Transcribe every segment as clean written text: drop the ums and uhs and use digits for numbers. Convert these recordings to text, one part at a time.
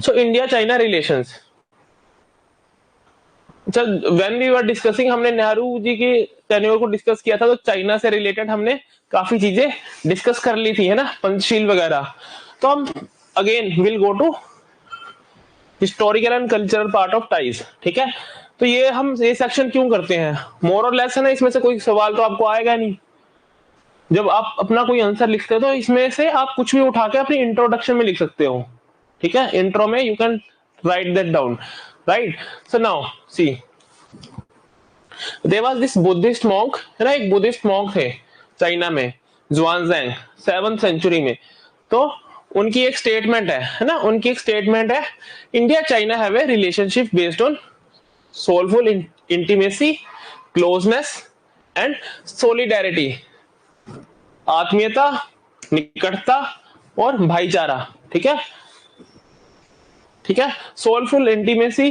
So India China relations, अच्छा when we were discussing, हमने नेहरू जी के टेन्योर को डिस्कस किया था, तो चाइना से रिलेटेड हमने काफी चीजें डिस्कस कर ली थी, है ना, पंचशील वगैरह। तो हम again will go to historical and cultural part of ties, ठीक है। तो ये हम ये सेक्शन क्यों करते हैं, मोर और लेस है ना, इसमें से कोई सवाल तो आपको आएगा नहीं। जब आप अपना कोई आंसर लिखते हो तो इसमें से आप कुछ भी उठा के अपनी इंट्रोडक्शन में लिख सकते हो, ठीक है, इंट्रो में you can write that down, right. So now see, there was this Buddhist monk, है ना, एक बुद्धिस्ट मॉन्क थे चाइना में, जुआनजैंग, 7th सेंचुरी में। तो उनकी एक स्टेटमेंट है ना, उनकी एक स्टेटमेंट है, India China have a relationship based on soulful intimacy, closeness and solidarity, आत्मीयता, निकटता और भाईचारा, ठीक है, ठीक है, soulful intimacy,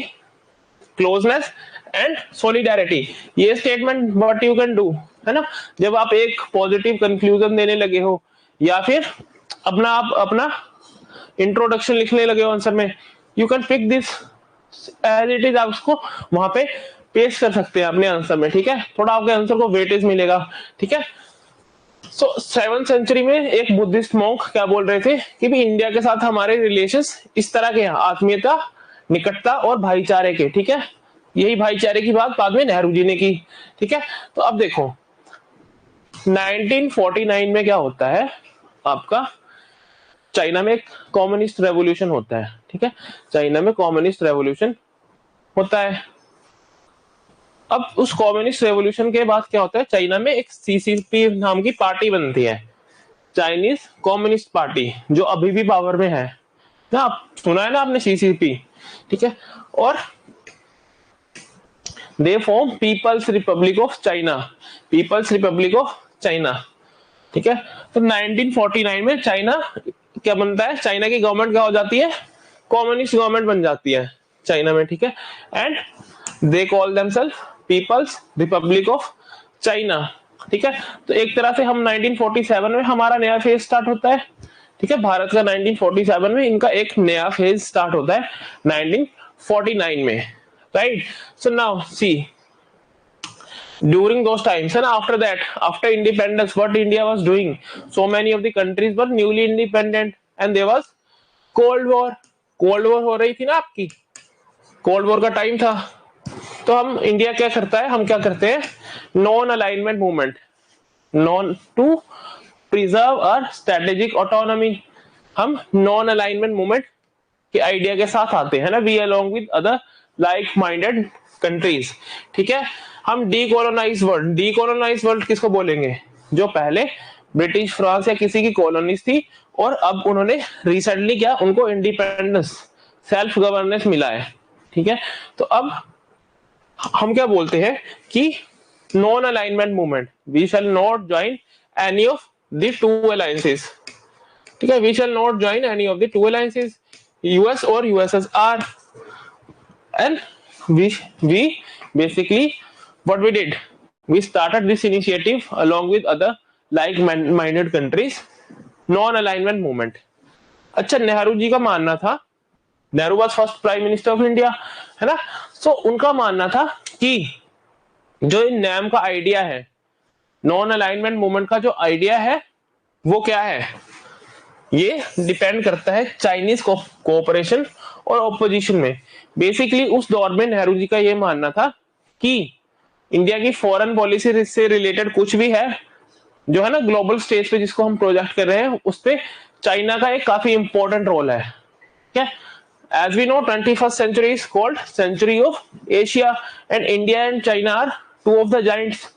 closeness and solidarity. ये statement what you can do, है ना, जब आप एक पॉजिटिव कंक्लूजन देने लगे हो या फिर आप अपना इंट्रोडक्शन लिखने लगे हो आंसर में, you can pick this as it is, आप उसको वहां पे पेस्ट कर सकते हैं अपने आंसर में, ठीक है, थोड़ा आपके आंसर को वेटेज मिलेगा, ठीक है। सो 7th सेंचुरी में एक बुद्धिस्ट मॉन्क क्या बोल रहे थे कि भी इंडिया के साथ हमारे रिलेशंस इस तरह के हैं, आत्मीयता, निकटता और भाईचारे के, ठीक है। यही भाईचारे की बात बाद में नेहरू जी ने की, ठीक है। तो अब देखो 1949 में क्या होता है, आपका चाइना में एक कम्युनिस्ट रेवोल्यूशन होता है, ठीक है, चाइना में कम्युनिस्ट रेवोल्यूशन होता है। अब उस कम्युनिस्ट रेवोल्यूशन के बाद क्या होता है, चाइना में एक सीसीपी नाम की पार्टी बनती है, चाइनीज कम्युनिस्ट पार्टी, जो अभी भी पावर में है ना, आप सुना है ना आपने सीसीपी, ठीक है। और they form People's Republic of China, People's Republic of China, ठीक है। तो 1949 में चाइना क्या बनता है, चाइना की गवर्नमेंट क्या हो जाती है, कम्युनिस्ट गवर्नमेंट बन जाती है चाइना में, ठीक है। And they call themselves People's Republic of China, ठीक है। तो एक तरह से हम 1947 में हमारा नया फेज स्टार्ट होता है, ठीक है, भारत का 1947 में, इनका एक नया फेज स्टार्ट होता है 1949 में, right. So now C, during those times and after that, after independence, what India was doing, so many of the countries were newly independent and there was cold war, cold war हो रही थी ना आपकी, cold war का time था। तो हम India क्या करता है, हम क्या करते हैं, non alignment movement, non to preserve और स्ट्रेटेजिक ऑटोनॉमी, हम नॉन अलाइनमेंट मूवमेंट के आइडिया के साथ आते हैं ना, we along with other like minded countries, ठीक है। हम डीकोलोनाइज वर्ल्ड, डीकोलोनाइज वर्ल्ड किसको बोलेंगे, जो पहले ब्रिटिश, फ्रांस या किसी की कॉलोनीज थी और अब उन्होंने रिसेंटली क्या, उनको इंडिपेंडेंस, सेल्फ गवर्नेंस मिला है, ठीक है। तो अब हम क्या बोलते हैं कि non alignment movement, we shall not join any of the two alliances, ठीक है, we shall not join any of the two alliances, US और USSR, and we basically what we did, we started this initiative along with other like-minded countries, non-alignment movement। अच्छा, नेहरू जी का मानना था, Nehru was first prime minister of India, है ना। सो उनका मानना था कि जो इन नैम का आइडिया है, नॉन अलाइनमेंट मूवमेंट का जो आइडिया है वो क्या है, ये डिपेंड करता है चाइनीज कोऑपरेशन और ऑपोजिशन में। बेसिकली उस दौर में नेहरू जी का ये मानना था कि इंडिया की फॉरेन पॉलिसी से रिलेटेड कुछ भी है जो है ना ग्लोबल स्टेज पे जिसको हम प्रोजेक्ट कर रहे हैं, उस पे चाइना का एक काफी इंपॉर्टेंट रोल है, ठीक है। As we know 21st century is called century of Asia and India and China are two of the giants,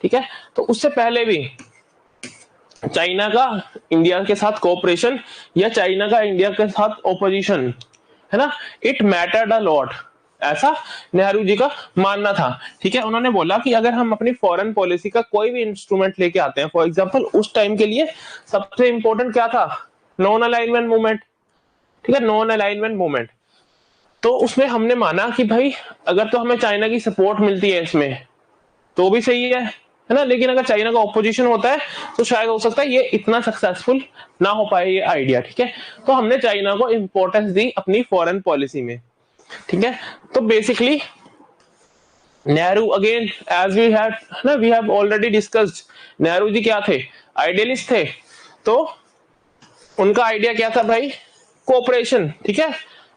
ठीक है। तो उससे पहले भी चाइना का इंडिया के साथ कोऑपरेशन या चाइना का इंडिया के साथ ऑपोजिशन, है ना, इट मैटर्ड अ लॉट, ऐसा नेहरू जी का मानना था, ठीक है। उन्होंने बोला कि अगर हम अपनी फॉरेन पॉलिसी का कोई भी इंस्ट्रूमेंट लेके आते हैं, फॉर एग्जांपल उस टाइम के लिए सबसे इंपॉर्टेंट क्या था, नॉन अलाइनमेंट मूवमेंट, ठीक है, नॉन अलाइनमेंट मूवमेंट। तो उसमें हमने माना कि भाई अगर तो हमें चाइना की सपोर्ट मिलती है इसमें तो भी सही है है ना, लेकिन अगर चाइना का ऑपोजिशन होता है तो शायद हो सकता है ये इतना सक्सेसफुल ना हो पाए ये आइडिया, ठीक है। तो हमने चाइना को इंपॉर्टेंस दी अपनी फॉरेन पॉलिसी में, ठीक है। तो basically Nehru again as we had ना we have already discussed, Nehru ji क्या थे, आइडियलिस्ट थे। तो उनका आइडिया क्या था भाई, कोऑपरेशन, ठीक है।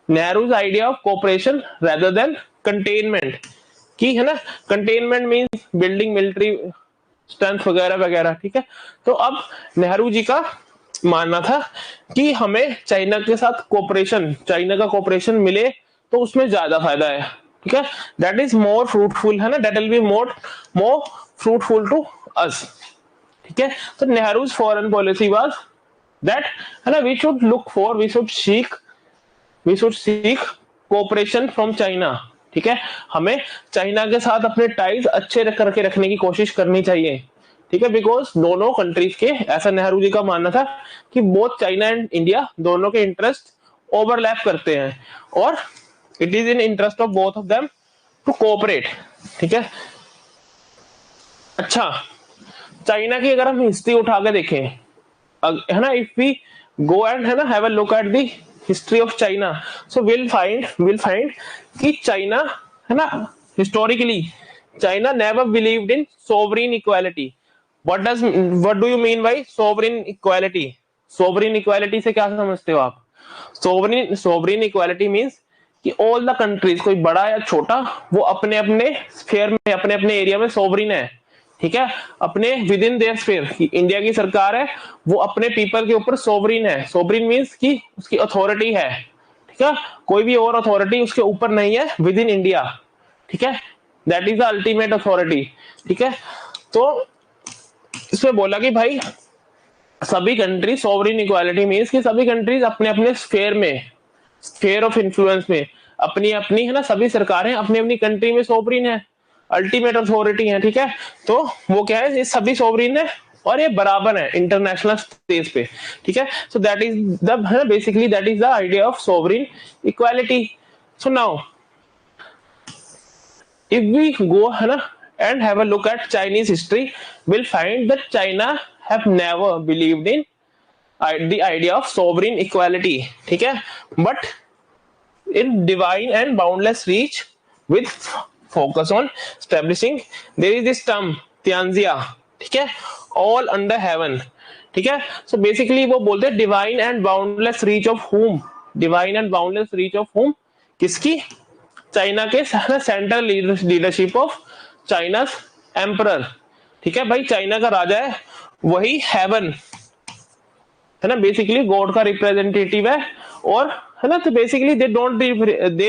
Nehru's idea of cooperation rather than containment की, है ना। Containment means building military strength वगैरह वगैरह, ठीक है। तो अब नेहरू जी का मानना था कि हमें चाइना के साथ कोऑपरेशन, चाइना का कोऑपरेशन मिले तो उसमें ज्यादा फायदा है, ठीक है। दैट इज मोर फ्रूटफुल, है ना, that will be more fruitful to us, ठीक है। तो Nehru's foreign policy was that, है ना, we should look for, we should seek cooperation from China, ठीक है। हमें चाइना के साथ अपने टाइज अच्छे करके रखने की कोशिश करनी चाहिए, ठीक है। बिकॉज दोनों कंट्रीज के, ऐसा नेहरू जी का मानना था कि बोथ चाइना एंड इंडिया दोनों के इंटरेस्ट ओवरलैप करते हैं और it is in interest of both of them to cooperate, ठीक है। अच्छा, चाइना की अगर हम हिस्ट्री उठा के देखें, है ना, इफ वी गो एंड, है ना, have a look at the history of China, so will find कि चाइना, है ना, historically China never believed in sovereign equality. What do you mean by sovereign equality? Sovereign equality से क्या समझते हो आप? सोवरेन इक्वालिटी मींस कि all the countries, कोई बड़ा या छोटा, वो अपने अपने स्फीयर में, अपने अपने एरिया में सोवरेन है, ठीक है, अपने with in their sphere. India की सरकार है, वो अपने पीपल के ऊपर सोवरेन है। सोवरेन मींस कि उसकी अथॉरिटी है, ठीक है, कोई भी और अथॉरिटी उसके ऊपर नहीं है विद इन इंडिया, ठीक है। That is the ultimate authority, ठीक है। तो इसमें बोला कि भाई सभी कंट्री, सोवरेन इक्वालिटी मींस कि सभी कंट्रीज अपने अपने स्फीयर में, स्फीयर ऑफ इन्फ्लुएंस में अपनी अपनी, है ना, सभी सरकारें अपनी अपनी कंट्री में सोवरेन है, अल्टीमेट अथॉरिटी है, ठीक है। तो वो क्या है, ये सभी सोवरेन है और ये बराबर है इंटरनेशनल स्टेज पे, ठीक है। सो दैट इज द, है ना, basically that is the idea of sovereign equality. So now if we go, है ना, and have a look at Chinese history, we'll find that China have never believed in the idea of sovereign equality, ठीक है, but in divine and boundless reach with focus on establishing, there is this term Tianjia, ठीक है, all under heaven, ठीक है। So basically वो बोलते हैं divine and boundless reach of whom, divine and boundless reach of whom, किसकी? China के central leadership of China emperor, ठीक है। भाई चाइना का राजा है, वही हेवन, है ना, बेसिकली गॉड का रिप्रेजेंटेटिव है, और, है ना, तो बेसिकली दे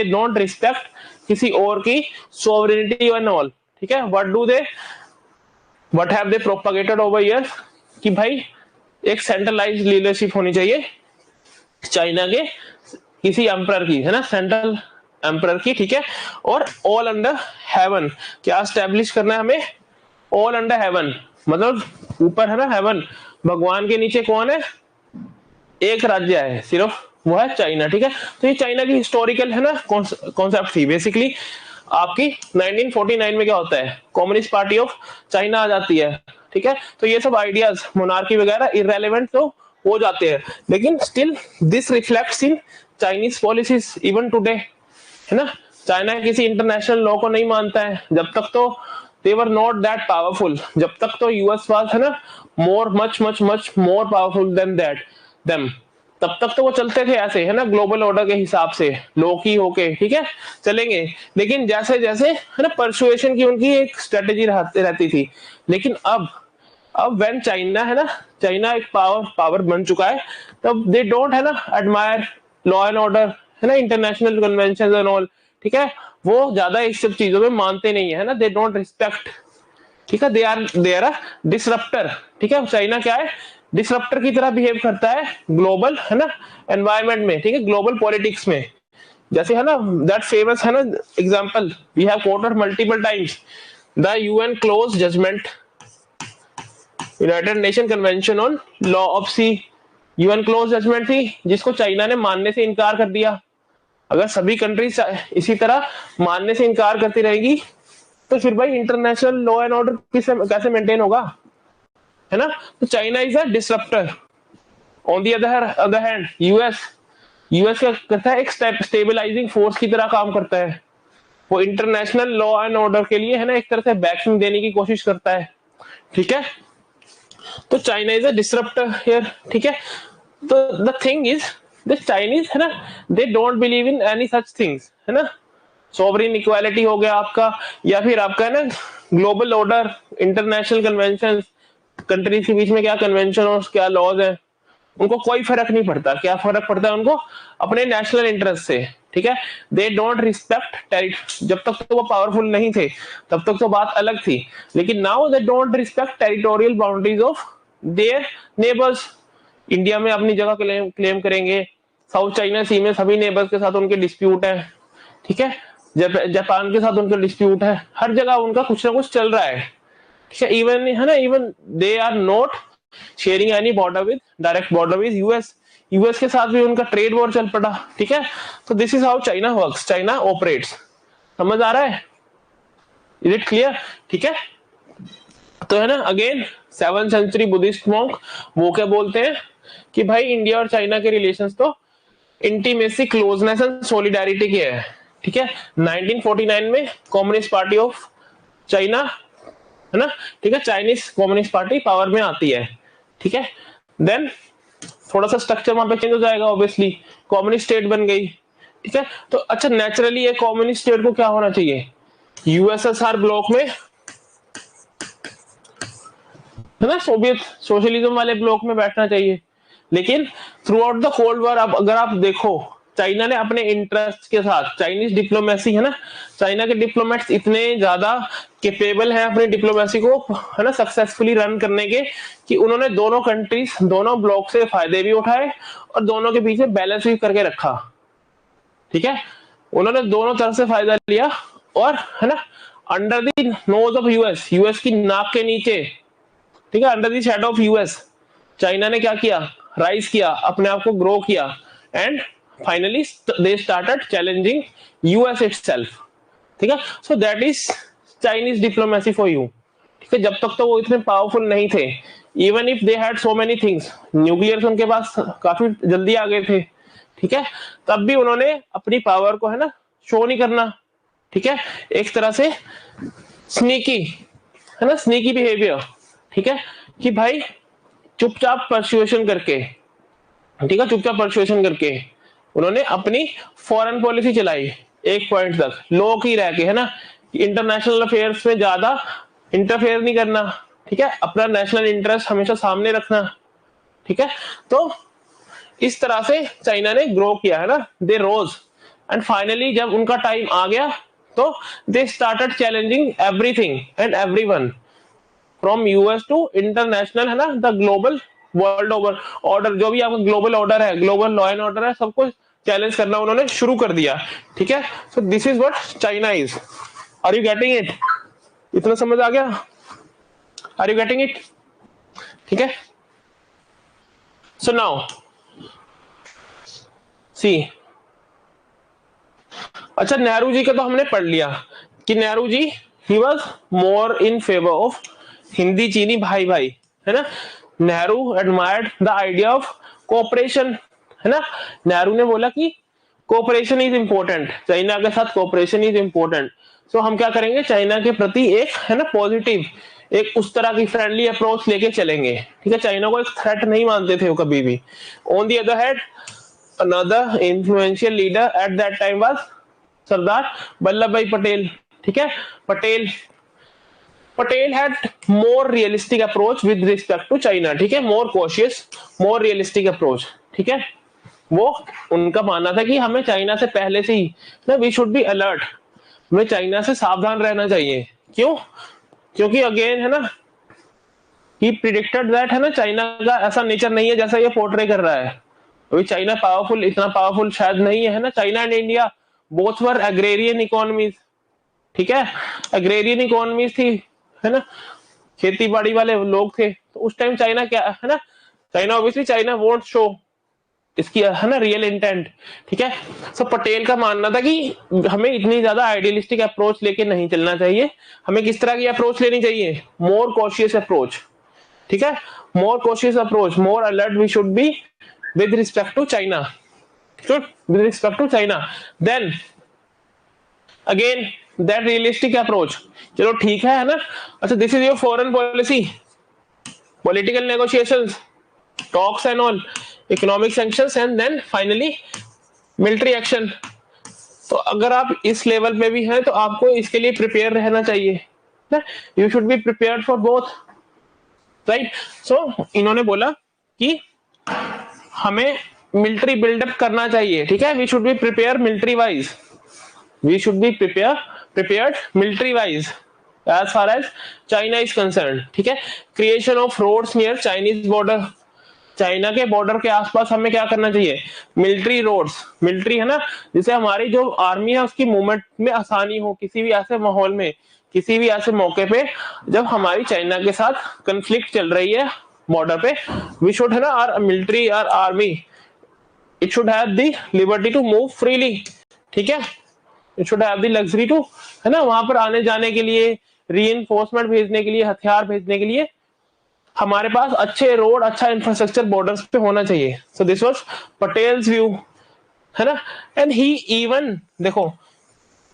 डोंट रिस्पेक्ट किसी और की सोवरेनिटी एंड ऑल, ठीक है। What have they propagated over years कि भाई एक सेंट्रलाइज्ड लीडरशिप होनी चाहिए चाइना के किसी एम्परर की, है ना, सेंट्रल एम्परर की, ठीक है। और ऑल अंडर हेवन, क्या एस्टेब्लिश करना है हमें? ऑल अंडर हेवन, मतलब ऊपर, है ना, हेवन, भगवान के नीचे कौन है? एक राज्य है सिर्फ, वो है चाइना, ठीक है। तो ये चाइना की हिस्टोरिकल, है ना, कॉन्सेप्ट थी। बेसिकली आपकी 1949 में क्या होता है, कम्युनिस्ट पार्टी ऑफ चाइना आ जाती है, ठीक है। तो ये सब आइडियाज, मोनार्की वगैरह इररेलेवेंट तो हो जाते हैं, लेकिन still this reflects in Chinese policies even today, है ना। चाइना किसी इंटरनेशनल लॉ को नहीं मानता है, जब तक तो दे वर नॉट दैट पावरफुल, जब तक तो यूएस वाज, है ना, more much much much more powerful than them, तब तक तो वो चलते थे ऐसे, है ना, ग्लोबल ऑर्डर के हिसाब से लोकी होके, ठीक है, चलेंगे। लेकिन जैसे जैसे, है ना, परसुएशन की उनकी एक स्ट्रेटेजी रहती थी। लेकिन अब व्हेन चाइना, है ना, चाइना एक पावर बन चुका है, तब दे डोंट, है ना, एडमायर लॉ एंड ऑर्डर, है ना, इंटरनेशनल कन्वेंशन एंड ऑल, ठीक है। वो ज्यादा इस सब चीजों में मानते नहीं है ना, दे डोंट रिस्पेक्ट, ठीक है। दे आर अ डिसरप्टर, ठीक है। चाइना क्या है, डिसरप्टर की तरह बिहेव करता है ग्लोबल, है ना, एनवायरनमेंट में, ठीक है, ग्लोबल पॉलिटिक्स में। जैसे, है ना, दैट फेमस, है ना, example we have quoted multiple times, the UNCLOS judgment, United Nation convention on law of sea, UNCLOS judgment थी जिसको चाइना ने मानने से इनकार कर दिया। अगर सभी कंट्रीज इसी तरह मानने से इनकार करती रहेगी तो फिर भाई इंटरनेशनल लॉ एंड ऑर्डर कैसे मेंटेन होगा, है ना। तो China is a disruptor. On the other hand US क्या करता है, एक स्टेबलाइजिंग फोर्स की तरह काम करता है। वो इंटरनेशनल लॉ एंड ऑर्डर के लिए है ना एक तरह से बैकिंग देने की कोशिश करता है, ठीक है। तो China is a disruptor here, ठीक है। तो the thing is the Chinese है ना, they don't believe in any such things, है ना। सॉवरेन इक्वालिटी हो गया आपका, या फिर आपका है ना global order, international convention, countries के बीच में क्या कन्वेंशन और क्या लॉज है, उनको कोई फर्क नहीं पड़ता। क्या फर्क पड़ता है उनको, अपने नेशनल इंटरेस्ट से, ठीक है। दे डोंट रिस्पेक्ट टेरिटरी, जब तक तो वो पावरफुल नहीं थे तब तक तो बात अलग थी, लेकिन now they don't respect territorial boundaries of their neighbours. India में अपनी जगह क्लेम करेंगे, साउथ चाइना सी में सभी नेबर्स के साथ उनके डिस्प्यूट है, ठीक है। जापान के साथ उनका डिस्प्यूट है, हर जगह उनका कुछ ना कुछ चल रहा है, ठीक है। इवन है ना, even they are not sharing any border with direct border with US के साथ भी उनका ट्रेड वॉर चल पड़ा, ठीक है। तो this is how China works, China operates. समझ आ रहा है, इज इट क्लियर, ठीक है। तो है ना again 7th century Buddhist monk वो क्या बोलते हैं कि भाई इंडिया और चाइना के रिलेशंस तो इंटीमेसी, क्लोजनेस एंड सोलिडारिटी की है, ठीक है। 1949 में कम्युनिस्ट पार्टी ऑफ चाइना, है ना, ठीक है, चाइनीज कम्युनिस्ट पार्टी पावर में आती है, ठीक है। देन थोड़ा सा स्ट्रक्चर वहां पे चेंज हो जाएगा, ऑब्वियसली कम्युनिस्ट स्टेट बन गई, ठीक है। तो अच्छा नेचुरली एक कम्युनिस्ट स्टेट को क्या होना चाहिए, यूएसएसआर ब्लॉक में, है ना, सोवियत सोशलिज्म वाले ब्लॉक में बैठना चाहिए। लेकिन through out the cold war अगर आप देखो, चाइना ने अपने इंटरेस्ट के साथ, चाइनीज डिप्लोमेसी है ना, चाइना के डिप्लोमेट्स इतने ज्यादा कैपेबल हैं अपनी डिप्लोमेसी को है ना सक्सेसफुली रन करने के, कि उन्होंने दोनों कंट्रीज, दोनों ब्लॉक से फायदे भी उठाए और दोनों के बीच में बैलेंस भी करके रखा, ठीक है। उन्होंने दोनों तरफ से फायदा लिया, और है ना under the nose of US की नाक के नीचे, ठीक है, under the shadow of US, China ने क्या किया, राइज किया, अपने आप को ग्रो किया, and finally they started challenging US itself, ठीक है। So that is Chinese diplomacy for you, ठीक है। जब तक तो वो इतने पावरफुल नहीं थे, even if they had so many things, nuclear उनके पास काफी जल्दी आ गए थे, ठीक है, तब भी उन्होंने अपनी पावर को है ना शो नहीं करना, ठीक है। एक तरह से स्नीकी, है ना, स्नीकी बिहेवियर, ठीक है, कि भाई चुपचाप परसुएशन करके, ठीक है, चुपचाप परसुएशन करके उन्होंने अपनी फॉरेन पॉलिसी चलाई एक पॉइंट तक, लो की रह के, है ना, इंटरनेशनल अफेयर्स में ज्यादा इंटरफेयर नहीं करना, ठीक है, अपना नेशनल इंटरेस्ट हमेशा सामने रखना, ठीक है। तो इस तरह से चाइना ने ग्रो किया, है ना, दे रोज, एंड फाइनली जब उनका टाइम आ गया तो they started challenging everything and everyone from US to international, है ना, the global world over order, जो भी आपका ग्लोबल ऑर्डर है, ग्लोबल लॉ एंड ऑर्डर है, सबको चैलेंज करना उन्होंने शुरू कर दिया, ठीक है। So this is what China is. Are you getting it, इतना समझ आ गया, आर यू गेटिंग इट, ठीक है। सो नाउ सी, अच्छा नेहरू जी का तो हमने पढ़ लिया कि Nehru ji he was more in favour of हिंदी चीनी भाई भाई, है ना। Nehru admired the idea of cooperation, है ना। नेहरू ने बोला कि कोऑपरेशन इज इंपॉर्टेंट, चाइना के साथ कोऑपरेशन इज इंपॉर्टेंट। सो हम क्या करेंगे, चाइना के प्रति एक है ना पॉजिटिव, एक उस तरह की फ्रेंडली अप्रोच लेके चलेंगे, ठीक है। चाइना को एक थ्रेट नहीं मानते थे वो कभी भी। On the other hand another influential leader at that time was Sardar Vallabh Bhai Patel, ठीक है। Patel had more realistic approach with respect to China, ठीक है, more cautious, more realistic approach, ठीक है। वो उनका मानना था कि हमें चाइना से पहले से ही ना, वी शुड बी अलर्ट, हमें चाइना से सावधान रहना चाहिए। क्यों, क्योंकि अगेन है ना ही प्रिडिक्टेड दैट, है ना, चाइना का ऐसा नेचर नहीं है जैसा ये पोर्ट्रे कर रहा है। अभी चाइना पावरफुल, इतना पावरफुल शायद नहीं है ना। China and India both were agrarian economies, ठीक है, एग्रेरियन इकोनॉमीज थी, है ना, खेती बाड़ी वाले लोग थे। तो उस टाइम चाइना क्या है ना, China obviously China won't show इसकी है ना रियल इंटेंट, ठीक है। सो पटेल का मानना था कि हमें इतनी ज्यादा आइडियलिस्टिक अप्रोच लेके नहीं चलना चाहिए, हमें किस तरह की अप्रोच लेनी चाहिए, मोर कॉशियस अप्रोच, ठीक है, more cautious approach, more alert we should be with respect to China, with respect to China. Then again that realistic approach, चलो ठीक है ना। अच्छा, this is your foreign policy, political negotiations, talks and all, economic sanctions and then finally military action. तो अगर आप इस level पे भी हैं तो आपको इसके लिए प्रिपेयर रहना चाहिए, you should be prepared for both, right. So इन्होंने बोला कि हमें मिलिट्री बिल्डअप करना चाहिए, ठीक है, we should be prepare military wise, we should be prepared military wise as far as China is concerned, ठीक है। Creation of roads near Chinese border, China के बॉर्डर के आसपास हमें क्या करना चाहिए, मिलिट्री रोड्स, मिलिट्री है ना, जिससे हमारी जो आर्मी है उसकी मूवमेंट में आसानी हो, किसी भी ऐसे माहौल में, किसी भी ऐसे मौके पे जब हमारी चाइना के साथ कंफ्लिक्ट चल रही है बॉर्डर पे, वी शुड है ना our military or army, it should have the liberty to move freely, ठीक है, it should have the luxury to, है ना, वहां पर आने जाने के लिए, रीइंफोर्समेंट भेजने के लिए, हथियार भेजने के लिए हमारे पास अच्छे रोड, अच्छा इंफ्रास्ट्रक्चर बॉर्डर्स पे होना चाहिए। So this was Patel's view, है ना। एंड ही इवन देखो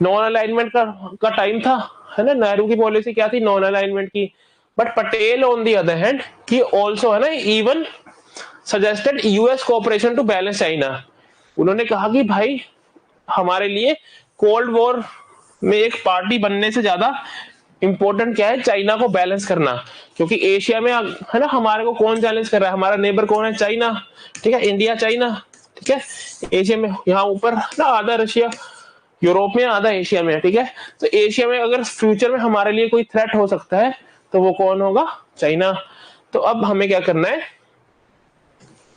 नॉन अलाइनमेंट का टाइम था, है ना, नेहरू की पॉलिसी क्या थी, नॉन अलाइनमेंट की, but Patel on the other hand he also है ना even suggested US cooperation to balance China. उन्होंने कहा कि भाई हमारे लिए कोल्ड वॉर में एक पार्टी बनने से ज्यादा इंपॉर्टेंट क्या है, चाइना को बैलेंस करना, क्योंकि एशिया में है ना हमारे को कौन चैलेंज कर रहा है, हमारा नेबर कौन है, चाइना, ठीक है, इंडिया चाइना, ठीक है, एशिया में यहाँ ऊपर ना आधा रशिया यूरोप में, आधा एशिया में, ठीक है। तो एशिया में अगर फ्यूचर में हमारे लिए कोई थ्रेट हो सकता है तो वो कौन होगा, चाइना। तो अब हमें क्या करना है,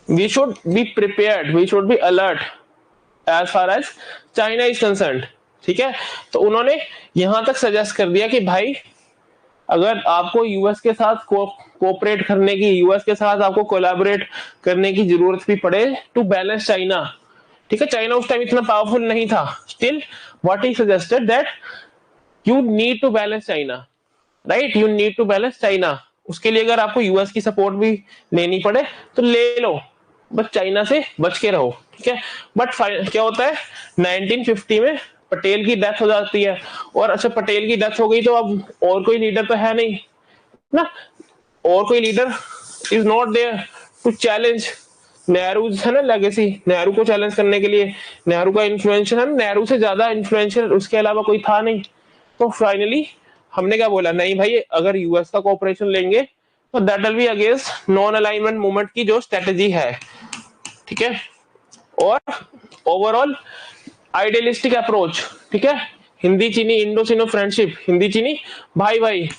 we should be prepared, we should be alert as far as China is concerned, ठीक है। तो उन्होंने यहां तक सजेस्ट कर दिया कि भाई अगर आपको यूएस के साथ कोऑपरेट करने की, यूएस के साथ आपको कोलैबोरेट करने की जरूरत भी पड़े टू बैलेंस चाइना, ठीक है, चाइना उस टाइम इतना पावरफुल नहीं था, still what he suggested that you need to balance China, right, you need to balance China. उसके लिए अगर आपको यूएस की सपोर्ट भी लेनी पड़े तो ले लो, बस चाइना से बच के रहो, ठीक है। बट क्या होता है 1950 में पटेल की डेथ हो जाती है, और अच्छा पटेल की डेथ हो गई तो अब और कोई लीडर तो है नहीं ना, और कोई leader is not there to challenge Nehru, है ना, लेगेसी, नेहरू को चैलेंज करने के लिए, नेहरू का इन्फ्लुएंशियल है, नेहरू से ज्यादा इन्फ्लुएंशियल उसके अलावा कोई था नहीं। तो फाइनली हमने क्या बोला, नहीं भाई अगर यूएस का कोऑपरेशन लेंगे तो that will be against non alignment movement की जो स्ट्रेटेजी है, ठीक है, और ओवरऑल आइडियलिस्टिक अप्रोच, ठीक है, हिंदी चीनी इंडो चीनो फ्रेंडशिप, हिंदी चीनी भाई भाई,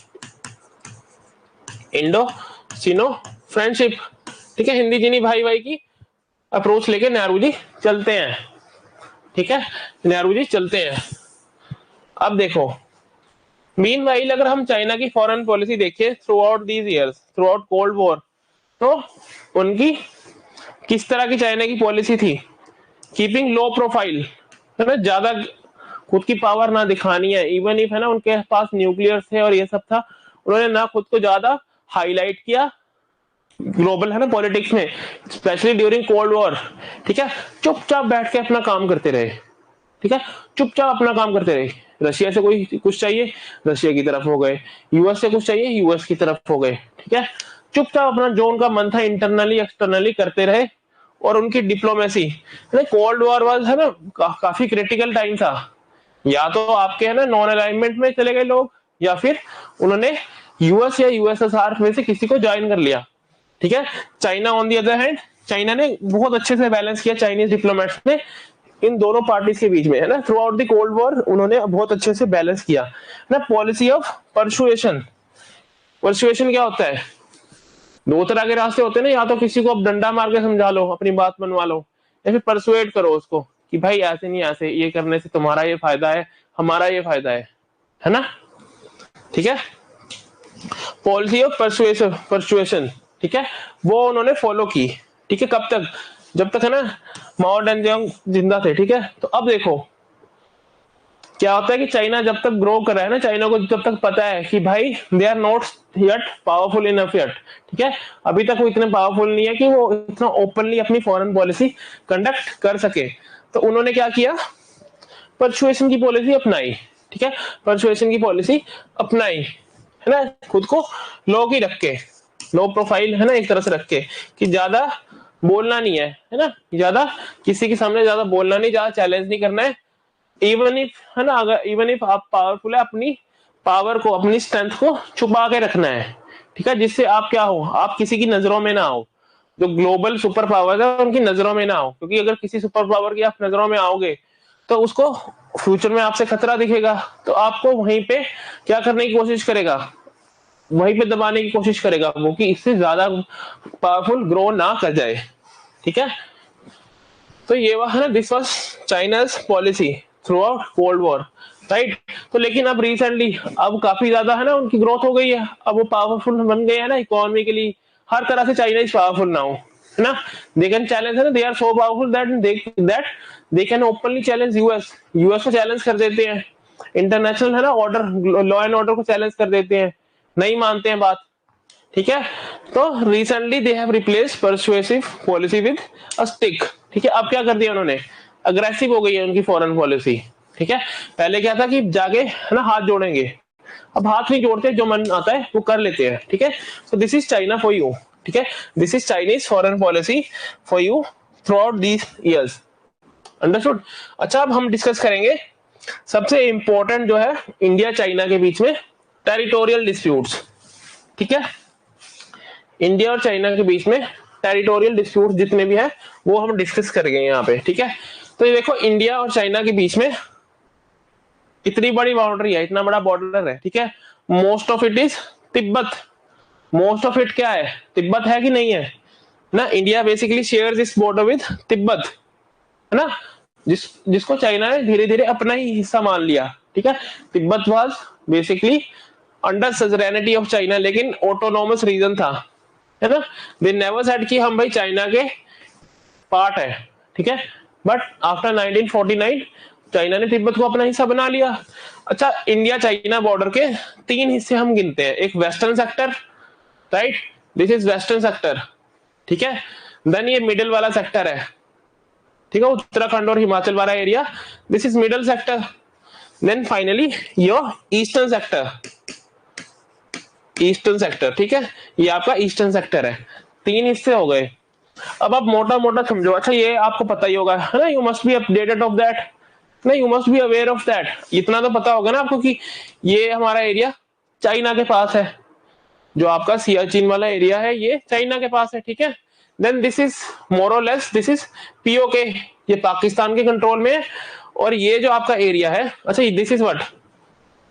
इंडो चीनो फ्रेंडशिप, ठीक है, हिंदी चीनी भाई भाई की अप्रोच लेके नेहरू जी चलते हैं, ठीक है, नेहरू जी चलते हैं। अब देखो मीनवाइल अगर हम चाइना की फॉरेन पॉलिसी देखें through out these years, through out cold war, तो उनकी किस तरह की चाइना की पॉलिसी थी, कीपिंग लो प्रोफाइल, है ना, ज्यादा खुद की पावर ना दिखानी है, इवन इफ है ना उनके पास न्यूक्लियर थे और ये सब था, उन्होंने ना खुद को ज्यादा हाईलाइट किया ग्लोबल है ना पॉलिटिक्स में, स्पेशली ड्यूरिंग कोल्ड वॉर, ठीक है, चुपचाप बैठ के अपना काम करते रहे, ठीक है, चुपचाप अपना काम करते रहे, रशिया से कोई कुछ चाहिए रशिया की तरफ हो गए, यूएस से कुछ चाहिए यूएस की तरफ हो गए, ठीक है, चुपचाप अपना जो उनका मन था इंटरनली एक्सटर्नली करते रहे। और उनकी डिप्लोमेसी, कोल्ड वॉर वाज है ना काफी क्रिटिकल टाइम था, या तो आपके है ना नॉन अलाइनमेंट में चले गए लोग, या फिर उन्होंने यूएस या यूएसएसआर में से किसी को ज्वाइन कर लिया, ठीक है। China on the other hand, China ने बहुत अच्छे से बैलेंस किया, चाइनीज डिप्लोमेट्स ने इन दोनों पार्टीज के बीच में, है ना, through out the cold war उन्होंने बहुत अच्छे से बैलेंस किया ना। पॉलिसी ऑफ परसुएशन, परसुएशन क्या होता है, दो तरह के रास्ते होते हैं ना, या तो किसी को आप डंडा मार के समझा लो, अपनी बात मनवा लो, या फिर परसुएट करो उसको कि भाई ऐसे नहीं, ऐसे ये करने से तुम्हारा ये फायदा है, हमारा ये फायदा है ना, ठीक है। पॉलिसी ऑफ परसुएशन, ठीक है, वो उन्होंने फॉलो की, ठीक है, कब तक जब तक है ना माओ जेडोंग जिंदा थे, ठीक है। तो अब देखो क्या होता है कि चाइना जब तक ग्रो कर रहा है ना, चाइना को जब तक पता है कि भाई they are not yet powerful enough yet, ठीक है, अभी तक वो इतने पावरफुल नहीं है कि वो इतना ओपनली अपनी फॉरेन पॉलिसी कंडक्ट कर सके, तो उन्होंने क्या किया, परसुएशन की पॉलिसी अपनाई, ठीक है, परसुएशन की पॉलिसी अपनाई, है ना, खुद को लो की रख के, लो प्रोफाइल है ना, एक तरह से रख के कि ज्यादा बोलना नहीं है ना, ज्यादा किसी के सामने ज्यादा बोलना नहीं, ज्यादा चैलेंज नहीं करना है, इवन इफ है ना, अगर इवन इफ आप पावरफुल है, अपनी पावर को, अपनी स्ट्रेंथ को छुपा के रखना है, ठीक है, जिससे आप क्या हो, आप किसी की नजरों में ना आओ, जो ग्लोबल सुपर पावर है उनकी नजरों में ना आओ, क्योंकि अगर किसी सुपर पावर की आप नजरों में आओगे तो उसको फ्यूचर में आपसे खतरा दिखेगा, तो आपको वहीं पे क्या करने की कोशिश करेगा, वहीं पे दबाने की कोशिश करेगा वो, कि इससे ज्यादा पावरफुल ग्रो ना कर जाए, ठीक है। तो ये वह है ना, this was China's policy through out cold war, right. तो लेकिन अब रिसेंटली अब काफी ज्यादा है ना उनकी ग्रोथ हो गई है, अब वो पावरफुल बन गए हैं ना इकोनॉमिकली, हर तरह से चाइना इज पावरफुल नाउ, है ना, दे कैन चैलेंज, है ना, they are so powerful that they can openly challenge US, US को चैलेंज कर देते हैं, इंटरनेशनल है ना ऑर्डर, लॉ एंड ऑर्डर को चैलेंज कर देते हैं, नहीं मानते हैं बात, ठीक है। तो recently they have replace persuasive policy with a stick, ठीक है। अब क्या कर दिया उन्होंने, अग्रेसिव हो गई है उनकी फॉरेन पॉलिसी, ठीक है। पहले क्या था कि जाके है ना हाथ जोड़ेंगे, अब हाथ नहीं जोड़ते, जो मन आता है वो कर लेते हैं, ठीक है। So this is China for you, ठीक है, this is Chinese foreign policy for you through out these years, understood. अच्छा, अब हम डिस्कस करेंगे सबसे इंपॉर्टेंट जो है इंडिया चाइना के बीच में टेरिटोरियल डिस्प्यूट्स, ठीक है। इंडिया और चाइना के बीच में टेरिटोरियल डिस्प्यूट जितने भी है वो हम डिस्कस करेंगे यहाँ पे, ठीक है। तो ये देखो, इंडिया और चाइना के बीच में इतनी बड़ी बाउंड्री है, इतना बड़ा बॉर्डर है, ठीक है। Most of it is Tibet, most of it क्या है, तिब्बत है कि नहीं है ना। India basically share this border with Tibet, है ना, जिसको चाइना ने धीरे धीरे अपना ही हिस्सा मान लिया, ठीक है। Tibet was basically under suzerainty of China, लेकिन ऑटोनोमस रीजन था, है ना। दे नेवर सेड कि हम भाई चाइना के पार्ट है, ठीक है। बट आफ्टर 1949 चाइना ने तिब्बत को अपना हिस्सा बना लिया। अच्छा, इंडिया चाइना बॉर्डर के तीन हिस्से हम गिनते हैं, एक western sector, right, this is western sector, ठीक है। देन ये मिडिल वाला सेक्टर है, ठीक है, उत्तराखंड और हिमाचल वाला area, this is middle sector. Then finally your eastern sector, eastern sector, ठीक है, ये आपका ईस्टर्न सेक्टर है। तीन हिस्से हो गए। अब आप मोटा मोटा समझो, अच्छा ये आपको पता ही होगा, है ना, you must be updated of that, नहीं you must be aware of that, इतना तो पता होगा ना आपको कि ये हमारा एरिया चाइना के पास है, जो आपका सियाचिन वाला एरिया है ये चाइना के पास है, ठीक है। देन दिस इज मोर और लेस, दिस इज पीओके, ये पाकिस्तान के कंट्रोल में है, और ये जो आपका एरिया है, अच्छा दिस इज व्हाट,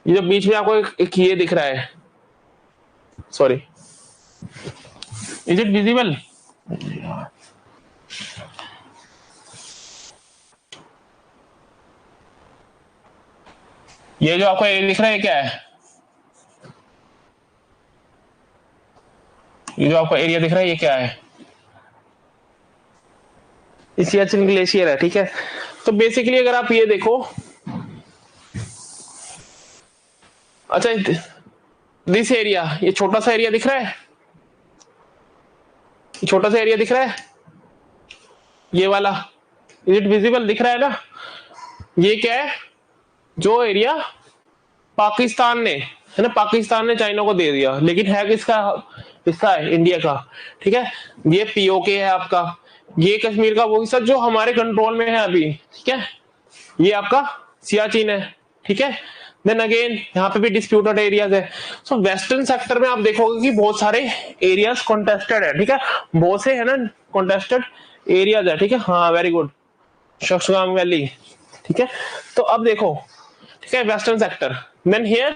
ये जो बीच में आपको एक ये दिख रहा है, सॉरी, इज इट विजिबल, ये जो आपको एरिया दिख रहा है क्या है, ये जो आपको एरिया दिख रहा है ये क्या है, सियाचिन ग्लेशियर है, ठीक है। तो बेसिकली अगर आप ये देखो, अच्छा दिस एरिया, ये छोटा सा एरिया दिख रहा है, छोटा सा एरिया दिख रहा है, ये वाला, इज इट विजिबल, दिख रहा है ना, ये क्या है, जो एरिया पाकिस्तान ने, है ना, पाकिस्तान ने चाइना को दे दिया, लेकिन है किसका हिस्सा है, इंडिया का, ठीक है। ये पीओके है आपका, ये कश्मीर का वो हिस्सा जो हमारे कंट्रोल में है अभी, ठीक है, ये आपका सियाचिन है, ठीक है। देन अगेन यहाँ पे भी डिस्प्यूटेड एरियाज है। सो वेस्टर्न सेक्टर में आप देखोगे कि बहुत सारे एरियाज कॉन्टेस्टेड है, ठीक है, बहुत से है ना कॉन्टेस्टेड एरियाज है, ठीक है। हाँ वेरी गुड, शक्सगाम वैली, ठीक है। तो अब देखो, ठीक है, वेस्टर्न सेक्टर, देन हियर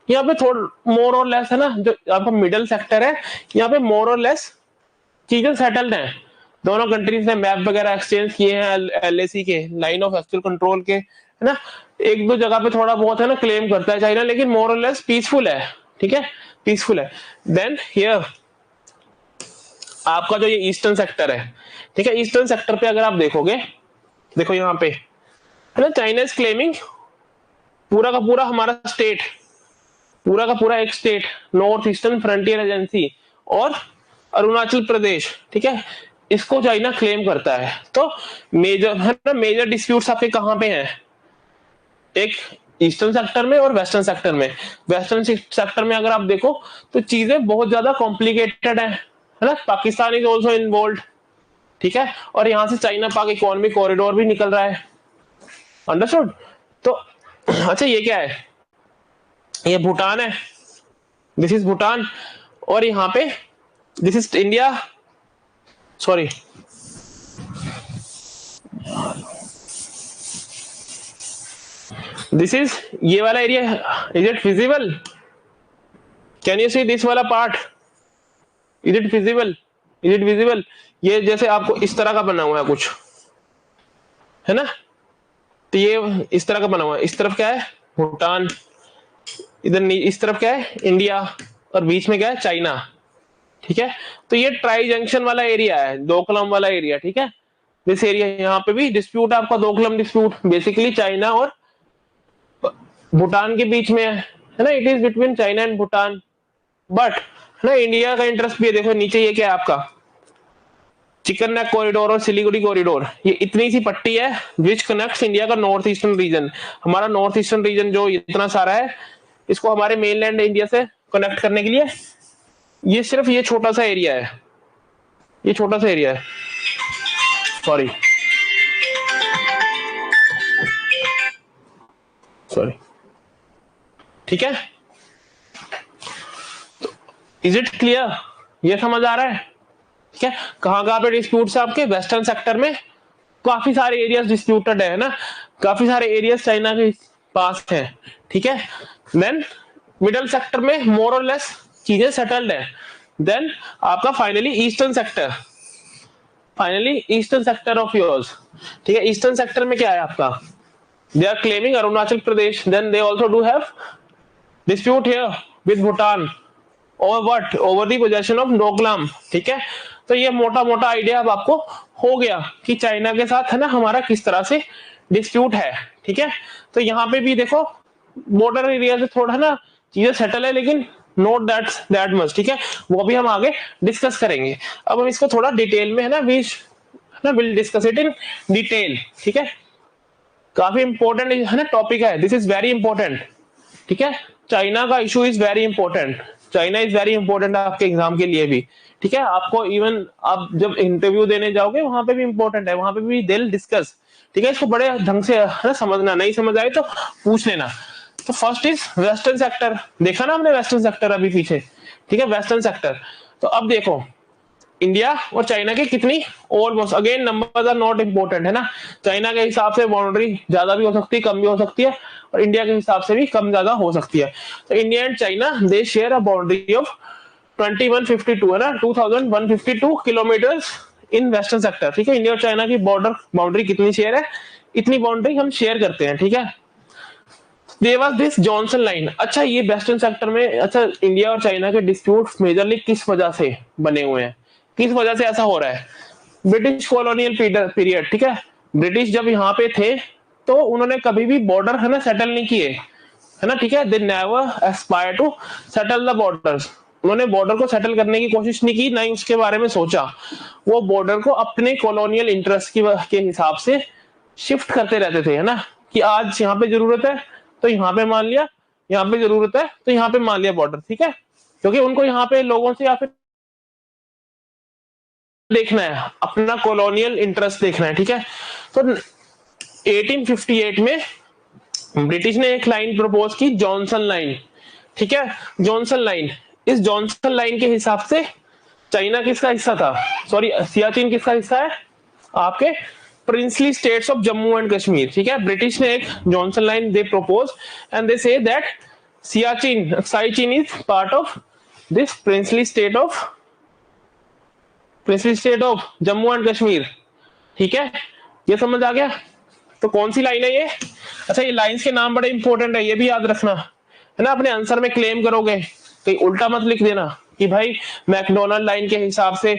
यहाँ पे थोड़ा मोर और लेस है ना, जो आपका मिडल सेक्टर है, यहाँ पे मोर और लेस चीजें सेटल्ड हैं, दोनों कंट्रीज ने मैप वगैरह एक्सचेंज किए हैं, एलएसी के, लाइन ऑफ एक्चुअल कंट्रोल के, है ना। एक दो जगह पे थोड़ा बहुत है ना क्लेम करता है चाइना, लेकिन मोर और लेस पीसफुल है, ठीक है, पीसफुल है। देन हियर आपका जो ये ईस्टर्न सेक्टर है, ठीक है। ईस्टर्न सेक्टर पे अगर आप देखोगे, देखो यहाँ पे है ना, चाइना इज क्लेमिंग पूरा का पूरा हमारा स्टेट, पूरा का पूरा एक state, north eastern frontier agency और अरुणाचल प्रदेश, ठीक है, इसको चाइना क्लेम करता है। तो मेजर है ना, मेजर डिस्प्यूट्स आपके कहां पे हैं, एक ईस्टर्न सेक्टर में और वेस्टर्न सेक्टर में। वेस्टर्न सेक्टर में अगर आप देखो तो चीजें बहुत ज्यादा कॉम्प्लिकेटेड है ना, पाकिस्तान इज ऑल्सो इन्वॉल्व, ठीक है, और यहां से चाइना पाक इकोनॉमिक कॉरिडोर भी निकल रहा है, अंडरस्टूड। तो अच्छा ये क्या है, ये भूटान है, दिस इज भूटान, और यहाँ पे this is India, sorry this is ये वाला area, is it visible, can you see this वाला part, is it visible, is it visible, ये जैसे आपको इस तरह का बना हुआ है कुछ, है ना, तो ये इस तरह का बना हुआ है, इस तरफ क्या है भूटान, इधर इस तरफ क्या है इंडिया, और बीच में क्या है चाइना, ठीक है। तो ये ट्राई जंक्शन वाला एरिया है, दोकलम वाला एरिया, ठीक है। दिस एरिया, यहाँ पे भी डिस्प्यूट आपका दोकलम डिस्प्यूट बेसिकली चाइना और भूटान के बीच में है ना, it is between China and Bhutan, but है ना इंडिया का इंटरेस्ट भी है। देखो नीचे ये क्या है आपका चिकन नेक कॉरिडोर और सिलीगुड़ी कॉरिडोर, ये इतनी सी पट्टी है विच कनेक्ट्स इंडिया का नॉर्थ ईस्टर्न रीजन। हमारा नॉर्थ ईस्टर्न रीजन जो इतना सारा है, इसको हमारे मेनलैंड इंडिया से कनेक्ट करने के लिए ये सिर्फ ये छोटा सा एरिया है, ये छोटा सा एरिया है, सॉरी सॉरी, ठीक है। तो इज इट क्लियर, ये समझ आ रहा है, ठीक है। कहां पे डिस्प्यूट्स आपके वेस्टर्न सेक्टर में काफी सारे एरियाज डिस्प्यूटेड है ना, काफी सारे एरियाज चाइना के पास है, ठीक है। देन मिडल सेक्टर में मोर और लेस चीजें सेटल्ड है। देन आपका finally eastern sector, finally eastern sector of yours, ठीक है। ईस्टर्न सेक्टर में क्या है आपका, they are claiming Arunachal Pradesh, then they also do have dispute here with Bhutan over what, over the possession of Doklam, ठीक है। तो ये मोटा मोटा आइडिया अब आपको हो गया कि चाइना के साथ है ना हमारा किस तरह से डिस्प्यूट है, ठीक है। तो यहाँ पे भी देखो बॉर्डर एरिया से थोड़ा ना चीजें सेटल है, लेकिन नॉट दैट मच, ठीक है, वो भी हम आगे डिस्कस करेंगे। अब हम इसको थोड़ा डिटेल में है ना will discuss it in detail, ठीक है। काफी इंपॉर्टेंट है ना टॉपिक है, दिस इज वेरी इंपॉर्टेंट, ठीक है। चाइना का issue is very important, China is very important आपके एग्जाम के लिए भी, ठीक है। आपको इवन आप जब इंटरव्यू देने जाओगे वहां पे भी इंपॉर्टेंट है, वहां पे भी दिल डिस्कस, ठीक है। इसको बड़े ढंग से है ना समझना, नहीं समझ आए तो पूछ लेना। तो फर्स्ट इज वेस्टर्न सेक्टर, देखा ना हमने वेस्टर्न सेक्टर अभी पीछे, ठीक है, वेस्टर्न सेक्टर। तो अब देखो इंडिया और चाइना की कितनी almost, again numbers are not important, है ना। चाइना के हिसाब से बाउंड्री ज्यादा भी हो सकती है, कम भी हो सकती है, और इंडिया के हिसाब से भी कम ज्यादा हो सकती है। तो India and China they share a boundary of 2152 है ना, 2152 किलोमीटर्स इन वेस्टर्न सेक्टर, ठीक है। इंडिया और चाइना की बॉर्डर बाउंड्री कितनी शेयर है, इतनी बाउंड्री हम शेयर करते हैं, ठीक है। There was this Johnson line. अच्छा ये वेस्टर्न सेक्टर में, अच्छा इंडिया और चाइना के डिस्प्यूट मेजरली किस वजह से बने हुए हैं, किस वजह से ऐसा हो रहा है, ब्रिटिश कॉलोनियल पीरियड, ठीक है। ब्रिटिश जब यहाँ पे थे तो उन्होंने कभी भी बॉर्डर है ना सेटल नहीं किए, है ना, ठीक है। They never aspire to settle the borders, उन्होंने बॉर्डर को सेटल करने की कोशिश नहीं की, ना ही उसके बारे में सोचा। वो बॉर्डर को अपने कॉलोनियल इंटरेस्ट के हिसाब से शिफ्ट करते रहते थे, है ना, कि आज यहाँ पे जरूरत है तो यहाँ पे मान लिया, यहाँ पे जरूरत है तो यहाँ पे मान लिया बॉर्डर, ठीक है। क्योंकि उनको यहाँ पे लोगों से या फिर देखना है, अपना कॉलोनियल इंटरेस्ट देखना है, ठीक है। तो 1858 में ब्रिटिश ने एक लाइन प्रपोज की, जॉनसन लाइन, ठीक है। जॉनसन लाइन, इस जॉनसन लाइन के हिसाब से चाइना किसका हिस्सा था, सॉरी सियाचिन किसका हिस्सा है, आपके princely states of Jammu and Kashmir, ठीक है। ब्रिटिश ने एक Johnson line they propose and they say that Siachen is part of this princely state of Jammu and Kashmir, ठीक है। ये समझ आ गया। तो कौन सी लाइन है ये, अच्छा ये लाइंस के नाम बड़े इंपॉर्टेंट है, ये भी याद रखना, है ना। अपने आंसर में क्लेम करोगे कहीं उल्टा मत लिख देना, कि भाई मैकडोनल्ड लाइन के हिसाब से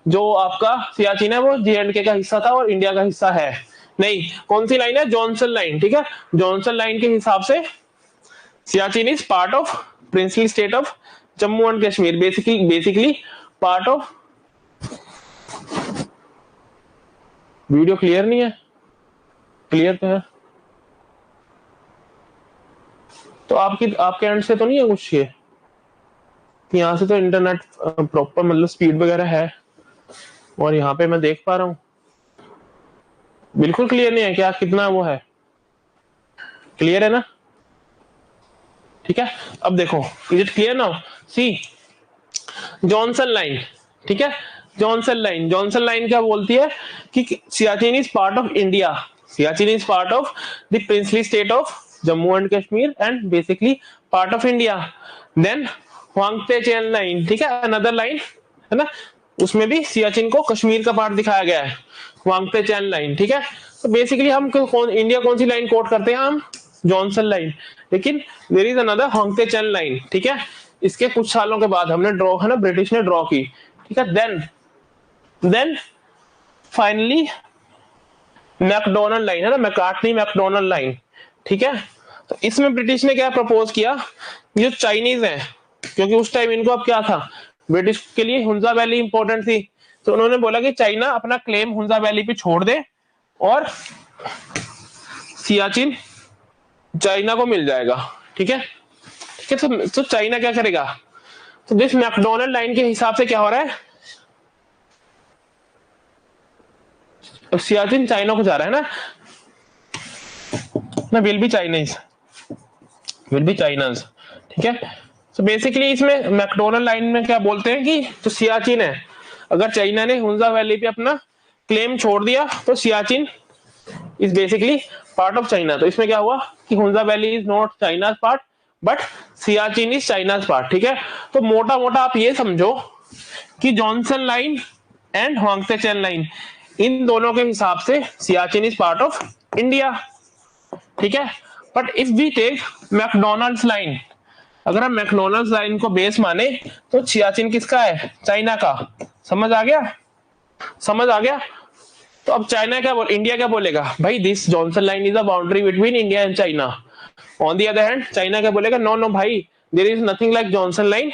जो आपका सियाचिन है वो J&K का हिस्सा था और इंडिया का हिस्सा है। नहीं, कौन सी लाइन है? Johnson line. ठीक है, जॉनसन लाइन के हिसाब से Siachen is part of princely state of Jammu and Kashmir, basically part of. Video clear नहीं है? क्लियर तो है। तो आपके एंड से तो नहीं है कुछ? ये यहाँ से तो इंटरनेट प्रॉपर मतलब स्पीड वगैरह है, और यहाँ पे मैं देख पा रहा हूँ बिल्कुल क्लियर नहीं है क्या? कितना वो है? क्लियर है ना? ठीक है, अब देखो, is it clear now? See Johnson line, ठीक है, जॉनसन लाइन क्या बोलती है कि Siachen is part of India, Siachen is part of the princely state of Jammu and Kashmir and basically part of India. Then ह्वांगते चेन लाइन, ठीक है, अनदर लाइन है ना, उसमें भी सियाचिन को कश्मीर का पार्ट दिखाया गया है, ह्वांगते चेन लाइन। ठीक है, तो बेसिकली हम इंडिया कौन सी लाइन कोट करते हैं? हम जॉनसन लाइन, लेकिन देयर इज अनदर ह्वांगते चेन लाइन। ठीक है, इसके कुछ सालों के बाद हमने ड्रॉ, है ना, ब्रिटिश ने ड्रॉ की। ठीक है, देन फाइनली मैकडोनल्ड लाइन, है ना, मैकार्टनी मैकडोनल्ड लाइन। ठीक है, तो इसमें ब्रिटिश ने क्या प्रपोज किया? जो चाइनीज हैं, क्योंकि उस टाइम इनको अब क्या था, ब्रिटिश के लिए हुंजा वैली इंपॉर्टेंट थी, तो उन्होंने बोला कि चाइना अपना क्लेम हुंजा वैली पे छोड़ दे और सियाचिन चाइना को मिल जाएगा। ठीक है, ठीक है, तो चाइना क्या करेगा? तो दिस मैकडोनल्ड लाइन के हिसाब से क्या हो रहा है, सियाचिन चाइना को जा रहा है ना, विल बी चाइनाज। ठीक है, तो बेसिकली इसमें मैकडोनल्ड लाइन में क्या बोलते हैं कि जो सियाचिन है, अगर चाइना ने हुंजा वैली पे अपना क्लेम छोड़ दिया तो Siachen is basically part of China. तो इसमें क्या हुआ कि Hunza valley is not China's part but Siachen is China's part. ठीक है, तो मोटा मोटा आप ये समझो कि Johnson line and Hwangte chain line, इन दोनों के हिसाब से Siachen is part of India. ठीक है, but if we take McDonald's line, अगर हम मैकडोनल्ड्स लाइन को बेस माने तो सियाचिन किसका है? चाइना का। समझ आ गया? तो अब चाइना क्या इंडिया क्या बोलेगा? भाई this Johnson line is a boundary between India and China. On the other hand China क्या बोलेगा? नो भाई, there is nothing like Johnson line,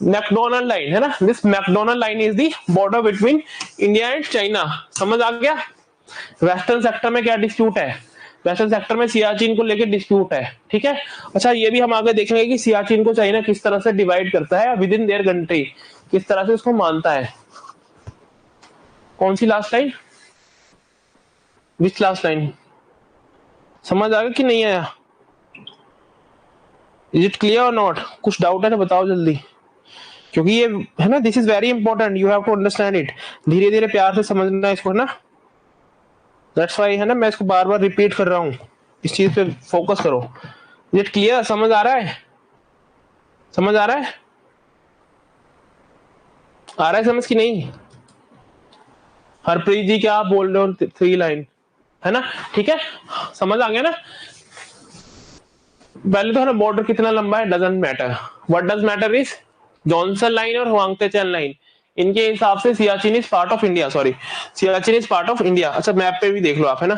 McDonald line, है ना, this McDonald line is the border between India and China. समझ आ गया? Western sector में क्या डिस्प्यूट है? वेस्टर्न सेक्टर में सियाचिन को लेकर डिस्प्यूट है। ठीक है, अच्छा, ये भी हम आगे देखेंगे कि सियाचिन को चाइना किस तरह से डिवाइड करता है विद इन देयर कंट्री, किस तरह से उसको मानता है। कौन सी last line? Which last line? समझ आ गया कि नहीं आया? इज इट क्लियर और नॉट? कुछ डाउट है तो बताओ जल्दी, क्योंकि ये है ना, this is very important, you have to understand it. धीरे धीरे प्यार से समझना इसको ना, दैट्स व्हाई, है ना, मैं इसको बार बार रिपीट कर रहा हूँ, इस चीज पे फोकस करो। Is it clear? समझ आ रहा है? आ रहा है समझ की नहीं? हरप्रीत जी क्या आप बोल रहे हो? 3 लाइन, है ना? ठीक है, समझ आ गया ना? पहले तो है ना, बॉर्डर कितना लंबा है doesn't matter, what does matter is Johnson line और ह्वांगते चेन लाइन, इनके हिसाब से Siachen is part of India, Siachen is part of India. अच्छा, मैप पे भी देख लो आप, है ना,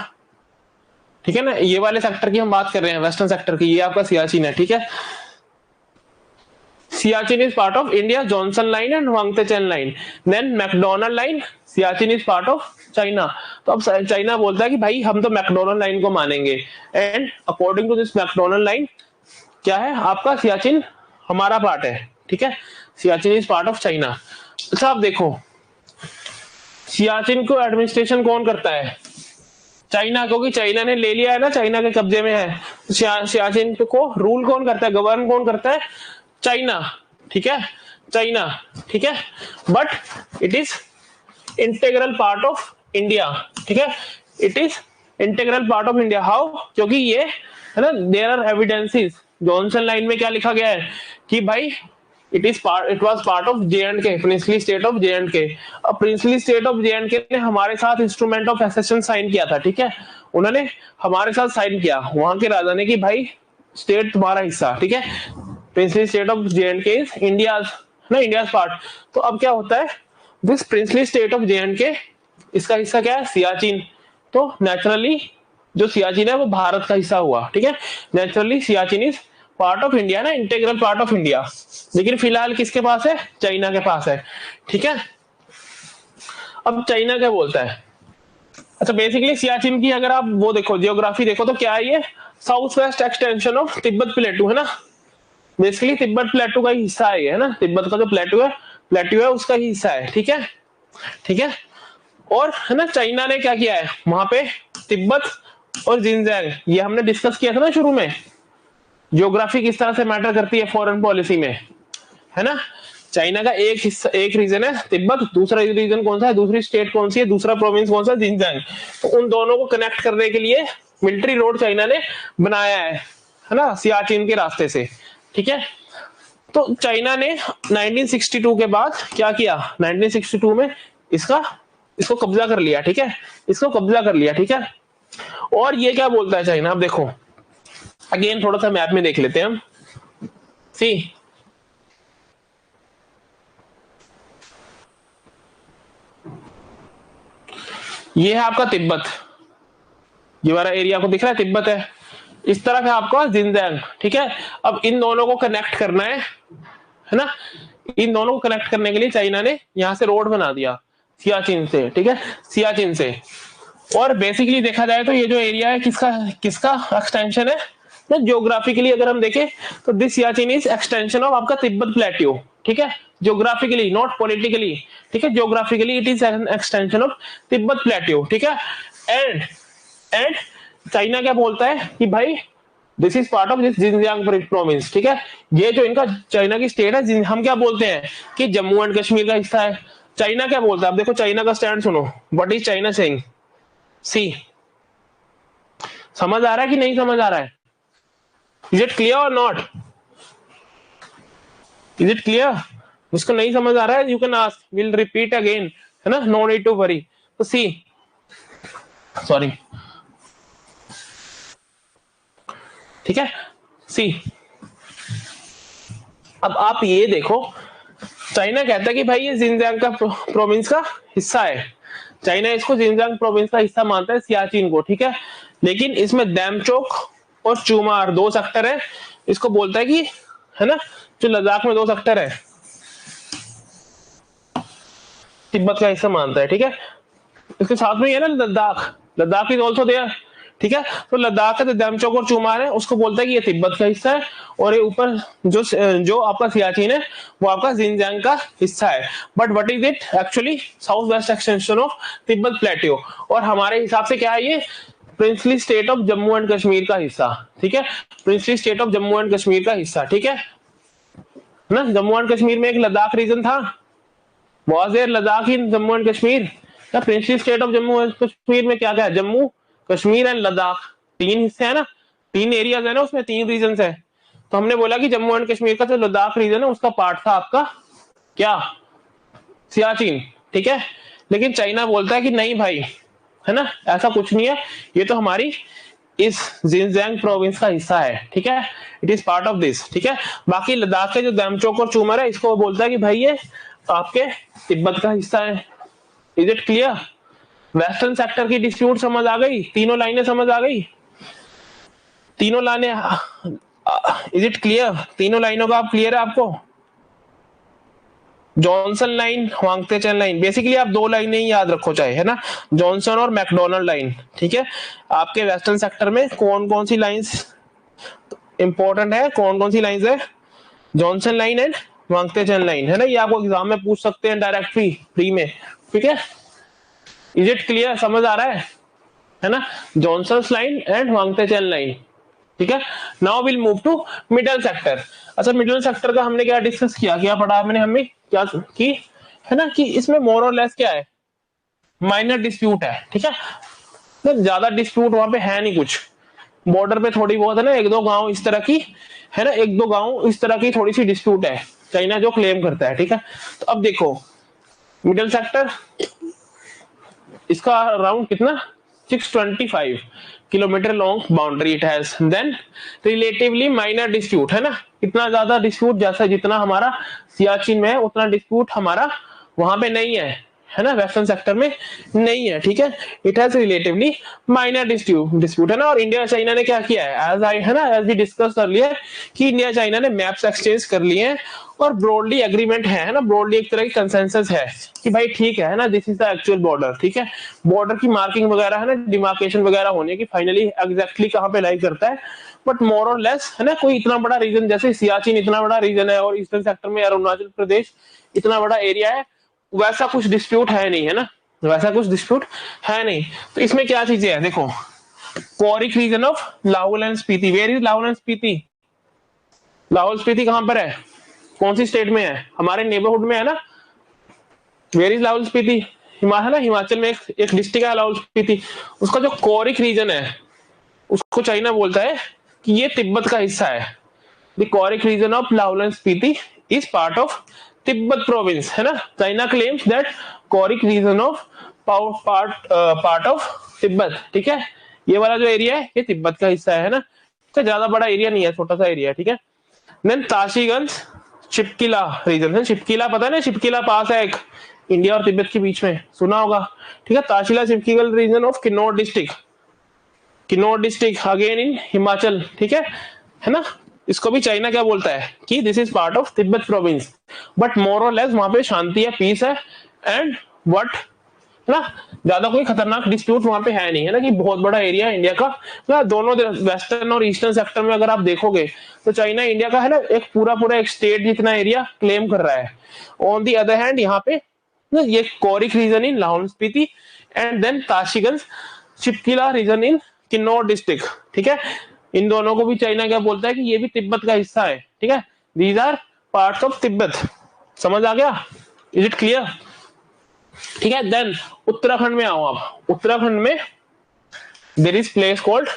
ठीक है ना, ये वाले सेक्टर की हम बात कर रहे हैं, वेस्टर्न सेक्टर की, ये आपका सियाचिन है। ठीक है, Siachen is part of India, Johnson line and Hwangte chain line. Then McDonald line, Siachen is part of China. तो अब चाइना बोलता है कि भाई हम तो मैकडोनल्ड लाइन को मानेंगे, and according to this McDonald line क्या है आपका, सियाचिन हमारा पार्ट है। ठीक है, Siachen is part of China. अच्छा, आप देखो, सियाचिन को एडमिनिस्ट्रेशन कौन करता है? चाइना, क्योंकि चाइना ने ले लिया है ना, चाइना के कब्जे में है। सियाचिन को रूल कौन करता है, गवर्न कौन करता है? चाइना। ठीक है, चाइना। ठीक है, but it is integral part of India. ठीक है, it is integral part of India. How? क्योंकि ये है ना, there are evidences, Johnson line में क्या लिखा गया है कि भाई it was part of J&K, princely state of J&K। अब प्रिंसली स्टेट ऑफ J&K ने हमारे साथ इंस्ट्रूमेंट ऑफ एसेशन साइन किया था। ठीक है, उन्होंने हमारे साथ साइन किया, वहां के राजा ने, कि भाई स्टेट तुम्हारा हिस्सा। ठीक है, princely state of J&K is India's, ना, इंडिया पार्ट। तो अब क्या होता है, this princely state of J&K, इसका हिस्सा क्या है, सियाचिन। तो नेचुरली जो सियाचिन है वो भारत का हिस्सा हुआ, ठीक है। Naturally Siachen is part of India ना, इंटीग्रल पार्ट ऑफ इंडिया। लेकिन फिलहाल किसके पास है, चाइना के पास है, ठीक है। अब चाइना क्या बोलता है, अच्छा बेसिकली सियाचिन की अगर आप वो देखो, जियोग्राफी देखो, तो क्या है ये, south west extension of Tibet प्लेटू है ना। बेसिकली तिब्बत प्लेटू का ही हिस्सा है ये, है ना, तिब्बत का जो प्लेटू है उसका ही हिस्सा है, ठीक है, ठीक है। और है ना, चाइना ने क्या किया है वहां पे, तिब्बत और जिनजियांग, ये हमने डिस्कस किया था ना शुरू में, ज्योग्राफी किस तरह से मैटर करती है फॉरेन पॉलिसी में, है ना। चाइना का एक हिस्सा, एक रीजन है तिब्बत, दूसरा रीजन कौन सा है, दूसरी स्टेट कौन सी है, दूसरा प्रोविंस कौन सा है, जिनजियांग। तो उन दोनों को कनेक्ट करने के लिए मिलिट्री रोड चाइना ने बनाया है ना, सियाचिन के रास्ते से, ठीक है। तो चाइना ने 1962 के बाद क्या किया, 1962 में इसको कब्जा कर लिया, ठीक है, इसको कब्जा कर लिया, ठीक है। और ये क्या बोलता है चाइना, अब देखो अगेन थोड़ा सा मैप में देख लेते हैं हम। सी ये है आपका तिब्बत, ये वाला एरिया को दिख रहा है, तिब्बत है। इस तरह का आपका जिनजियांग, ठीक है। अब इन दोनों को कनेक्ट करना है ना, इन दोनों को कनेक्ट करने के लिए चाइना ने यहां से रोड बना दिया सियाचिन से, ठीक है, सियाचिन से। और बेसिकली देखा जाए तो ये जो एरिया है किसका किसका एक्सटेंशन है ना, ज्योग्राफिकली अगर हम देखें तो this Siachen is extension of आपका तिब्बत प्लेट्यू, ठीक है, ज्योग्राफिकली नॉट पॉलिटिकली, ठीक है, geographically it is an extension of Tibet plateau, ठीक है। एंड चाइना क्या बोलता है कि भाई this is part of this Jinjiang province, ठीक है। ये जो इनका चाइना की स्टेट है, हम क्या बोलते हैं कि जम्मू एंड कश्मीर का हिस्सा है। चाइना क्या बोलता है, अब देखो चाइना का स्टैंड सुनो, व्हाट इज चाइना सेइंग, सी समझ आ रहा है कि नहीं समझ आ रहा है, इज इट क्लियर और नॉट, इज इट क्लियर। जिसको नहीं समझ आ रहा है you can ask, will repeat again, है ना, नो नीड टू वरी। तो सी, सॉरी, ठीक है, सी अब आप ये देखो, चाइना कहता है कि भाई ये जिनजियांग का प्रोविंस का हिस्सा है, चाइना इसको जिनजियांग प्रोविंस का हिस्सा मानता है सियाचिन को, ठीक है। लेकिन इसमें डैमचोक और चूमार दो सेक्टर है, इसको बोलता है कि, है ना, जो लद्दाख में दो सेक्टर है, तिब्बत का हिस्सा मानता है, ठीक है। इसके साथ में ये ना Ladakh, Ladakh is also there, ठीक है। तो लद्दाख का डैमचोक और चूमार है, उसको बोलता है कि ये तिब्बत का हिस्सा है, और ये ऊपर जो आपका सियाचिन है वो आपका जिनजियांग का हिस्सा है। But what is it actually, south west extension of Tibet plateau, और हमारे हिसाब से क्या है ये, princely state of Jammu and Kashmir का हिस्सा, ठीक है, princely state of Jammu and Kashmir का हिस्सा, ठीक है ना। जम्मू एंड कश्मीर में एक लद्दाख रीजन था, was there Ladakh in Jammu and Kashmir, या princely state of Jammu and Kashmir में क्या क्या है, जम्मू कश्मीर एंड लद्दाख, तीन हिस्से है ना, तीन एरियाज है ना, उसमें तीन रीजन है। तो हमने बोला कि जम्मू एंड कश्मीर का जो लद्दाख रीजन है उसका पार्ट था आपका क्या, सियाचिन, ठीक है। लेकिन चाइना बोलता है कि नहीं भाई, है ना, ऐसा कुछ नहीं है, ये तो हमारी इस जिनजियांग प्रोविंस का हिस्सा है, ठीक है, it is part of this, ठीक है। बाकी लद्दाख के जो डैमचोक और चूमर है, इसको बोलता है कि भाई ये आपके तिब्बत का हिस्सा है। Is it clear, western sector की डिस्प्यूट समझ आ गई, तीनों लाइनें समझ आ गई, तीनों लाइनें, इज इट क्लियर, तीनों लाइनों का आप क्लियर है आपको, जॉनसन लाइन, वांगतेचन लाइन, बेसिकली आप दो लाइनें ही याद रखो चाहे, है ना, जॉनसन और मैकडोनल्ड लाइन, ठीक है। आपके वेस्टर्न सेक्टर में कौन कौन सी लाइंस इंपॉर्टेंट है, कौन कौन सी लाइंस है, जॉनसन लाइन एंड वांगतेचन लाइन, है ना, ये आपको एग्जाम में पूछ सकते हैं डायरेक्ट फ्री में, ठीक है। इज इट क्लियर, समझ आ रहा है ना, जॉनसन लाइन एंड वांगतेचन लाइन, ठीक है। Now will move to middle sector. अच्छा मिडल सेक्टर का हमने क्या डिस्कस किया, क्या पढ़ा मैंने, हमें क्या की, है ना, कि इसमें मोर और लेस क्या है, माइनर डिस्प्यूट है, ठीक है, तो ज्यादा डिस्प्यूट वहां पे है नहीं कुछ, बॉर्डर पे थोड़ी बहुत है ना, एक दो गांव इस तरह की, है ना, एक दो गांव इस तरह की थोड़ी सी डिस्प्यूट है, चाइना जो क्लेम करता है, ठीक है। तो अब देखो मिडल सेक्टर, इसका अराउंड कितना 625, kilometre long boundary it has. Then relatively minor dispute, है ना, इतना ज्यादा डिस्प्यूट जैसा जितना हमारा सियाचिन में है उतना डिस्प्यूट हमारा वहां पे नहीं है ना, वेस्टर्न सेक्टर में नहीं है, ठीक है। It has relatively minor dispute, है ना। और इंडिया चाइना ने क्या किया है, एज आई, है ना, एज वी डिस्कस अर्लियर कि इंडिया चाइना ने मैप्स एक्सचेंज कर लिए हैं और ब्रॉडली एग्रीमेंट है ना, ब्रॉडली एक तरह की कंसेंसस है कि भाई ठीक है ना, this is the actual border, ठीक है। बॉर्डर की मार्किंग वगैरह, है ना, डिमार्केशन वगैरह होने की फाइनली एग्जैक्टली कहां पे लाई करता है, बट मोर और लेस, है ना, कोई इतना बड़ा रीजन जैसे सियाचिन इतना बड़ा रीजन है और ईस्टर्न सेक्टर में अरुणाचल प्रदेश इतना बड़ा एरिया है, वैसा कुछ डिस्प्यूट है नहीं, है ना, वैसा कुछ डिस्प्यूट है नहीं। तो इसमें क्या चीजें हैं, देखो, Korik region of Lahaul and Spiti. Where is Lahaul and Spiti? Lahaul Spiti कहां पर है, कौन सी स्टेट में है, हमारे नेबरहुड में है ना। Where is Lahaul Spiti? हिमाचल, है ना, हिमाचल में एक डिस्ट्रिक्ट है लाहौल स्पीति। उसका जो कोरिक रीजन है उसको चाइना बोलता है कि ये तिब्बत का हिस्सा है। The Korik region of Lahaul and Spiti is part of Tibet province, है ना। China claims that Korik region of part of Tibet, ठीक है। ये वाला जो एरिया है ये तिब्बत का हिस्सा है ना, तो ज्यादा बड़ा एरिया नहीं है, छोटा सा एरिया है, ठीक है। देन ताशीगंज चिपकिला रीजन है, चिपकिला पता है ना, चिपकिला पास है एक इंडिया और तिब्बत के बीच में, सुना होगा, ठीक है। ताशीला चिपकिगल region of Kinnaur district, Kinnaur district again in Himachal, ठीक है ना। इसको भी चाइना क्या बोलता है कि this is part of Tibet province, but more और लेस वहां पे शांति है, पीस है, एंड व्हाट, है ना, ज्यादा कोई खतरनाक डिस्प्यूट वहां पे है नहीं, है ना, कि बहुत बड़ा एरिया है इंडिया का ना। दोनों वेस्टर्न और ईस्टर्न सेक्टर में अगर आप देखोगे तो चाइना इंडिया का, है ना, एक पूरा एक स्टेट जितना एरिया क्लेम कर रहा है। ऑन दी अदर हैंड यहाँ पे ये Korik region in Lahaul Spiti and then Tashigang Shipkila region in Kinnaur district, ठीक है। इन दोनों को भी चाइना क्या बोलता है कि ये भी तिब्बत का हिस्सा है, ठीक है। These are parts of Tibet, समझ आ गया, इज इट क्लियर, ठीक है। देन उत्तराखंड में आओ आप, उत्तराखंड में there is place called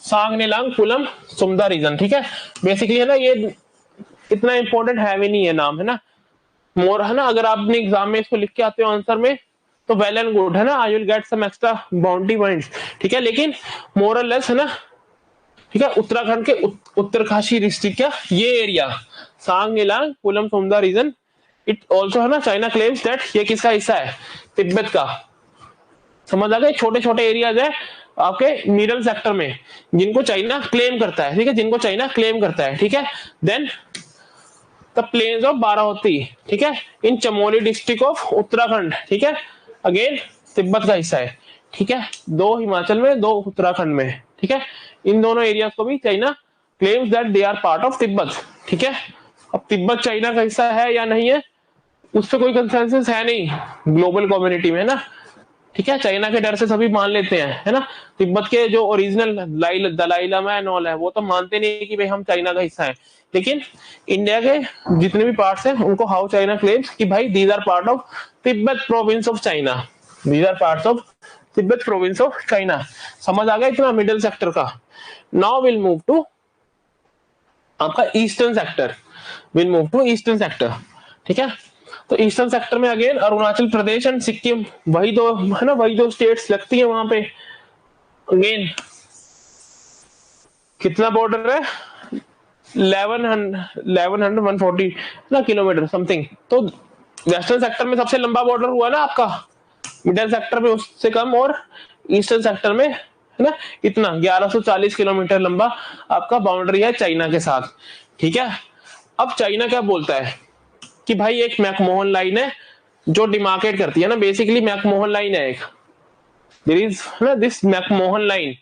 Sang Nelang Pulam Sumda region, ठीक है। बेसिकली, है ना, ये इतना इंपॉर्टेंट है भी नहीं है नाम, है ना, मोर, है ना, अगर आप अपने एग्जाम में इसको लिख के आते हो आंसर में तो वेल एंड गुड, है ना, I will get some extra boundary points, ठीक है, लेकिन मोर और लेस, है ना, ठीक है। उत्तराखंड के उत्तरकाशी डिस्ट्रिक्ट का ये area सांगनेलांग Pulam Sumda reason, it also, है ना, चाइना क्लेम्स दैट ये किसका हिस्सा है, तिब्बत का, समझ आ गए। छोटे छोटे एरियाज है आपके मिडल सेक्टर में जिनको चाइना क्लेम करता है, ठीक है, जिनको चाइना क्लेम करता है, ठीक है। देन द प्लेन्स ऑफ बारावती, ठीक है, इन चमोली डिस्ट्रिक्ट ऑफ उत्तराखंड, ठीक है, अगेन तिब्बत का हिस्सा है, ठीक है। दो हिमाचल में, दो उत्तराखंड में, ठीक है। इन दोनों एरियाज को भी China claims that they are part of Tibet, ठीक है। अब तिब्बत चाइना का हिस्सा है या नहीं है उस पर कोई कंसेंसस है नहीं ग्लोबल कम्युनिटी में, है ना, ठीक है। चाइना के डर से सभी मान लेते हैं, है ना, तिब्बत के जो original Dalai Lama and all है वो तो मानते नहीं कि भाई हम चाइना का हिस्सा है, लेकिन इंडिया के जितने भी पार्ट्स हैं उनको हाउ चाइना क्लेम्स कि भाई these are part of Tibet province of China, these are parts of Tibet province of China, समझ आ गया इतना मिडिल सेक्टर का। नाउ विल मूव टू आपका eastern sector, will move to eastern sector, ठीक है। तो ईस्टर्न सेक्टर में अगेन अरुणाचल प्रदेश एंड सिक्किम, वही दो, है ना, वही दो स्टेट्स लगती है वहां पे। अगेन कितना बॉर्डर है, 1140 ना किलोमीटर समथिंग। तो वेस्टर्न सेक्टर में सबसे लंबा बॉर्डर हुआ ना आपका, मिडिल सेक्टर में उससे कम, और ईस्टर्न सेक्टर में, है ना, इतना 1140 किलोमीटर लंबा आपका बाउंड्री है चाइना के साथ, ठीक है। अब चाइना क्या बोलता है कि भाई एक मैकमोहन लाइन है जो डिमार्केट करती है ना, बेसिकली मैकमोहन लाइन है एक, देयर इज, है ना, दिस मैकमोहन लाइन,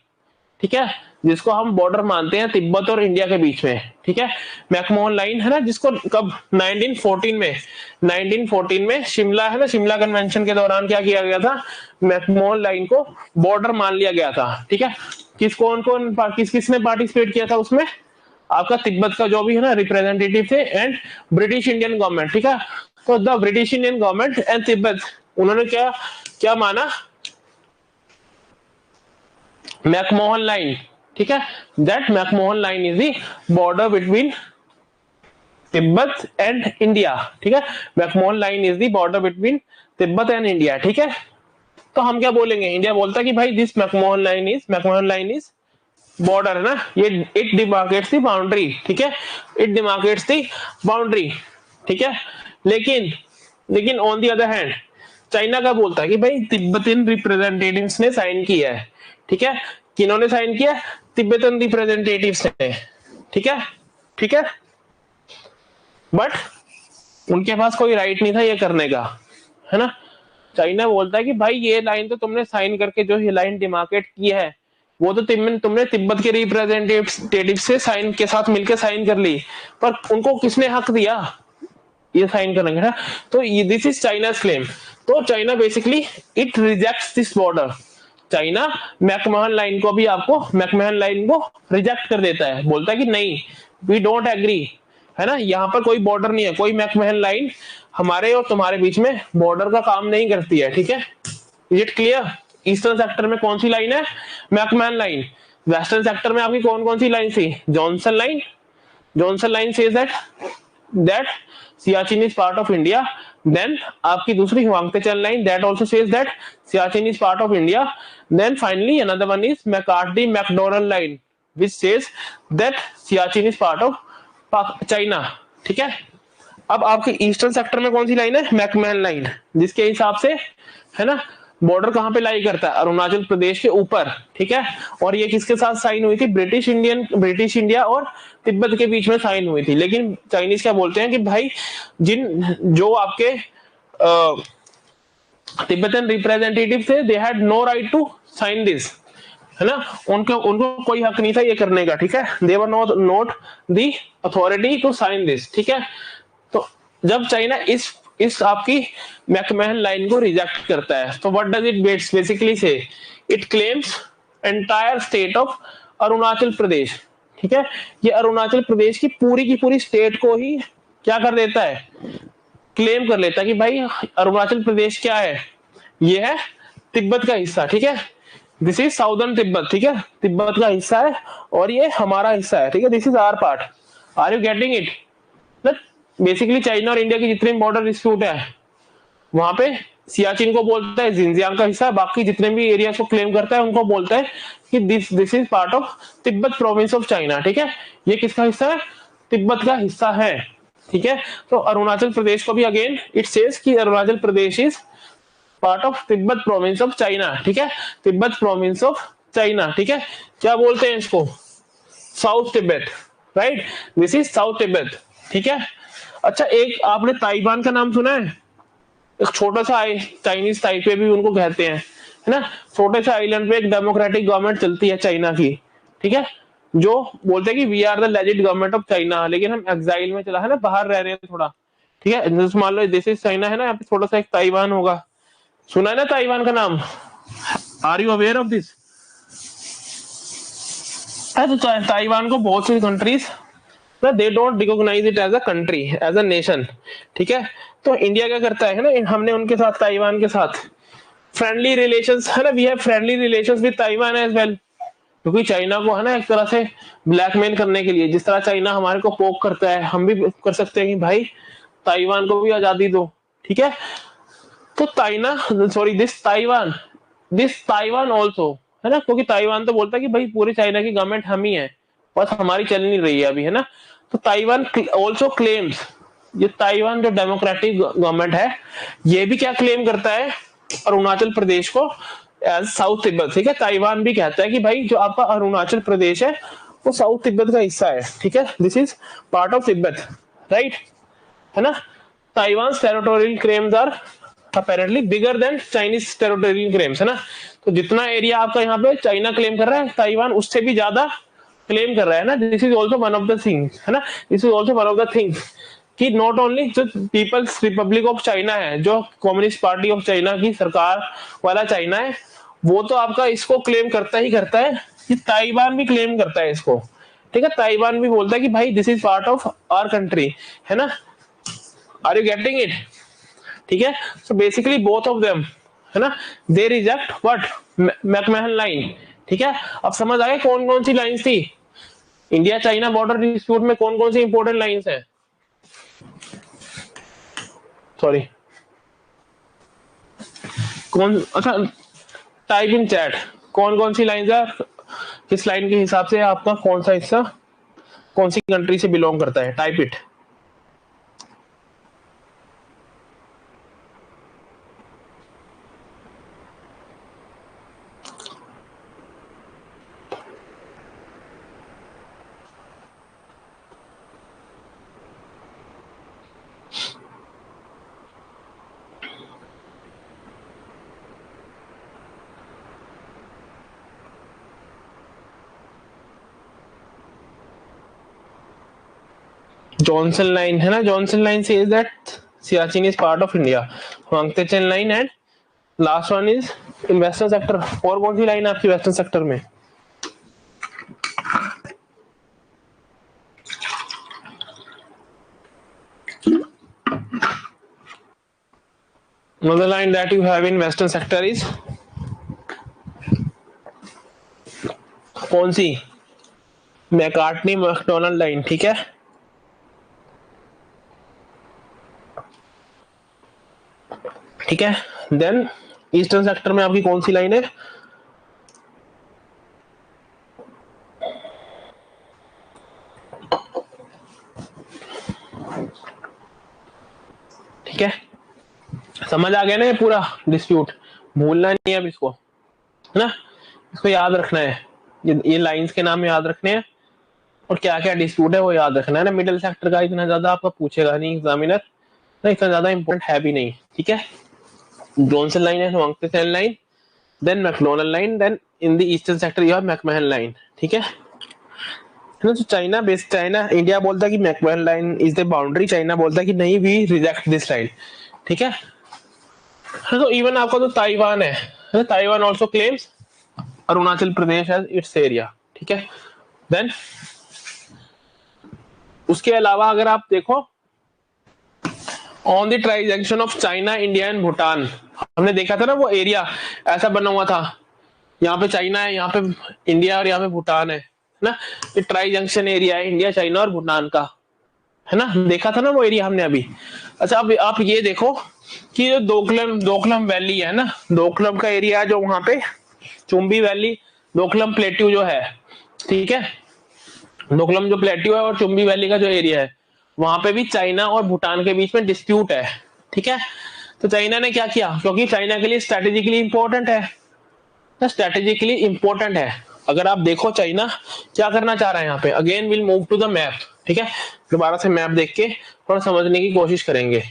ठीक है, जिसको हम बॉर्डर मानते हैं तिब्बत और इंडिया के बीच में, ठीक है। मैकमोहन लाइन, है ना, जिसको कब 1914 में शिमला, है ना, शिमला कन्वेंशन के दौरान क्या किया गया था, मैकमोहन लाइन को बॉर्डर मान लिया गया था, ठीक है। किसने पार्टिसिपेट किया था उसमें, आपका तिब्बत का जो भी, है ना, रिप्रेजेंटेटिव थे एंड ब्रिटिश इंडियन गवर्नमेंट, ठीक है। तो the British Indian government and Tibet, उन्होंने क्या क्या माना, मैकमोहन लाइन, ठीक है, that McMahon line is the border between Tibet and India, ठीक है। McMahon line is the border between Tibet and India, ठीक है। तो हम क्या बोलेंगे, इंडिया बोलता है कि भाई this McMahon line is border है ना, ये इट डिमार्केट्स द बाउंड्री, ठीक है, इट डिमार्केट्स द बाउंड्री, ठीक है। लेकिन लेकिन on the other hand China का बोलता है कि भाई तिब्बतन रिप्रेजेंटेटिव्स ने साइन किया है, ठीक है। किन्होंने साइन किया? तिब्बतन रिप्रेजेंटेटिव्स ने, ठीक है, ठीक है। बट उनके पास कोई राइट नहीं था ये करने का, है ना। चाइना बोलता है कि भाई ये लाइन तो तुमने साइन करके जो ये लाइन डिमार्केट की है वो तो तुमने तिब्बत के रिप्रेजेंटेटिव से साइन के साथ मिलकर साइन कर ली, पर उनको किसने हक दिया ये साइन करने का? तो दिस इज चाइना's क्लेम। तो China basically it rejects this border. China McMahon line को भी आपको मैकमहन लाइन को रिजेक्ट कर देता है, बोलता है कि नहीं, वी डोंट एग्री, है ना, यहाँ पर कोई बॉर्डर नहीं है, कोई मैकमहन लाइन हमारे और तुम्हारे बीच में बॉर्डर का काम नहीं करती है, ठीक है। Is it clear? Eastern sector में कौन सी लाइन है? मैकमहन लाइन। वेस्टर्न सेक्टर में आपकी कौन कौन सी लाइन थी? Johnson line. Johnson line says that Siachen is part of India. Then आपकी दूसरी Wangte Chen line that also says that Siachen is part of India. Then finally another one is Macartney MacDonald line which says that Siachen is part of China, ठीक है। अब आपके eastern sector में कौन सी line है? मैकमहन लाइन, जिसके हिसाब से, है ना, बॉर्डर कहां पे लाई करता है? अरुणाचल प्रदेश के ऊपर, ठीक है। और ये किसके साथ साइन हुई थी? ब्रिटिश इंडिया और तिब्बत के बीच में साइन हुई थी। लेकिन चाइनीज क्या बोलते हैं कि भाई जो आपके तिब्बतन रिप्रेजेंटेटिव थे, they had no right to sign this, है ना, उनको कोई हक नहीं था ये करने का, ठीक है। They were not the authority to sign this, ठीक है। तो जब चाइना इस आपकी मैकमहन लाइन को रिजेक्ट करता है तो what does it basically say? It claims entire state of Arunachal Pradesh, ठीक है। ये अरुणाचल प्रदेश की पूरी स्टेट को ही क्या कर देता है? क्लेम कर लेता है कि भाई अरुणाचल प्रदेश क्या है? ये है तिब्बत का हिस्सा, ठीक है। दिस इज साउदर्न तिब्बत, ठीक है, तिब्बत का हिस्सा है और ये हमारा हिस्सा है, ठीक है। This is our part. Are you getting it? Basically China और इंडिया के जितने बॉर्डर डिस्प्यूट है वहां पे सियाचिन को बोलता है जिनजियांग का हिस्सा, बाकी जितने भी एरिया को क्लेम करता है उनको बोलता है कि this is part of Tibet province of China, ठीक है। ये किसका हिस्सा है? तिब्बत का हिस्सा है, ठीक है। तो अरुणाचल प्रदेश को भी अगेन इट सेज कि Arunachal Pradesh is part of Tibet province of China, ठीक है, तिब्बत प्रोविंस ऑफ चाइना, ठीक है। क्या बोलते हैं इसको? South Tibet, right, this is south Tibet, ठीक है। अच्छा, एक आपने ताइवान का नाम सुना है? एक छोटा सा चाइनीज ताइपे भी उनको कहते हैं, है ना। छोटे से आइलैंड पे एक डेमोक्रेटिक गवर्नमेंट चलती है चाइना की, ठीक है, जो बोलते हैं कि we are the legit government of China, लेकिन हम एक्साइल में चला है ना, बाहर रह रहे हैं थोड़ा, ठीक है। जैसे मान लो दिस इज चाइना है ना, यहाँ पे थोड़ा सा एक ताइवान होगा, सुना है ना ताइवान का नाम? Are you aware of this? तो ताइवान को बहुत सी countries they don't recognise it as a country, as a nation, ठीक है। तो इंडिया क्या करता है ना, हमने उनके साथ ताइवान के साथ फ्रेंडली रिलेशंस, है ना, we have friendly relations with Taiwan as well, क्योंकि चाइना को, है ना, एक तरह से ब्लैकमेल करने के लिए, जिस तरह चाइना हमारे को पोक करता है हम भी कर सकते हैं कि भाई ताइवान को भी आजादी दो, ठीक है। तो दिस ताइवान ऑल्सो, है ना, क्योंकि ताइवान तो बोलता है कि भाई पूरी चाइना की गवर्नमेंट हम ही है, बस हमारी चल नहीं रही है अभी, है ना। तो ताइवान ऑल्सो क्लेम्स, ये ताइवान जो डेमोक्रेटिक गवर्नमेंट है ये भी क्या क्लेम करता है? अरुणाचल प्रदेश को एज साउथ तिब्बत, ठीक है। ताइवान भी कहता है कि भाई जो आपका अरुणाचल प्रदेश है वो साउथ तिब्बत का हिस्सा है, ठीक है, this is part of Tibet, right, है ना। Taiwan territorial claims are apparently bigger than Chinese territorial claims, है ना। तो जितना एरिया आपका यहाँ पे चाइना क्लेम कर रहा है, ताइवान उससे भी ज्यादा क्लेम कर रहा है ना। This is also one of the things, है ना, this is also one of the things कि नॉट ओनली जो पीपल्स रिपब्लिक ऑफ चाइना है, जो कम्युनिस्ट पार्टी ऑफ चाइना की सरकार वाला चाइना है, वो तो आपका इसको क्लेम करता ही करता है, कि ताइवान भी क्लेम करता है इसको, ठीक है। ताइवान भी बोलता है कि भाई this is part of our country, है ना। Are you getting it? ठीक है। So basically both of them, है ना, they reject what? McMahon line, ठीक है। अब समझ आए कौन कौन सी लाइंस थी इंडिया चाइना बॉर्डर डिस्प्यूट में, कौन कौन सी इंपोर्टेंट लाइंस है? सॉरी, कौन, अच्छा टाइप इन चैट कौन कौन सी लाइंस है किस लाइन के हिसाब से आपका कौन सा हिस्सा कौन सी कंट्री से बिलोंग करता है, टाइप इट। जॉनसन लाइन है ना, Johnson line says that Siachen is part of India. Hwangte Chen line and last one is in western sector. और कौन सी लाइन है आपकी वेस्टर्न सेक्टर में? Another line that you have in western sector is कौन सी? McCartney McDonald line, ठीक है। ठीक है, देन ईस्टर्न सेक्टर में आपकी कौन सी लाइन है? ठीक है, समझ आ गया ना ये पूरा डिस्प्यूट? भूलना नहीं है अब इसको, है ना, इसको याद रखना है। ये लाइंस के नाम याद रखने हैं और क्या क्या डिस्प्यूट है वो याद रखना है ना। मिडिल सेक्टर का इतना ज्यादा आपका पूछेगा नहीं एग्जामिनर, इतना ज्यादा इंपॉर्टेंट है भी नहीं, ठीक है। जॉनसन लाइन है, Hwangte line, then McDonald line, then in the eastern sector you have McMahon line, ठीक है ना। तो चाइना बेस्ड, चाइना, इंडिया बोलता है कि McMahon line is the boundary, China बोलता है कि नहीं, वी रिजेक्ट दिस लाइन, ठीक है। तो इवन आपका जो ताइवान है, Taiwan also claims Arunachal Pradesh as its area, ठीक है। देन उसके अलावा अगर आप देखो on the trijunction of China, India and Bhutan, हमने देखा था ना वो एरिया ऐसा बना हुआ था, यहाँ पे चाइना है, यहाँ पे इंडिया और यहाँ पे भूटान है ना। ये ट्राई जंक्शन एरिया है इंडिया, चाइना और भूटान का, है ना, देखा था ना वो एरिया हमने अभी। अच्छा, अब आप ये देखो कि जो दोकलम वैली है ना, दोकलम का एरिया जो वहां पे चुम्बी वैली, दोकलम प्लेट्यू जो है, ठीक है, दोकलम जो प्लेट्यू है और चुम्बी वैली का जो एरिया है, वहां पे भी चाइना और भूटान के बीच में डिस्प्यूट है, ठीक है। तो चाइना ने क्या किया, क्योंकि चाइना के लिए स्ट्रेटेजिकली इंपॉर्टेंट है, स्ट्रेटेजिकली इंपॉर्टेंट है। अगर आप देखो चाइना क्या करना चाह रहा है यहाँ पे, again will move to the map, ठीक है। दोबारा से मैप देख के थोड़ा समझने की कोशिश करेंगे।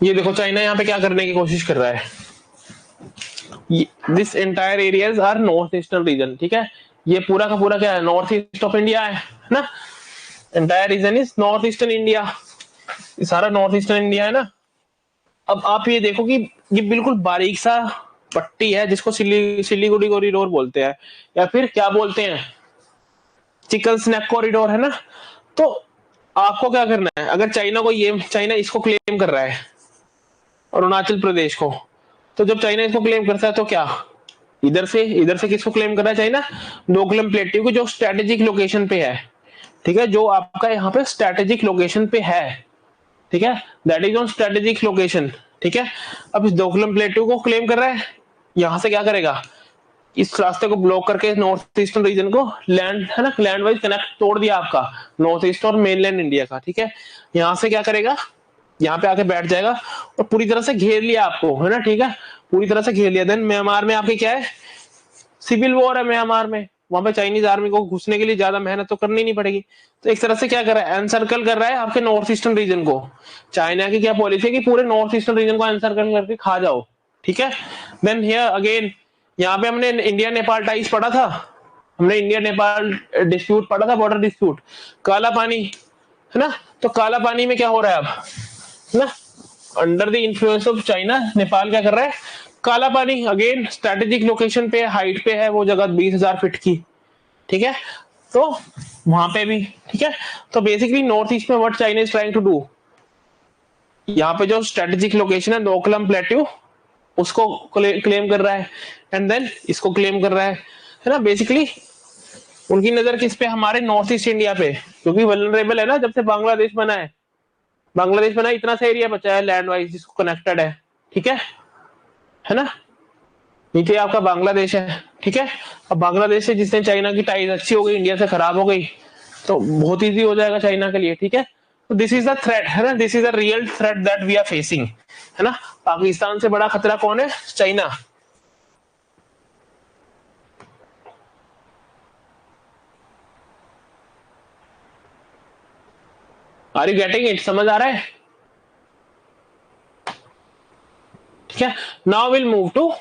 ये देखो चाइना यहाँ पे क्या करने की कोशिश कर रहा है, this entire areas are north eastern region, ठीक है। ये पूरा का पूरा क्या है, नॉर्थ ईस्ट ऑफ इंडिया है ना, entire reason is north eastern India, ये सारा नॉर्थ ईस्टर्न इंडिया है ना। अब आप ये देखो कि ये बिल्कुल बारीक सा पट्टी है जिसको सिलीगुड़ी कॉरिडोर बोलते हैं, या फिर क्या बोलते हैं, चिकन स्नैक कॉरिडोर, है ना। तो आपको क्या करना है, अगर चाइना इसको क्लेम कर रहा है अरुणाचल प्रदेश को, तो जब चाइना इसको क्लेम करता है तो क्या, इधर से किसको क्लेम कर रहा है चाइना, डोकलम प्लेट्यू को, जो स्ट्रेटेजिक लोकेशन पे है, ठीक है, जो आपका यहाँ पे स्ट्रेटेजिक लोकेशन पे है, ठीक है, that is on strategic location, ठीक है। अब इस डोकलम प्लेट्यू को क्लेम कर रहा है, यहां से क्या करेगा, इस रास्ते को ब्लॉक करके नॉर्थ ईस्टर्न रीजन को लैंड, है ना, लैंड वाइज कनेक्ट तोड़ दिया आपका नॉर्थ ईस्ट और मेनलैंड इंडिया का, ठीक है। यहां से क्या करेगा, यहाँ पे आके बैठ जाएगा और पूरी तरह से घेर लिया आपको, है ना, ठीक है, पूरी तरह से घेर लिया। देन म्यांमार में आपके क्या है, सिविल वॉर है म्यांमार में, वहां पे चाइनीज आर्मी को घुसने के लिए ज्यादा मेहनत तो करनी नहीं पड़ेगी। तो एक तरह से क्या कर रहा है, एनसर्कल कर रहा है आपके नॉर्थ ईस्टर्न रीजन को। चाइना की क्या पॉलिसी है कि पूरे नॉर्थ ईस्टर्न रीजन को एनसर्कल करके खा जाओ, ठीक है। देन हियर अगेन, यहाँ पे हमने इंडिया नेपाल टाइज पढ़ा था, हमने इंडिया नेपाल डिस्प्यूट पढ़ा था, बॉर्डर डिस्प्यूट, काला पानी, है ना। तो काला पानी में क्या हो रहा है अब, है ना, under the influence of China, Nepal क्या कर रहा है, काला पानी अगेन स्ट्रेटेजिक लोकेशन पे, हाइट पे है वो जगह 20,000 फीट की, ठीक है। तो वहां पे भी, ठीक है। तो बेसिकली नॉर्थ ईस्ट में what China is trying to do, यहाँ पे जो स्ट्रेटेजिक लोकेशन है डोकलम प्लेट्यू, उसको क्लेम कर रहा है, एंड देन इसको क्लेम कर रहा है ना। बेसिकली उनकी नजर किस पे, हमारे नॉर्थ ईस्ट इंडिया पे, क्योंकि वल्नरेबल है ना, जब से बांग्लादेश बना है, बांग्लादेश बना इतना सा एरिया बचा है लैंड वाइज जिसको कनेक्टेड है, ठीक है ना। नीचे आपका बांग्लादेश है, ठीक है। अब बांग्लादेश से जिसने चाइना की टाइज अच्छी हो गई, इंडिया से खराब हो गई, तो बहुत इजी हो जाएगा चाइना के लिए, ठीक है। तो दिस इज द थ्रेट, है ना, this is the real threat that we are facing, है ना। पाकिस्तान से बड़ा खतरा कौन है? China. Are you getting it? समझ आ रहा है? ठीक है। नाउ विल मूव टू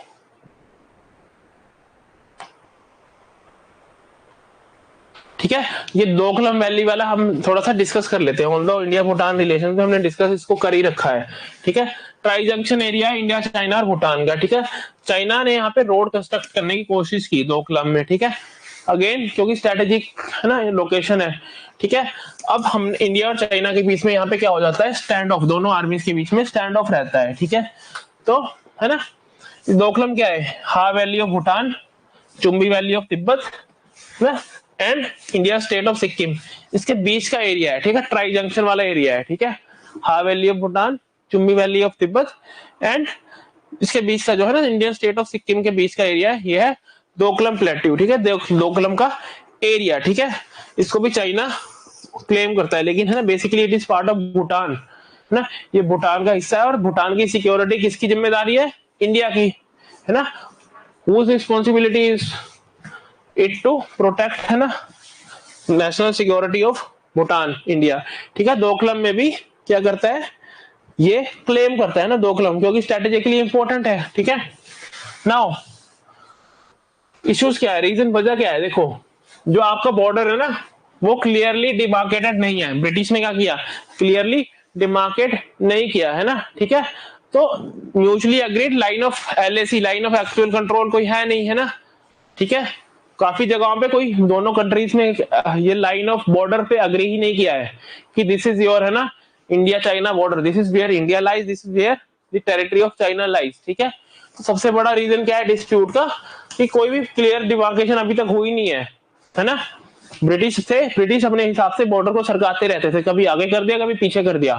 ठीक है, ये दोकलम वैली वाला हम थोड़ा सा डिस्कस कर लेते हैं। ऑल्दो इंडिया भूटान रिलेशन में हमने डिस्कस इसको कर ही रखा है, ठीक है। ट्राई जंक्शन एरिया है इंडिया चाइना और भूटान का, ठीक है। चाइना ने यहाँ पे रोड कंस्ट्रक्ट करने की कोशिश की दोकलम में, ठीक है। अगेन क्योंकि स्ट्रेटेजिक है ना लोकेशन है, ठीक है। अब हम इंडिया और चाइना के बीच में यहाँ पे क्या हो जाता है, स्टैंड ऑफ, दोनों आर्मीज के बीच में स्टैंड ऑफ रहता है, ठीक है। तो है ना, दोकलम क्या है, हा valley of Bhutan, Chumbi valley of Tibet and India state of Sikkim, इसके बीच का एरिया है, ठीक है। ट्राई जंक्शन वाला एरिया है, ठीक है। हा valley of Bhutan, Chumbi valley of Tibet and इसके बीच का जो है ना इंडियन स्टेट ऑफ सिक्किम के बीच का एरिया है, ये है दोकलम प्लेट्यू, ठीक है। दोकलम का एरिया, ठीक है। इसको भी चाइना क्लेम करता है, लेकिन है ना basically it is part of Bhutan, है ना। ये भूटान का हिस्सा है और भूटान की सिक्योरिटी किसकी जिम्मेदारी है? इंडिया की, है ना। whose responsibility is it to protect, है ना, national security of Bhutan, India, ठीक है। दोकलम में भी क्या करता है, ये क्लेम करता है ना दोकलम, क्योंकि स्ट्रेटेजिकली इंपॉर्टेंट है, ठीक है। नाउ इश्यूज क्या है, रीजन वजह क्या है, देखो जो आपका बॉर्डर है ना वो क्लियरली डिमार्केटेड नहीं है। ब्रिटिश ने क्या किया, क्लियरली डिमार्केट नहीं किया, है ना, ठीक है। तो mutually agreed line of LAC, line of actual control कोई है नहीं, है ना, ठीक है। काफी जगहों पे कोई दोनों कंट्रीज में ये लाइन ऑफ बॉर्डर पे अग्री ही नहीं किया है कि दिस इज योर, है ना, India China border, this is where India lies, this is where the territory of China lies, ठीक है। तो सबसे बड़ा रीजन क्या है डिस्प्यूट का, कि कोई भी क्लियर डिमार्केशन अभी तक हुई नहीं है ना। ब्रिटिश अपने हिसाब से बॉर्डर को सरकाते रहते थे, कभी आगे कर दिया कभी पीछे कर दिया,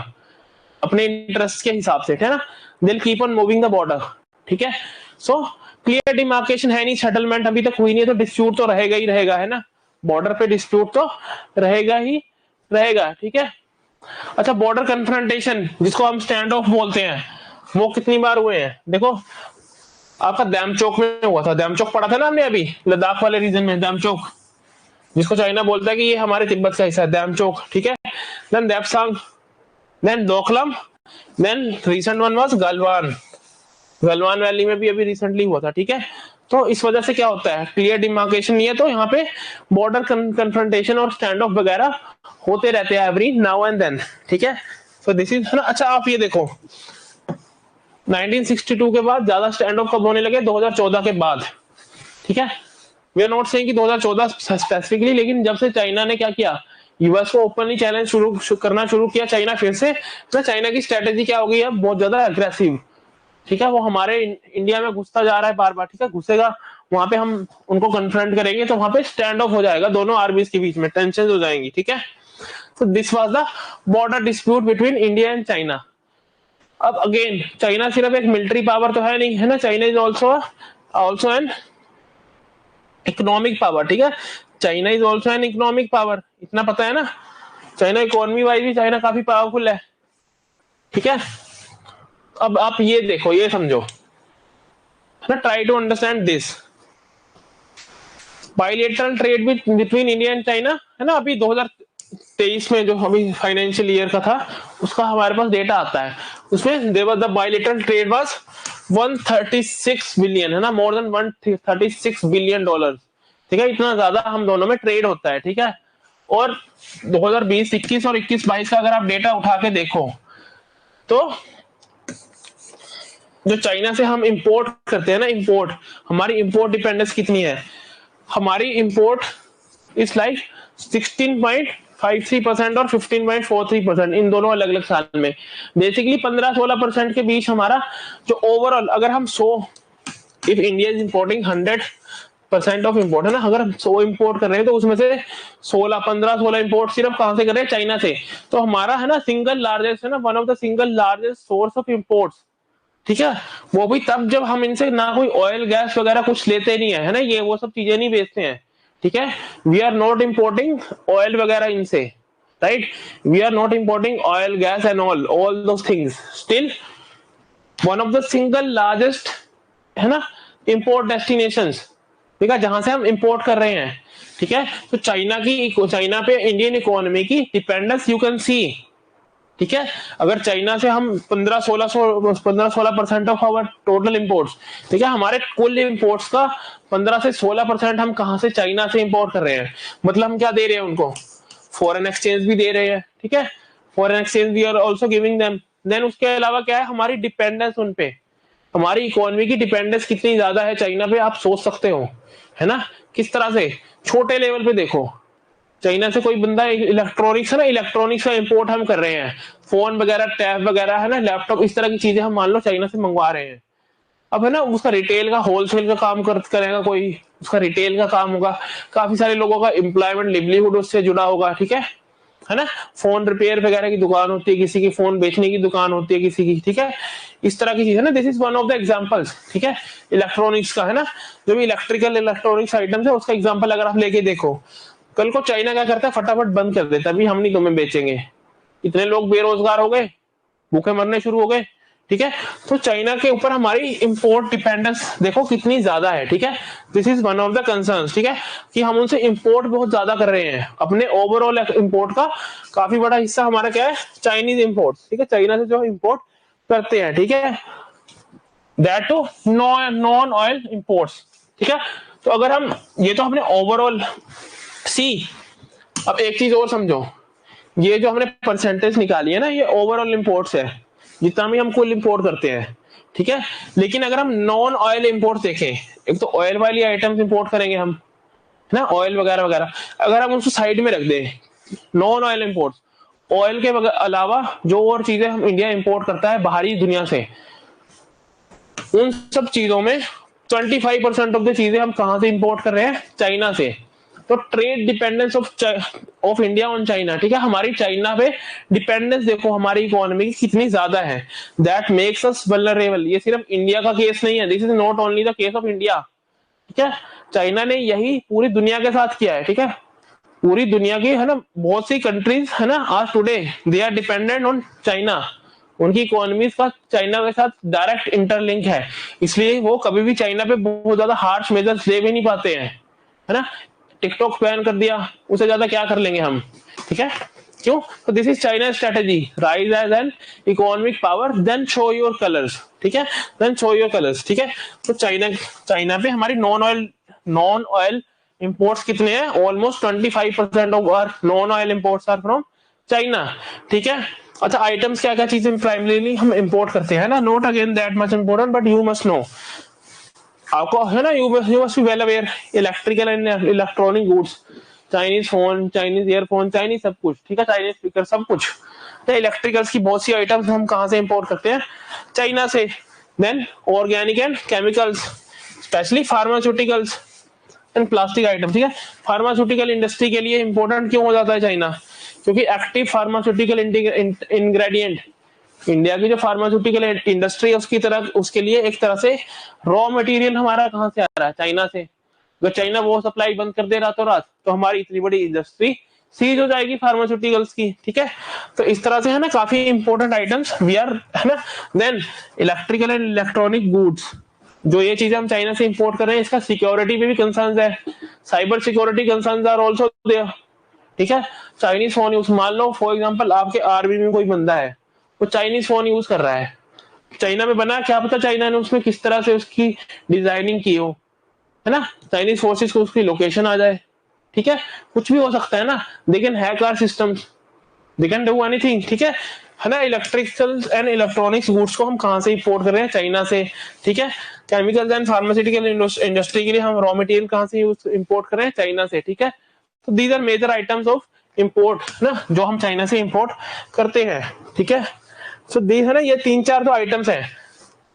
अपने इंटरेस्ट के हिसाब से, है ना। दिल keep on moving the border, ठीक है। सो क्लियर डिमार्केशन है नहीं, सेटलमेंट अभी तक हुई नहीं है, तो डिस्प्यूट तो रहेगा ही रहेगा, है ना। बॉर्डर पे डिस्प्यूट तो रहेगा ही रहेगा, ठीक है। अच्छा, बॉर्डर कन्फ्रंटेशन जिसको हम स्टैंड ऑफ बोलते हैं, वो कितनी बार हुए हैं? देखो आपका दैमचोक में हुआ था, दैमचोक पढ़ा था ना हमने अभी, लद्दाख वाले रीजन में दैमचोक, जिसको चाइना बोलता है कि ये हमारे तिब्बत का हिस्सा है, दैमचोक, ठीक है। Then Depsang, then Doklam, then recent one was Galwan, Galwan valley में भी अभी रिसेंटली हुआ था, ठीक है। तो इस वजह से क्या होता है, क्लियर डिमार्केशन नहीं है, तो यहाँ पे बॉर्डर कन्फ्रंटेशन और स्टैंड ऑफ वगैरह होते रहते हैं एवरी नाउ एंड देन, ठीक है। सो दिस इज, है ना। अच्छा आप ये देखो 1962 के बाद ज्यादा स्टैंड ऑफ कब होने लगे? 2014 के बाद, ठीक है। वी आर नॉट सेइंग कि 2014 स्पेसिफिकली, लेकिन जब से चाइना ने क्या किया, यूएस को ओपनली चैलेंज करना शुरू किया चाइना फिर से, तो चाइना की स्ट्रेटेजी क्या हो गई है, बहुत ज्यादा अग्रेसिव, ठीक है। वो हमारे इंडिया में घुसता जा रहा है बार बार, ठीक है, घुसेगा, वहां पे हम उनको कन्फ्रंट करेंगे, तो वहां पे स्टैंड ऑफ हो जाएगा दोनों आर्मीज के बीच में, टेंशन हो जाएंगी, ठीक है। तो this was the border dispute between India and China. अब अगेन चाइना सिर्फ एक मिलिट्री पावर तो है नहीं, है ना, China is also an economic power, ठीक है। China is also an economic power, इतना पता है ना। चाइना इकोनॉमी वाइज भी चाइना काफी पावरफुल है, ठीक है। अब आप ये देखो, ये समझो ना, try to understand this bilateral trade between India and China, है ना। अभी 2023 में जो अभी फाइनेंशियल ईयर का था, उसका हमारे पास डेटा आता है, उसमें there was the bilateral trade was 136 billion, है ना, मोर देन 136 बिलियन डॉलर, ठीक है। इतना ज्यादा हम दोनों में ट्रेड होता है, ठीक है। और 2020, 21 और 21, 22 का अगर आप डेटा उठा के देखो, तो जो चाइना से हम इंपोर्ट करते हैं ना, इंपोर्ट, हमारी इंपोर्ट डिपेंडेंस कितनी है, हमारी इंपोर्ट इज लाइक 16.53% और 15.43%, इन दोनों अलग अलग साल में, बेसिकली 15-16% के बीच हमारा जो ओवरऑल, अगर हम 100, if India is importing 100 percent of import है ना। अगर हम 100 इम्पोर्ट कर रहे हैं तो उसमें से 16 इम्पोर्ट सिर्फ कहां से कर रहे हैं, चाइना से। तो हमारा है ना सिंगल लार्जेस्ट है ना, one of the single largest source of imports, ठीक है। वो भी तब जब हम इनसे ना कोई ऑयल गैस वगैरह कुछ लेते नहीं है ना, ये वो सब चीजें नहीं बेचते हैं, ठीक है। We are not importing oil वगैरह इनसे, right. We are not importing oil gas and all those things. Still one of the single largest है ना इंपोर्ट डेस्टिनेशंस, ठीक है, जहां से हम इंपोर्ट कर रहे हैं, ठीक है। तो चाइना पे इंडियन इकोनॉमी की डिपेंडेंस यू कैन सी, ठीक है। अगर चाइना से हम 15-16% ऑफ आवर टोटल इंपोर्ट्स, ठीक है, हमारे कुल इंपोर्ट्स का 15 से 16% हम कहां से, चाइना से इंपोर्ट कर रहे हैं। मतलब हम क्या दे रहे हैं उनको, फॉरेन एक्सचेंज भी दे रहे हैं, ठीक है। Foreign exchange we are also giving them. Then उसके अलावा क्या है, हमारी डिपेंडेंस उन पे, हमारी इकोनॉमी की डिपेंडेंस कितनी ज्यादा है चाइना पे, आप सोच सकते हो, है ना। किस तरह से, छोटे लेवल पे देखो, चाइना से कोई बंदा इलेक्ट्रॉनिक्स है ना, इलेक्ट्रॉनिक्स का इंपोर्ट हम कर रहे हैं, फोन वगैरह, टैब वगैरह है ना, लैपटॉप, इस तरह की चीजें हम मान लो चाइना से मंगवा रहे हैं। अब है ना उसका रिटेल का, होलसेल का काम करेगा कोई, उसका रिटेल का काम होगा, काफी सारे लोगों का एम्प्लॉयमेंट लिवलीहुड उससे जुड़ा होगा, ठीक है ना। फोन रिपेयर वगैरह की दुकान होती है किसी की, फोन बेचने की दुकान होती है किसी की, ठीक है। इस तरह की चीज है ना, this is one of the examples, ठीक है, इलेक्ट्रॉनिक्स का, है ना। जो भी इलेक्ट्रिकल इलेक्ट्रॉनिक्स आइटम्स है उसका एग्जांपल अगर आप लेके देखो, कल को चाइना क्या करता है, फटाफट बंद कर देता है, अभी हम नहीं तुम्हें बेचेंगे, इतने लोग बेरोजगार हो गए, भूखे मरने शुरू हो गए, ठीक है। तो चाइना के ऊपर हमारी इंपोर्ट डिपेंडेंस देखो कितनी ज्यादा है, ठीक है। This is one of the concerns, ठीक है, कि हम उनसे इंपोर्ट बहुत ज्यादा कर रहे हैं। अपने ओवरऑल इंपोर्ट का काफी बड़ा हिस्सा हमारा क्या है, चाइनीज इंपोर्ट, ठीक है, चाइना से जो इंपोर्ट करते हैं, ठीक है, that to non oil imports, ठीक है। तो अगर हम, ये तो हमने ओवरऑल सी, अब एक चीज और समझो, ये जो हमने परसेंटेज निकाली है ना, ये ओवरऑल इंपोर्ट्स है, जितना भी हम कुल इंपोर्ट करते हैं, ठीक है। लेकिन अगर हम नॉन ऑयल इंपोर्ट देखें, एक तो ऑयल वाली आइटम्स इंपोर्ट करेंगे हम, है ना, ऑयल वगैरह वगैरह, अगर हम उसको साइड में रख दें, नॉन ऑयल इंपोर्ट्स, ऑयल के अलावा जो और चीजें हम इंडिया इंपोर्ट करता है बाहरी दुनिया से, उन सब चीजों में 25% ऑफ द चीजें हम कहां से इंपोर्ट कर रहे हैं, चाइना से। तो trade dependence of India on China, ठीक है, हमारी चाइना पे डिपेंडेंस देखो हमारी इकोनॉमी की कितनी ज्यादा है, दैट मेक्स अस वल्नरेबल। ये सिर्फ इंडिया का केस नहीं है, this is not only the case of India, ठीक है। चाइना ने यही पूरी दुनिया के साथ किया है, ठीक है। पूरी दुनिया की है ना, बहुत सी कंट्रीज है ना, आज today they are dependent on China, उनकी इकोनॉमीज का चाइना के साथ डायरेक्ट इंटरलिंक है, इसलिए वो कभी भी चाइना पे बहुत ज्यादा हार्श मेजर्स ले भी नहीं पाते हैं, है ना। टिकटॉक बैन कर दिया, उससे ज्यादा क्या कर लेंगे हम, ठीक है। क्यों, तो this is China strategy, rise as an economic power, then show your colours, ठीक है, देन शो योर कलर्स, ठीक है। तो चाइना पे हमारी नॉन ऑयल इंपोर्ट्स कितने हैं, almost 25% of our non oil imports are from China, ठीक है। अच्छा, आइटम्स क्या क्या चीजें प्राइमरीली हम इंपोर्ट करते हैं ना, not again that much important, but you must know, आपको है ना, you must be well aware, electrical and electronic goods, Chinese phone, Chinese earphone, Chinese सब कुछ, ठीक है, चाइनीज स्पीकर, सब कुछ। तो इलेक्ट्रिकल्स की बहुत सी आइटम्स हम कहां से इंपोर्ट करते हैं, चाइना से। Then organic and chemicals, specially pharmaceuticals and plastic item, ठीक है। फार्मास्यूटिकल इंडस्ट्री के लिए इंपॉर्टेंट क्यों हो जाता है चाइना, क्योंकि एक्टिव फार्मास्यूटिकल इंग्रेडिएंट, इंडिया की जो फार्मास्यूटिकल इंडस्ट्री है उसकी तरह, उसके लिए एक तरह से रॉ मटेरियल हमारा कहां से आ रहा है, चाइना से। अगर चाइना वो सप्लाई बंद कर दे रातों रात, तो हमारी इतनी बड़ी इंडस्ट्री सीज हो जाएगी फार्मास्यूटिकल्स की, ठीक है। तो इस तरह से है ना काफी इंपॉर्टेंट आइटम्स वी आर, है ना। Then electrical and electronic goods, जो ये चीजें हम चाइना से इंपोर्ट कर रहे हैं, इसका सिक्योरिटी पे भी कंसर्न्स है, cyber security concerns are also there, ठीक है। चाइनीज फोन यूज, मान लो फॉर एग्जांपल आपके आर्मी में कोई बंदा है, वो चाइनीज फोन यूज कर रहा है, चाइना में बना, क्या पता चाइना ने उसमें किस तरह से उसकी डिजाइनिंग की हो, है ना, चाइनीज फोर्सेस को उसकी लोकेशन आ जाए, ठीक है, कुछ भी हो सकता है ना। They can hack our systems, they can do anything, ठीक है ना। इलेक्ट्रिकल एंड इलेक्ट्रॉनिक्स गुड्स को हम कहां से इंपोर्ट कर रहे हैं, चाइना से, ठीक है। केमिकल्स एंड फार्मास्यूटिकल इंडस्ट्री के लिए हम रॉ मटेरियल कहां से इंपोर्ट कर रहे हैं, चाइना से, ठीक है। तो these are major items of import ना, जो हम चाइना से इंपोर्ट करते हैं, ठीक है। सो दीज है ना, ये 3-4 तो आइटम्स हैं,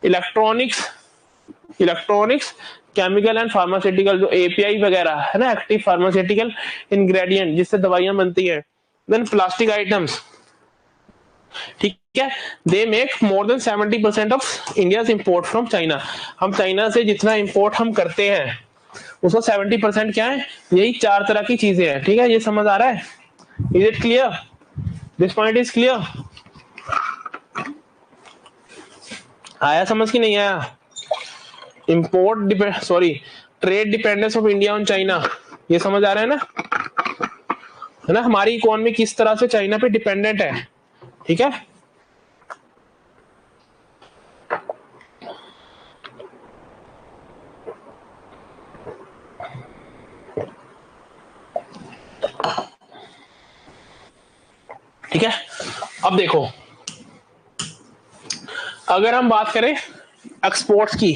electronics, electronics, chemical and pharmaceutical, जो एपीआई वगैरह है ना, एक्टिव फार्मास्यूटिकल इंग्रेडिएंट जिससे दवाइयां बनती है। देन प्लास्टिक आइटम्स, ठीक है, they make more than 70% of India's import from China. हम चाइना से जितना इंपोर्ट हम करते हैं उसका 70% क्या है, यही 4 तरह की चीजें हैं। ठीक है, ये समझ आ रहा है? Is it clear? This point is clear? आया समझ की नहीं आया? Import sorry trade dependence of India on China, ये समझ आ रहा है ना? है ना, हमारी इकोनॉमी किस तरह से चाइना पे डिपेंडेंट है। ठीक है, ठीक है। अब देखो, अगर हम बात करें एक्सपोर्ट्स की,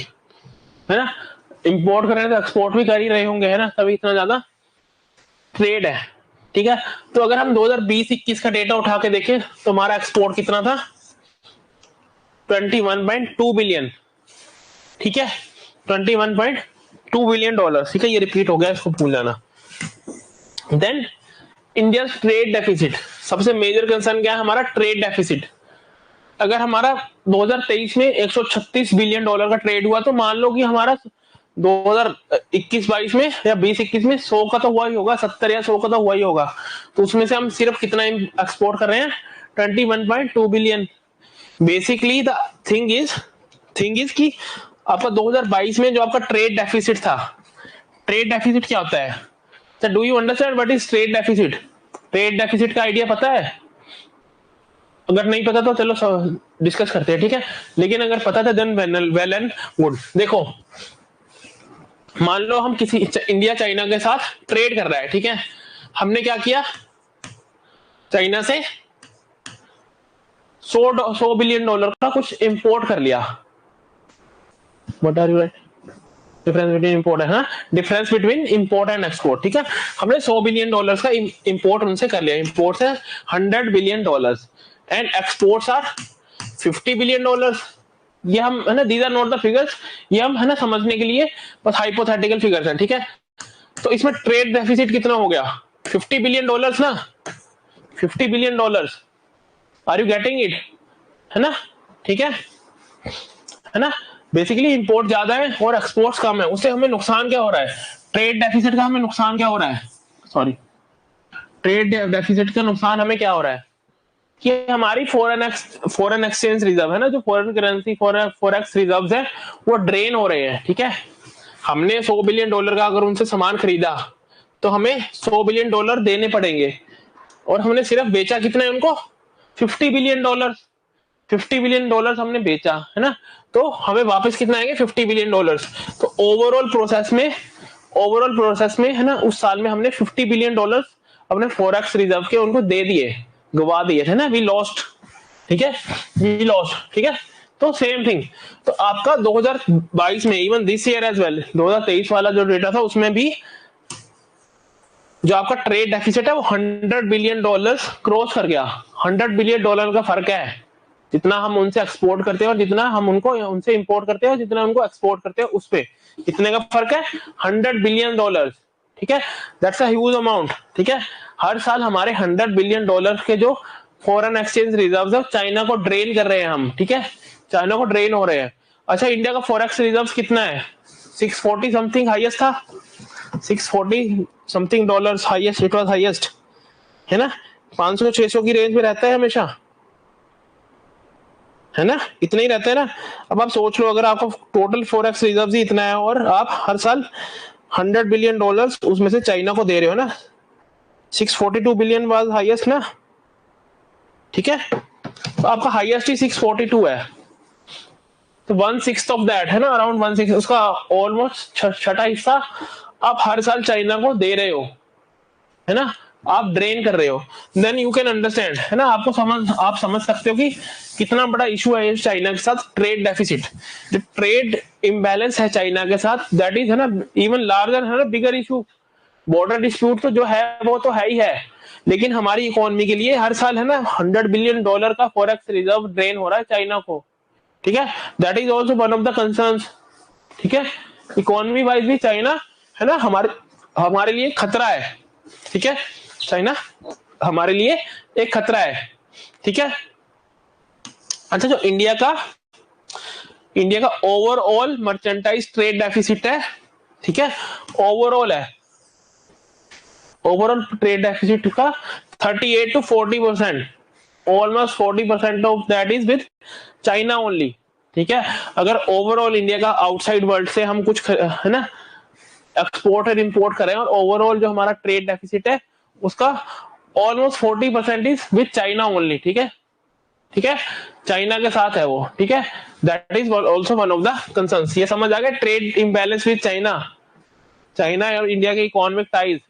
है ना, इंपोर्ट कर रहे हैं तो एक्सपोर्ट भी कर ही रहे होंगे, है ना, तभी इतना ज्यादा ट्रेड है। ठीक है, तो अगर हम 2020-21 का डेटा उठा के देखें तो हमारा एक्सपोर्ट कितना था, 21.2 बिलियन। ठीक है, 21.2 बिलियन डॉलर। ठीक है, ये रिपीट हो गया, इसको भूल जाना। देन इंडिया ट्रेड डेफिसिट, सबसे मेजर कंसर्न क्या है हमारा, ट्रेड डेफिसिट। अगर हमारा 2023 में 136 बिलियन डॉलर का ट्रेड हुआ तो मान लो कि हमारा 2021-22 में या 20-21 में 100 का तो हुआ ही होगा, 70 या 100 का तो हुआ ही होगा। तो उसमें से हम सिर्फ कितना एक्सपोर्ट कर रहे हैं, 21.2 billion. Basically the thing is कि आपका 2022 में जो आपका ट्रेड डेफिसिट था, ट्रेड डेफिसिट क्या होता है? So do you understand what is trade deficit? Trade deficit का आइडिया पता है? अगर नहीं पता तो चलो डिस्कस करते हैं, ठीक है। लेकिन अगर पता था देन वेल एंड गुड। देखो, मान लो हम किसी इंडिया चाइना के साथ ट्रेड कर रहा है, ठीक है। हमने क्या किया, चाइना से 100 बिलियन डॉलर का कुछ इंपोर्ट कर लिया। What are you right? Difference between import है, difference between import and export. ठीक है, हमने 100 बिलियन डॉलर्स का इंपोर्ट उनसे कर लिया। इंपोर्ट है 100 billion dollars and exports are 50 billion dollars. ये हम, है ना, these are not the figures, ये हम, है ना, समझने के लिए बस हाइपोथेटिकल फिगर्स हैं। ठीक है, तो इसमें ट्रेड डेफिसिट कितना हो गया, 50 बिलियन डॉलर्स ना, 50 billion dollars. Are you getting it? है ना, ठीक है ना। बेसिकली इंपोर्ट ज्यादा है और एक्सपोर्ट्स कम है, उससे हमें नुकसान क्या हो रहा है, ट्रेड डेफिसिट का हमें नुकसान क्या हो रहा है, सॉरी, ट्रेड डेफिसिट का नुकसान हमें क्या हो रहा है कि हमारी फॉरेन एक्सचेंज रिजर्व है ना, जो फॉरेन करेंसी फॉरेक्स रिजर्व्स है वो ड्रेन हो रहे हैं। ठीक है, हमने 100 बिलियन डॉलर का अगर उनसे सामान खरीदा तो हमें 100 बिलियन डॉलर देने पड़ेंगे, और हमने सिर्फ बेचा कितना है उनको, 50 बिलियन डॉलर। 50 बिलियन डॉलर्स हमने बेचा, है ना, तो हमें वापस कितना आएंगे, 50 बिलियन डॉलर्स। तो ओवरऑल प्रोसेस में है ना, उस साल में हमने 50 बिलियन डॉलर्स अपने फॉरेक्स रिजर्व के उनको दे दिए, गवा दिए थे ना, वी लॉस्ट। ठीक है, वी लॉस्ट। ठीक है, तो सेम थिंग, तो आपका 2022 में, even this year as well, 2023 वाला जो डेटा था उसमें भी जो आपका ट्रेड डेफिसिट है वो 100 बिलियन डॉलर्स क्रॉस कर गया। 100 बिलियन डॉलर का फर्क है, जितना हम उनसे एक्सपोर्ट करते हैं और जितना हम उनको उनसे इंपोर्ट करते हैं और जितना उनको एक्सपोर्ट करते हैं, उस पे कितने का फर्क है, 100 बिलियन डॉलर। ठीक है, दैट्स अ ह्यूज अमाउंट। ठीक है, हर साल हमारे 100 बिलियन डॉलर के जो फॉरेन एक्सचेंज रिजर्व्स है चाइना को ड्रेन कर रहे हैं हम। ठीक है, चाइना को ड्रेन हो रहे हैं। अच्छा, इंडिया का फॉरेक्स रिजर्व कितना है, 640 समथिंग हाईएस्ट था, 640 something dollars highest, it was highest, है ना, 500-600 की रेंज में रहता है हमेशा, है ना, इतना ही रहता है ना। अब आप सोच लो, अगर आपका टोटल फॉरेक्स रिजर्व ही इतना है और आप हर साल 100 बिलियन डॉलर्स उसमें से चाइना को दे रहे हो ना, 642 बिलियन वाज हाईएस्ट ना। ठीक है, तो आपका हाईएस्ट ही 642 है, तो 1/6 ऑफ दैट, है ना, अराउंड 1/6, उसका ऑलमोस्ट छठा हिस्सा आप हर साल चाइना को दे रहे हो, है ना, आप ड्रेन कर रहे हो। देन यू कैन अंडरस्टैंड, है ना, आप समझ सकते हो कि कितना बड़ा इशू है चाइना के साथ, ट्रेड डेफिसिट, जो ट्रेड इम्बैलेंस है चाइना के साथ, दैट इज, है ना, इवन लार्जर, है ना, बिगर इशू। बॉर्डर डिस्प्यूट तो जो है वो तो है ही है, लेकिन हमारी इकोनॉमी के लिए हर साल, है ना, 100 बिलियन डॉलर का फॉरेक्स रिजर्व ड्रेन हो रहा है चाइना को। ठीक है, that is also one of the concerns. ठीक है, इकोनॉमी वाइज भी चाइना है ना हमारे लिए खतरा है, ठीक है, चाइना हमारे लिए एक खतरा है, ठीक है। अच्छा, जो इंडिया का ओवरऑल मर्चेंटाइज ट्रेड डेफिसिट है, ठीक है, ओवरऑल है, ओवरऑल ट्रेड डेफिसिट का 38 to 40%, almost 40% of that is with China only, ठीक है। अगर ओवरऑल इंडिया का आउटसाइड वर्ल्ड से हम कुछ है ना एक्सपोर्ट और इंपोर्ट करें और ओवरऑल जो हमारा ट्रेड डेफिसिट है उसका almost 40% is with China only, ठीक है, ठीक है, चाइना के साथ है वो, ठीक है। That is also one of the concerns. ये समझ आ गया, trade imbalance with China, China और इंडिया के इकोनॉमिक टाइज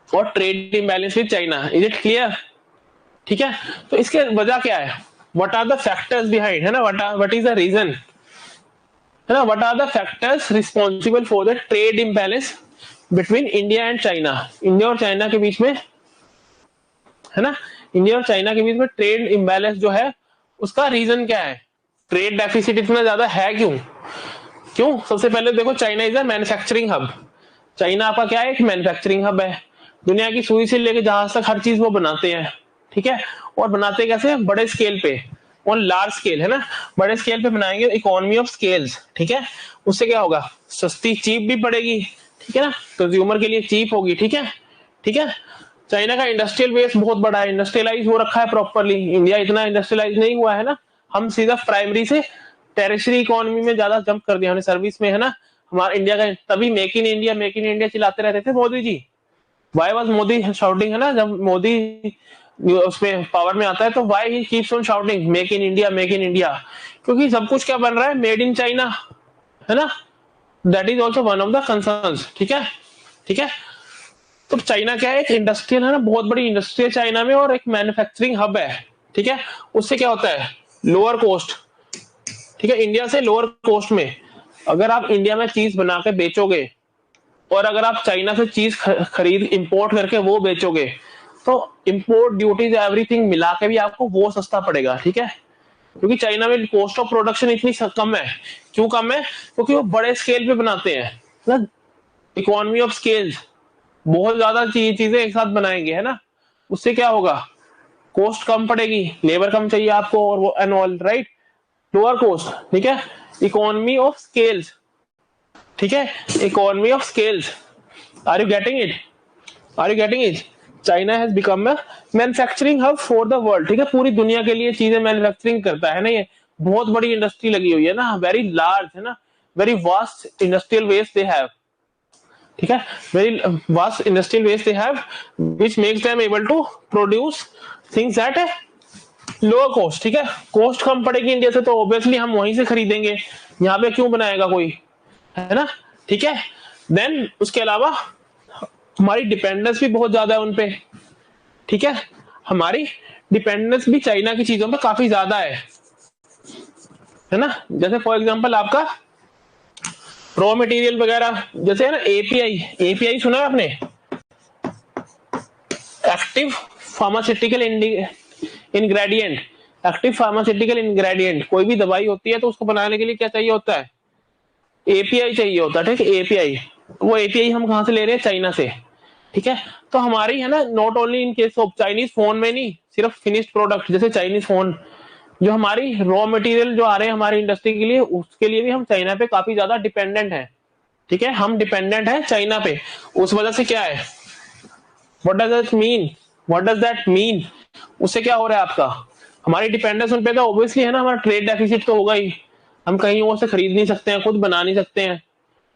और trade imbalance with China, is it clear, ठीक है। तो इसके वजह क्या है, what are the factors behind, है ना, व्हाट इज द रीजन, है ना, what are the factors responsible for the trade imbalance between India and China, India और चाइना के बीच में, है ना, इंडिया और चाइना के बीच में ट्रेड इम्बैलेंस जो है उसका रीजन क्या है, ट्रेड डेफिसिट इतना ज्यादा है क्यों, सबसे पहले देखो, China is a manufacturing hub, China आपका क्या है, एक मैन्युफैक्चरिंग हब है, दुनिया की सुई से लेकर जहाज तक हर चीज वो बनाते हैं, ठीक है, और बनाते कैसे, बड़े स्केल पे, और लार्ज स्केल, है ना, बड़े स्केल पे बनाएंगे, इकोनॉमी ऑफ स्केल्स, ठीक है, उससे क्या होगा, सस्ती चीप भी पड़ेगी, ठीक है ना, कंज्यूमर के लिए चीप होगी, ठीक है, ठीक है। चाइना का इंडस्ट्रियल बेस बहुत बड़ा है, इंडस्ट्रियलाइज हो रखा है प्रॉपरली, इंडिया इतना इंडस्ट्रियलाइज नहीं हुआ है ना, हम सीधा प्राइमरी से टेरिशरी इकोनॉमी में ज्यादा जंप कर दिया हमने, सर्विस में, है ना, हमारा इंडिया का, तभी मेक इन इंडिया चिल्लाते रहते थे Modi ji, why was Modi shouting, है ना, जब मोदी उसमें पावर में आता है तो why he keeps on shouting make in India, क्योंकि सब कुछ क्या बन रहा है, मेड इन चाइना, है ना, that is also one of the concerns, ठीक है, ठीक है। तो चाइना क्या है, एक इंडस्ट्रियल, है ना, बहुत बड़ी इंडस्ट्रियल चाइना में, और एक मैन्युफैक्चरिंग हब है, ठीक है, उससे क्या होता है, लोअर कॉस्ट, ठीक है, इंडिया से लोअर कॉस्ट में, अगर आप इंडिया में चीज बना के बेचोगे और अगर आप चाइना से चीज खरीद इंपोर्ट करके वो बेचोगे तो इंपोर्ट ड्यूटीज एवरीथिंग मिला के भी आपको वो सस्ता पड़ेगा, ठीक है, क्योंकि चाइना में कॉस्ट ऑफ प्रोडक्शन इतनी कम है, क्यों कम है, क्योंकि वो बड़े स्केल पे बनाते हैं ना, इकोनॉमी ऑफ स्केल्स, बहुत ज्यादा चीजें एक साथ बनाएंगे, है ना, उससे क्या होगा, कॉस्ट कम पड़ेगी, लेबर कम चाहिए आपको, और वो and all, right, lower cost, ठीक है, इकोनॉमी ऑफ स्केल्स, ठीक है, economy of scales, are you getting it, China has become a manufacturing hub for the world, ठीक है, पूरी दुनिया के लिए चीजें मैन्युफैक्चरिंग करता है ना, ये बहुत बड़ी इंडस्ट्री लगी हुई है ना, वेरी लार्ज, है ना, very vast industrial waste they have, ठीक है, very vast industrial waste they have which makes them able to produce things at a lower cost, ठीक है, कॉस्ट कम पड़ेगी इंडिया से तो ऑब्वियसली हम वहीं से खरीदेंगे, यहाँ पे क्यों बनाएगा कोई, है ना, ठीक है। देन उसके अलावा हमारी डिपेंडेंस भी बहुत ज्यादा है उनपे, ठीक है, हमारी डिपेंडेंस भी चाइना की चीजों पे काफी ज्यादा है ना, जैसे फॉर एग्जांपल आपका रॉ मटेरियल वगैरह, जैसे है ना एपीआई सुना है आपने, एक्टिव फार्मास्यूटिकल इंग्रेडिएंट, कोई भी दवाई होती है तो उसको बनाने के लिए क्या चाहिए होता है, एपीआई चाहिए होता है, ठीक है, एपीआई, वो एपीआई हम कहां से ले रहे हैं, चाइना से, ठीक है। तो हमारी, है ना, not only in case of Chinese phone में नहीं, सिर्फ फिनिश्ड प्रोडक्ट जैसे चाइनीज फोन, जो हमारी रॉ मटेरियल जो आ रहे हैं हमारी इंडस्ट्री के लिए, उसके लिए भी हम चाइना पे काफी ज्यादा डिपेंडेंट है, ठीक है, हम डिपेंडेंट है चाइना पे, उस वजह से क्या है, व्हाट डज दैट मीन, उससे क्या हो रहा है आपका, हमारी डिपेंडेंस उन पे तो ऑब्वियसली, है ना, हमारा ट्रेड डेफिसिट तो होगा ही, हम कहीं और से खरीद नहीं सकते हैं, खुद बना नहीं सकते हैं,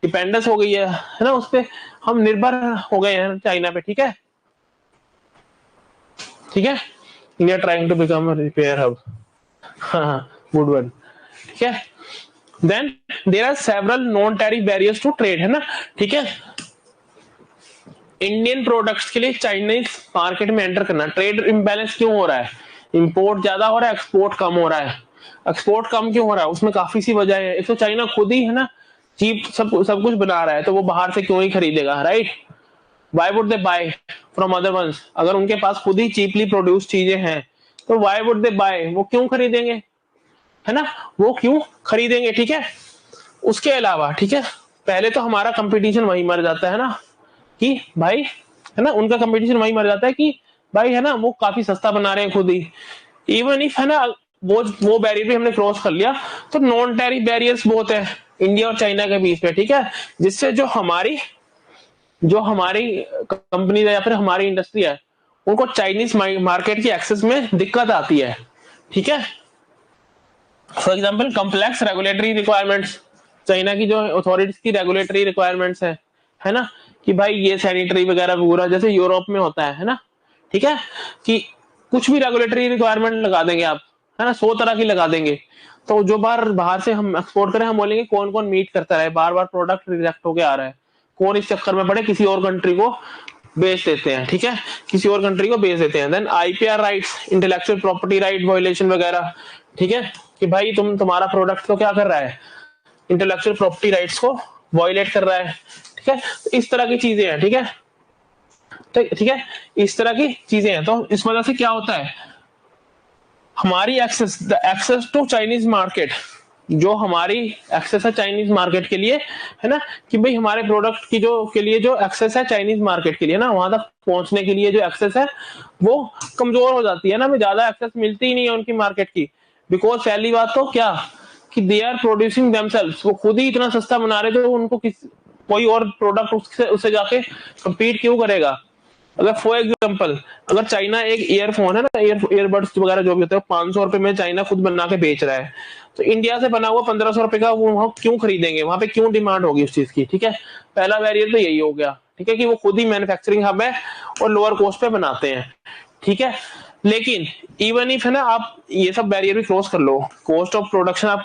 डिपेंडेंस हो गई है ना, उस पे हम निर्भर हो गए हैं चाइना पे, ठीक है, ठीक है, India trying to become a repair hub, हाँ, गुड वन, ठीक है। Then there are several non tariff barriers to trade, है ना, ठीक है, इंडियन प्रोडक्ट्स के लिए चाइनीज मार्केट में एंटर करना, ट्रेड इम्बैलेंस क्यों हो रहा है, इंपोर्ट ज्यादा हो रहा है, एक्सपोर्ट कम हो रहा है, एक्सपोर्ट कम क्यों हो रहा है, उसमें काफी सी वजह है, एक तो चाइना खुद ही, है ना, चीप सब कुछ बना रहा है, तो वो बाहर से क्यों ही खरीदेगा, right, why would they buy from other ones, अगर उनके पास खुद ही चीपली प्रोड्यूस चीजें हैं तो व्हाई वुड दे बाय, वो क्यों खरीदेंगे, है ना, वो क्यों खरीदेंगे, ठीक है। उसके अलावा, ठीक है, पहले तो हमारा कंपटीशन वही मर जाता है ना कि भाई, है ना, उनका कंपटीशन वही मर जाता है कि भाई, है ना, वो काफी सस्ता बना रहे हैं खुद ही। इवन इफ, है ना, वो बैरियर भी हमने क्रॉस कर लिया, तो नॉन टैरिफ बैरियर्स बहुत है इंडिया और चाइना के बीच में, ठीक है, जिससे जो हमारी कंपनी या फिर हमारी इंडस्ट्री है, उनको चाइनीज मार्केट की एक्सेस में दिक्कत आती है, ठीक है। For example complex regulatory requirements, China की जो अथॉरिटीज की रेगुलेटरी रिक्वायरमेंट्स है ना, कि भाई ये सैनिटरी वगैरह पूरा जैसे यूरोप में होता है ना, ठीक है, कि कुछ भी रेगुलेटरी रिक्वायरमेंट लगा देंगे आप, है ना, 100 तरह की लगा देंगे, तो जो बाहर से हम एक्सपोर्ट करें, हम बोलेंगे कौन कौन मीट करता है, बार बार प्रोडक्ट रिजेक्ट होके आ रहा है, कौन इस चक्कर में पड़े, किसी और कंट्री को बेच देते हैं, ठीक है, किसी और कंट्री को बेच देते हैं। Then IPR rights, intellectual property right violation वगैरह, ठीक है, कि भाई तुम्हारा प्रोडक्ट तो क्या कर रहा है, इंटेलेक्चुअल प्रॉपर्टी राइट्स को वायलेट कर रहा है, ठीक है, इस तरह की चीजें हैं, ठीक है, ठीक है, इस तरह की चीजें हैं। तो इस वजह से क्या होता है, हमारी एक्सेस टू चाइनीज मार्केट, जो हमारी एक्सेस है चाइनीज मार्केट के लिए, है ना, कि भाई हमारे प्रोडक्ट की जो एक्सेस है चाइनीज मार्केट के लिए ना, वहां तक पहुंचने के लिए जो एक्सेस है वो कमजोर हो जाती है ना, हमें ज्यादा एक्सेस मिलती ही नहीं है उनकी मार्केट की। बिकॉज पहली बात तो क्या कि दे आर प्रोड्यूसिंग देमसेल्व्स, वो खुद ही इतना सस्ता बना रहे, तो उनको कोई और प्रोडक्ट उससे जाके कम्पीट क्यों करेगा। अगर फॉर एग्जाम्पल, अगर चाइना एक ईयरफोन है ना, ईयरबड्स वगैरह जो भी होते हैं, 500 रुपए में चाइना खुद बना के बेच रहा है, तो इंडिया से बना हुआ 1500 रुपए का वो वहां क्यों खरीदेंगे, वहां पे क्यों डिमांड होगी उस चीज की, ठीक है। पहला बैरियर तो यही हो गया, ठीक है, कि वो खुद ही मैन्युफैक्चरिंग हब है और लोअर कॉस्ट पे बनाते हैं, ठीक है। लेकिन इवन इफ, है ना, आप ये सब बैरियर भी क्रॉस कर लो, कॉस्ट ऑफ प्रोडक्शन आप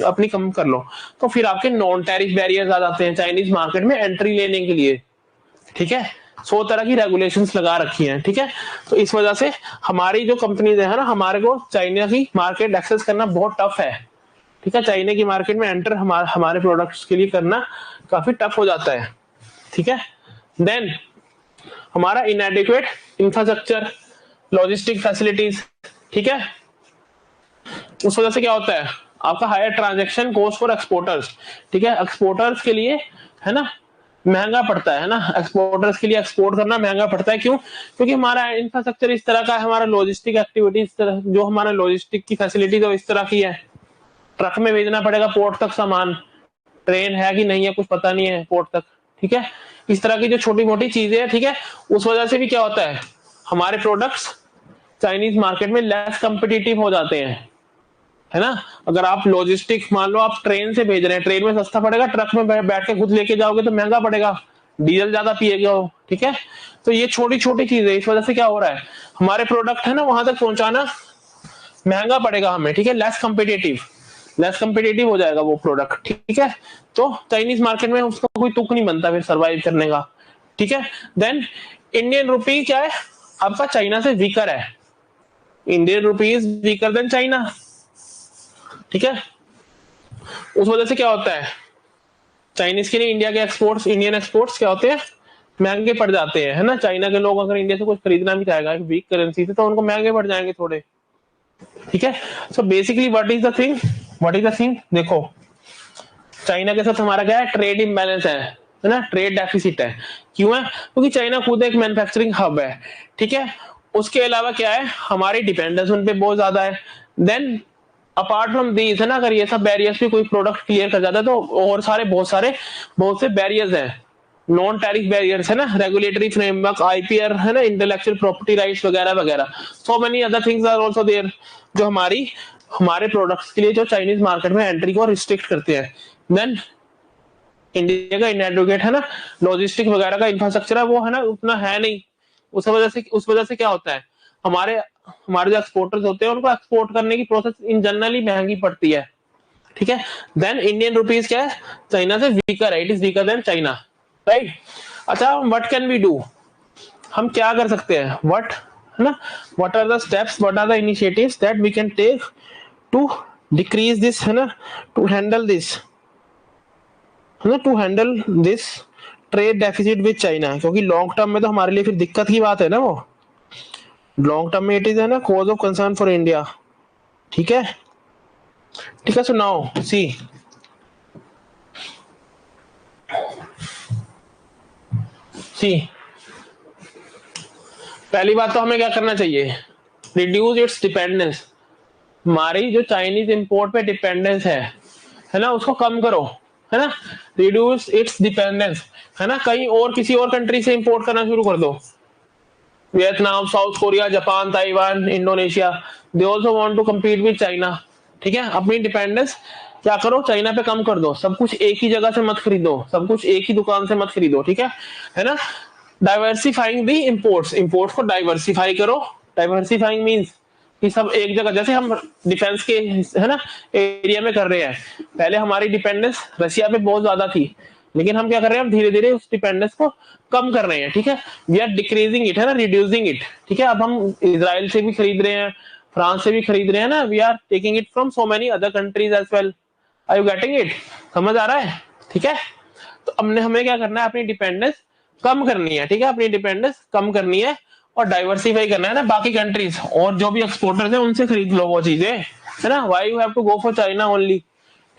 अपनी कम कर लो, तो फिर आपके नॉन टैरिफ बैरियर्स आ जाते हैं चाइनीज मार्केट में एंट्री लेने के लिए, ठीक है। 100 तरह की रेगुलेशंस लगा रखी हैं, ठीक है। तो इस वजह से हमारी जो कंपनीज है ना, हमारे को चाइना की मार्केट एक्सेस करना बहुत टफ है, ठीक है। चाइना की मार्केट में एंटर हमारे प्रोडक्ट्स के लिए करना काफी टफ हो जाता है, ठीक है। देन हमारा इनएडिक्वेट इंफ्रास्ट्रक्चर, लॉजिस्टिक फैसिलिटीज, ठीक है, उस वजह से क्या होता है, आपका higher transaction cost for exporters, ठीक है, एक्सपोर्टर्स के लिए, है ना, महंगा पड़ता है ना, एक्सपोर्टर्स के लिए एक्सपोर्ट करना महंगा पड़ता है, क्यों, क्योंकि हमारा इंफ्रास्ट्रक्चर इस तरह का है, हमारा लॉजिस्टिक एक्टिविटी जो हमारा लॉजिस्टिक की फैसिलिटी तो इस तरह की है, ट्रक में भेजना पड़ेगा पोर्ट तक सामान, ट्रेन है कि नहीं है कुछ पता नहीं है पोर्ट तक, ठीक है, इस तरह की जो छोटी मोटी चीजें हैं, ठीक है, उस वजह से भी क्या होता है, हमारे प्रोडक्ट्स चाइनीज मार्केट में लेस कम्पिटिटिव हो जाते हैं, है ना। अगर आप लॉजिस्टिक मान लो आप ट्रेन से भेज रहे हैं, ट्रेन में सस्ता पड़ेगा, ट्रक में बैठ के खुद लेके जाओगे तो महंगा पड़ेगा, डीजल ज्यादा पिएगा, ठीक है। तो ये छोटी छोटी चीजें, इस वजह से क्या हो रहा है, हमारे प्रोडक्ट है ना वहां तक पहुंचाना महंगा पड़ेगा हमें, ठीक है, लेस कंपिटेटिव हो जाएगा वो प्रोडक्ट, ठीक है। तो चाइनीज मार्केट में उसका कोई तुक नहीं बनता फिर सर्वाइव करने का, ठीक है। देन इंडियन रुपी क्या है, आपका चाइना से वीकर है, Indian rupee is weaker than China, ठीक है। उस वजह से क्या होता है, चाइनीज के लिए इंडिया के एक्सपोर्ट्स, इंडियन एक्सपोर्ट्स क्या होते हैं, महंगे पड़ जाते हैं, है ना। चाइना के लोग अगर इंडिया से कुछ खरीदना भी चाहेगा एक वीक करेंसी से, तो उनको महंगे पड़ जाएंगे थोड़े, ठीक है। So basically what is the thing, देखो चाइना के साथ हमारा क्या है, ट्रेड इम्बैलेंस है ना, ट्रेड डेफिसिट है, क्यों है, क्योंकि चाइना खुद एक मैन्युफैक्चरिंग हब है, ठीक है। उसके अलावा क्या है, हमारी डिपेंडेंस उन पे बहुत ज्यादा है। देन अपार्ट फ्रॉम दीज, है ना, अगर ये सब बैरियर्स भी कोई प्रोडक्ट क्लियर कर जाता है, तो और बहुत से बैरियर्स हैं, नॉन टैरिफ बैरियर्स, है ना, रेगुलेटरी फ्रेमवर्क, आईपीआर, है ना, इंटेलेक्चुअल प्रॉपर्टी राइट्स वगैरह वगैरह, so many other things are also there, जो हमारे प्रोडक्ट्स के लिए जो चाइनीज मार्केट में एंट्री को रिस्ट्रिक्ट करते हैं। देन इंडिया का इनएडुकेट, है ना, लॉजिस्टिक वगैरह का इंफ्रास्ट्रक्चर है, वो है ना उतना है नहीं, उस वजह से क्या होता है, हमारे हमारे जो एक्सपोर्टर्स होते हैं उनको एक्सपोर्ट करने की प्रोसेस इन जनरली महंगी पड़ती है, ठीक है। देन इंडियन रुपीज क्या है, चाइना से वीकर है, it is weaker than China, right. अच्छा, व्हाट कैन वी डू, हम क्या कर सकते हैं, है ना, what are the steps, what are the initiatives that we can take to decrease this, है ना, टू हैंडल दिस, है ना, to handle this trade deficit with China, क्योंकि लॉन्ग टर्म में तो हमारे लिए फिर दिक्कत की बात है ना, वो लॉन्ग टर्म में इट इज, है ना, cause of concern for India, ठीक है। ठीक है, सो नाउ सी, पहली बात तो हमें क्या करना चाहिए, रिड्यूस इट्स डिपेंडेंस, हमारी जो चाइनीज इंपोर्ट पे डिपेंडेंस है ना, उसको कम करो, है ना, रिड्यूस इट्स डिपेंडेंस, है ना, कहीं और किसी और कंट्री से इंपोर्ट करना शुरू कर दो, Vietnam, South Korea, Japan, Taiwan, Indonesia, they also want to compete with China, ठीक है, अपनी डिपेंडेंस क्या करो, चाइना पे कम कर दो, सब कुछ एक ही जगह से मत खरीदो, सब कुछ एक ही दुकान से मत खरीदो, ठीक है ना, डाइवर्सिफाइंग दी इंपोर्ट्स, इंपोर्ट्स को डाइवर्सिफाई करो, डाइवर्सिफाइंग मींस कि सब एक जगह, जैसे हम डिफेंस के, है ना, एरिया में कर रहे हैं, पहले हमारी डिपेंडेंस रशिया पे बहुत ज्यादा थी, लेकिन हम क्या कर रहे हैं, हम धीरे धीरे उस डिपेंडेंस को कम कर रहे हैं, ठीक है, वी आर डिक्रीजिंग इट, है ना, रिड्यूसिंग इट, ठीक है, अब हम इजराइल से भी खरीद रहे हैं, फ्रांस से भी खरीद रहे हैं ना, we are taking it from so many other countries as well, are you getting it, समझ आ रहा है, ठीक है, तो हमने हमें क्या करना है, अपनी डिपेंडेंस कम करनी है, ठीक है, अपनी डिपेंडेंस कम करनी है और डाइवर्सिफाई करना है ना बाकी कंट्रीज, और जो भी एक्सपोर्टर्स है उनसे खरीद लो वो चीजें, है ना, why you have to go for China only,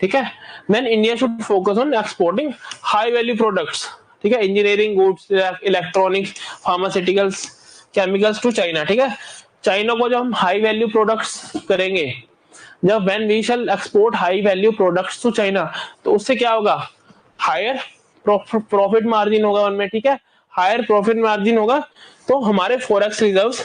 ठीक है, then India should focus on exporting high value products, ठीक है, engineering goods, electronics, pharmaceuticals, chemicals to China, ठीक है, चाइना को जब हम हाई वैल्यू प्रोडक्ट्स करेंगे, जब when we shall export high value products to China, तो उससे क्या होगा, हायर प्रॉफिट मार्जिन होगा उनमें, ठीक है, हायर प्रॉफिट मार्जिन होगा, तो हमारे फॉरेक्स रिजर्व्स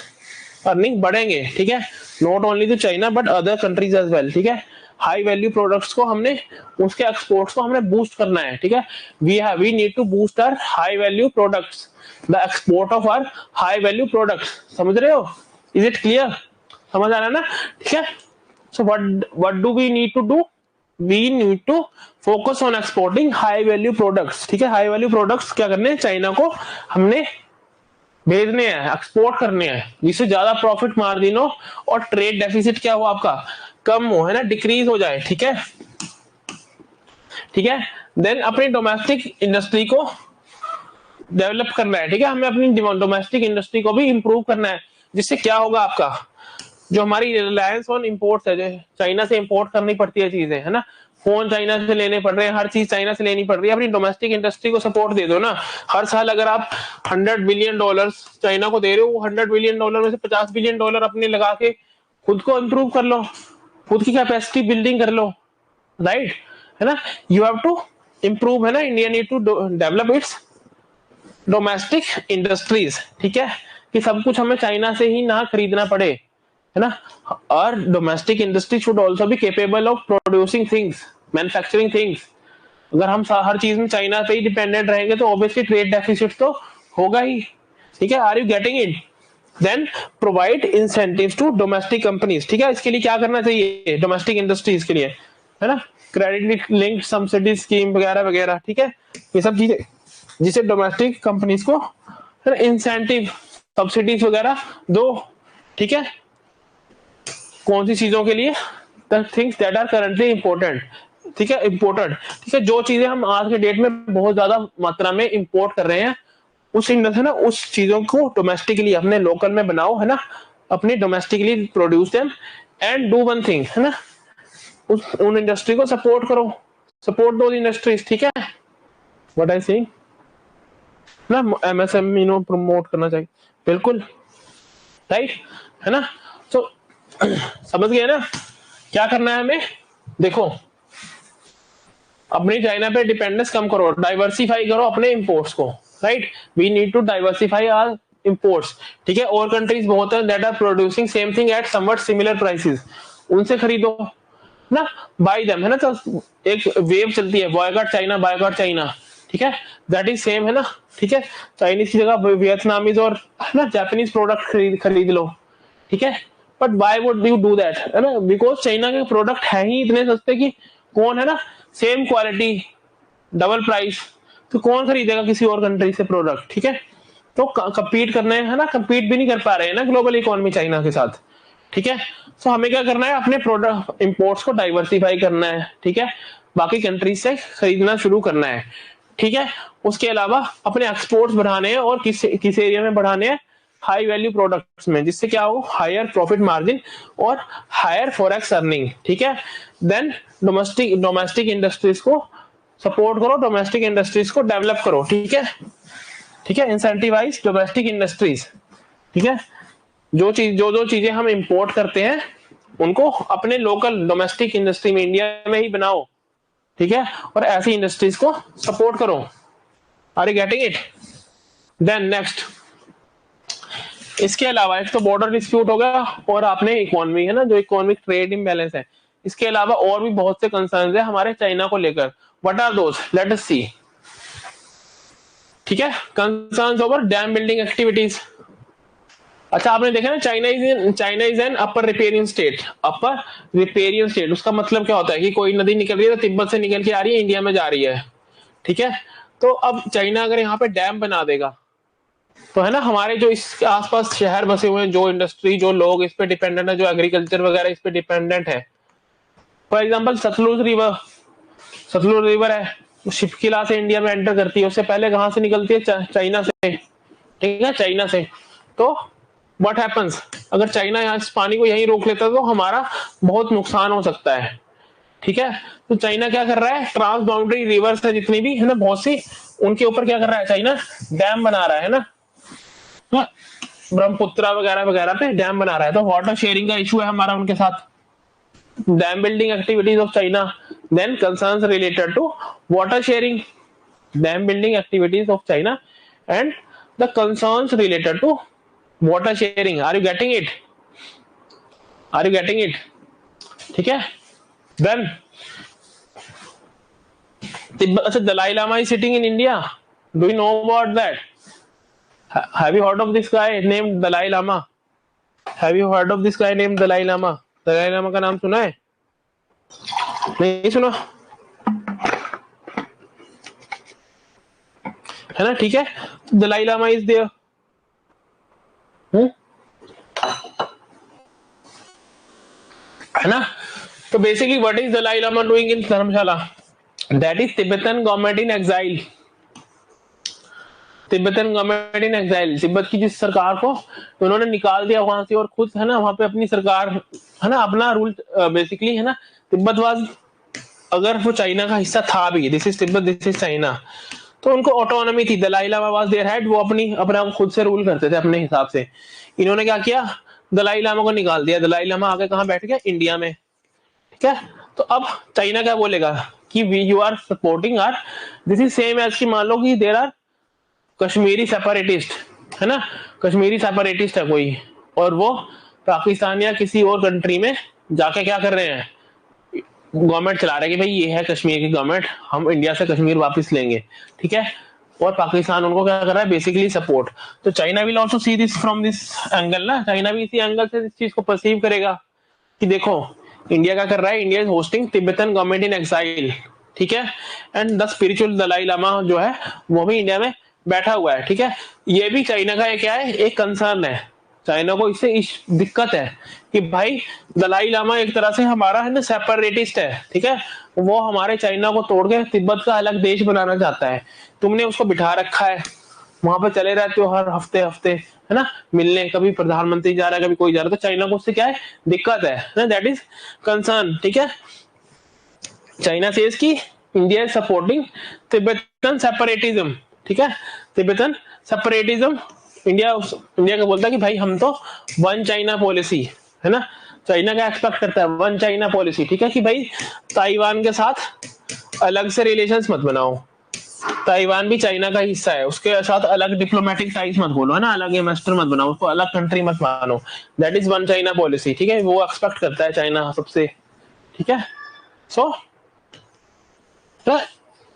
अर्निंग बढ़ेंगे, ठीक है, not only to China but other countries as well, ठीक है, हाई वैल्यू प्रोडक्ट्स को हमने, उसके एक्सपोर्ट्स को हमने बूस्ट करना है, ठीक है, we need to boost our high value products, the export of our high value products, समझ रहे हो, इज इट क्लियर, समझ आ रहा है ना, ठीक है, so what do we need to do, we need to focus on exporting high value products, ठीक है, हाई वैल्यू प्रोडक्ट्स क्या करने हैं, चाइना को हमने भेजने हैं, एक्सपोर्ट करने हैं, जिससे ज्यादा प्रॉफिट मार्जिन हो और ट्रेड डेफिसिट क्या हो आपका, कम हो, है ना, डिक्रीज हो जाए, ठीक है, ठीक है, देन अपनी डोमेस्टिक इंडस्ट्री को डेवलप करना है, ठीक है, हमें अपनी डोमेस्टिक इंडस्ट्री को भी इंप्रूव करना है, जिससे क्या होगा आपका, जो हमारी रिलायंस ऑन इंपोर्ट्स है, जो चाइना से इंपोर्ट करनी पड़ती है चीजें, है ना, फोन चाइना से लेने पड़ रहे हैं, हर चीज चाइना से लेनी पड़ रही है, अपनी डोमेस्टिक इंडस्ट्री को सपोर्ट दे दो ना, हर साल अगर आप $100 बिलियन चाइना को दे रहे हो, वो $100 बिलियन में से $50 बिलियन अपने लगा के खुद को इंप्रूव कर लो, खुद की कैपेसिटी बिल्डिंग कर लो, राइट, है ना, यू हैव टू इंप्रूव, है ना, India need to develop its domestic industries, ठीक है, कि सब कुछ हमें चाइना से ही ना खरीदना पड़े, है ना, और domestic industry should also be capable of producing things, manufacturing things, अगर हम हर चीज में चाइना पे ही डिपेंडेंट रहेंगे तो ऑब्वियसली ट्रेड डेफिसिट तो होगा ही, ठीक है, are you getting it, then provide incentives to domestic companies, ठीक है, इसके लिए क्या करना चाहिए डोमेस्टिक इंडस्ट्रीज के लिए, है ना, क्रेडिट लिंक्ड सब्सिडी स्कीम वगैरह वगैरह, ठीक है, ये सब चीजें जिसे डोमेस्टिक कंपनीज को इंसेंटिव सब्सिडीज वगैरह दो, ठीक है, कौन सी चीजों के लिए, the things that are currently important, ठीक है, इंपोर्टेड, ठीक है, जो चीजें हम आज के डेट में बहुत ज्यादा मात्रा में इंपोर्ट कर रहे हैं, उस है ना, उस चीजों को डोमेस्टिकली अपने लोकल में बनाओ, है ना, अपने domestically produce them and do one thing, है ना, उन इंडस्ट्री को सपोर्ट करो, सपोर्ट दो इंडस्ट्रीज, ठीक है, व्हाट आई सेइंग ना, एमएसएमई नो प्रमोट करना चाहिए, बिल्कुल राइट, है ना, तो समझ गए ना क्या करना है हमें, देखो अपनी चाइना पे डिपेंडेंस कम करो, डाइवर्सिफाई करो अपने इंपोर्ट्स को, right, we need to diversify our imports, ठीक है, और कंट्रीज बहुत हैं that are producing same thing at somewhat similar prices, उनसे खरीदो ना, बाय देम, है ना, तो एक वेव चलती है, बॉयकॉट चाइना, बॉयकॉट चाइना, ठीक है, दैट इज सेम, है ना, ठीक है, चाइनीज की जगह वियतनामीज और, है ना, जापानीज प्रोडक्ट खरीद लो, ठीक है, but why would you do that, है ना, बिकॉज चाइना के प्रोडक्ट है ही इतने सस्ते कि कौन, है ना, सेम क्वालिटी डबल प्राइस, तो कौन खरीदेगा किसी और कंट्री से प्रोडक्ट, ठीक है, तो कम्पीट करने, है ना, कम्पीट भी नहीं कर पा रहे हैं ना ग्लोबल इकोनॉमी चाइना के साथ, ठीक है, तो हमें क्या करना है, अपने प्रोडक्ट इंपोर्ट्स को डाइवर्सिफाई करना है, ठीक है, बाकी कंट्रीज से खरीदना शुरू करना है, ठीक है, उसके अलावा अपने एक्सपोर्ट्स बढ़ाने हैं, और किस एरिया में बढ़ाने हैं, हाई वैल्यू प्रोडक्ट्स में, जिससे क्या हो, हायर प्रॉफिट मार्जिन और हायर फॉरेक्स अर्निंग, ठीक है। देन डोमेस्टिक इंडस्ट्रीज को सपोर्ट करो, डोमेस्टिक इंडस्ट्रीज को डेवलप करो, ठीक है, ठीक है, इंसेंटिवाइज डोमेस्टिक इंडस्ट्रीज, ठीक है। जो चीजें हम इंपोर्ट करते हैं उनको अपने लोकल डोमेस्टिक इंडस्ट्री में, इंडिया में ही बनाओ, ठीक है, और ऐसी इंडस्ट्रीज को सपोर्ट करो। Are you getting it? Then next, इसके अलावा एक तो बॉर्डर डिस्प्यूट हो गया और आपने इकोनॉमी है ना, जो इकोनॉमिक ट्रेड इम्बैलेंस है, इसके अलावा और भी बहुत से कंसर्न्स है हमारे चाइना को लेकर। What are those? Let us see, ठीक है। Concerns over dam building activities. अच्छा, आपने देखा ना, China is an upper riparian state. Upper riparian state उसका मतलब क्या होता है कि कोई नदी निकल रही है तो तिब्बत से निकल के आ रही है, इंडिया में जा रही है, ठीक है। तो अब चाइना अगर यहाँ पे डैम बना देगा तो है ना, हमारे जो इसके आसपास शहर बसे हुए हैं, जो इंडस्ट्री, जो लोग इस पे डिपेंडेंट है, जो एग्रीकल्चर वगैरह इस पे डिपेंडेंट है, फॉर एग्जांपल सतलुज रिवर है, शिपकिला से इंडिया में एंटर करती है, उससे पहले कहां से निकलती है? चाइना से, ठीक है, चाइना से। तो व्हाट हैपेंस, अगर चाइना यहाँ इस पानी को यहीं रोक लेता तो हमारा बहुत नुकसान हो सकता है, ठीक है। तो चाइना क्या कर रहा है, ट्रांस बाउंड्री रिवर्स है जितनी भी है ना, बहुत सी, उनके ऊपर क्या कर रहा है चाइना? डैम बना रहा है ना, ब्रह्मपुत्र वगैरह वगैरह पे डैम बना रहा है। तो वाटर शेयरिंग का इशू है हमारा उनके साथ। Dam building activities of China, then concerns related to water sharing, dam building activities of China and the concerns related to water sharing. Are you getting it? Are you getting it? ठीक है। Then Tibet, अच्छा, Dalai Lama is sitting in India, do you know about that? Have you heard of this guy named Dalai Lama? Have you heard of this guy named Dalai Lama? Dalai Lama का नाम सुना है? नहीं सुना, है ना, ठीक है। दलाई लामा इज देयर, है ना। तो basically what is Dalai Lama doing in Dharamshala? That is Tibetan government in exile. Tibetan government in exile, Tibet की जिस सरकार को तो उन्होंने निकाल दिया वहां से, और खुद है ना वहां पे अपनी सरकार, है ना, अपना रूल, बेसिकली है ना, तिब्बत वाज, अगर वो चाइना का हिस्सा था भी, this is Tibet, this is China, तो उनको ऑटोनॉमी थी। Dalai Lama was their head, वो अपना खुद से रूल करते थे अपने हिसाब से। इन्होंने क्या किया, दलाई लामा को निकाल दिया। दलाई लामा आके कहां बैठ गया? इंडिया में, ठीक है। तो अब चाइना क्या बोलेगा कि we you are supporting are, this is same as कि मान लो कि देयर आर कश्मीरी सेपरेटिस्ट, है ना, कश्मीरी सेपरेटिस्ट है कोई, और वो पाकिस्तान या किसी और कंट्री में जाके क्या कर रहे हैं, गवर्नमेंट चला रहे हैं कि भाई ये है कश्मीर की गवर्नमेंट, हम इंडिया से कश्मीर वापस लेंगे, ठीक है। और पाकिस्तान उनको क्या कर रहा है, बेसिकली सपोर्ट। तो China will also see this from this angle ना, चाइना भी इसी एंगल से इस चीज को परसीव करेगा कि देखो इंडिया क्या कर रहा है, India is hosting Tibetan government in exile, ठीक है, and the spiritual Dalai Lama जो है वो भी इंडिया में बैठा हुआ है, ठीक है। ये भी चाइना का क्या है, एक कंसर्न है। चाइना को इससे इस दिक्कत है कि भाई दलाई लामा एक तरह से हमारा है ना सेपरेटिस्ट है, ठीक है, वो हमारे चाइना को तोड़ के तिब्बत का अलग देश बनाना चाहता है। तुमने उसको बिठा रखा है, वहां पे चले रहते हो हर हफ्ते हफ्ते, है ना, मिलने, कभी प्रधानमंत्री जा रहा है, कभी कोई जा रहा है, तो चाइना को उससे क्या है, दिक्कत है ना, दैट इज कंसर्न, ठीक है। चाइना सेज कि India is supporting Tibetan separatism, ठीक है, तिब्बतन सेपरेटिज्म। इंडिया का बोलता है कि भाई हम तो वन चाइना पॉलिसी, है ना, चाइना का एक्सपेक्ट करता है वन चाइना पॉलिसी, ठीक है, कि भाई ताइवान के साथ अलग से रिलेशंस मत बनाओ, ताइवान भी चाइना का हिस्सा है, उसके साथ अलग डिप्लोमेटिक टाइज मत बोलो, है ना, अलग इन्वेस्टर मत बनाओ, उसको अलग कंट्री मत मानो, that is one China policy, ठीक है, वो एक्सपेक्ट करता है चाइना सबसे, ठीक है। सो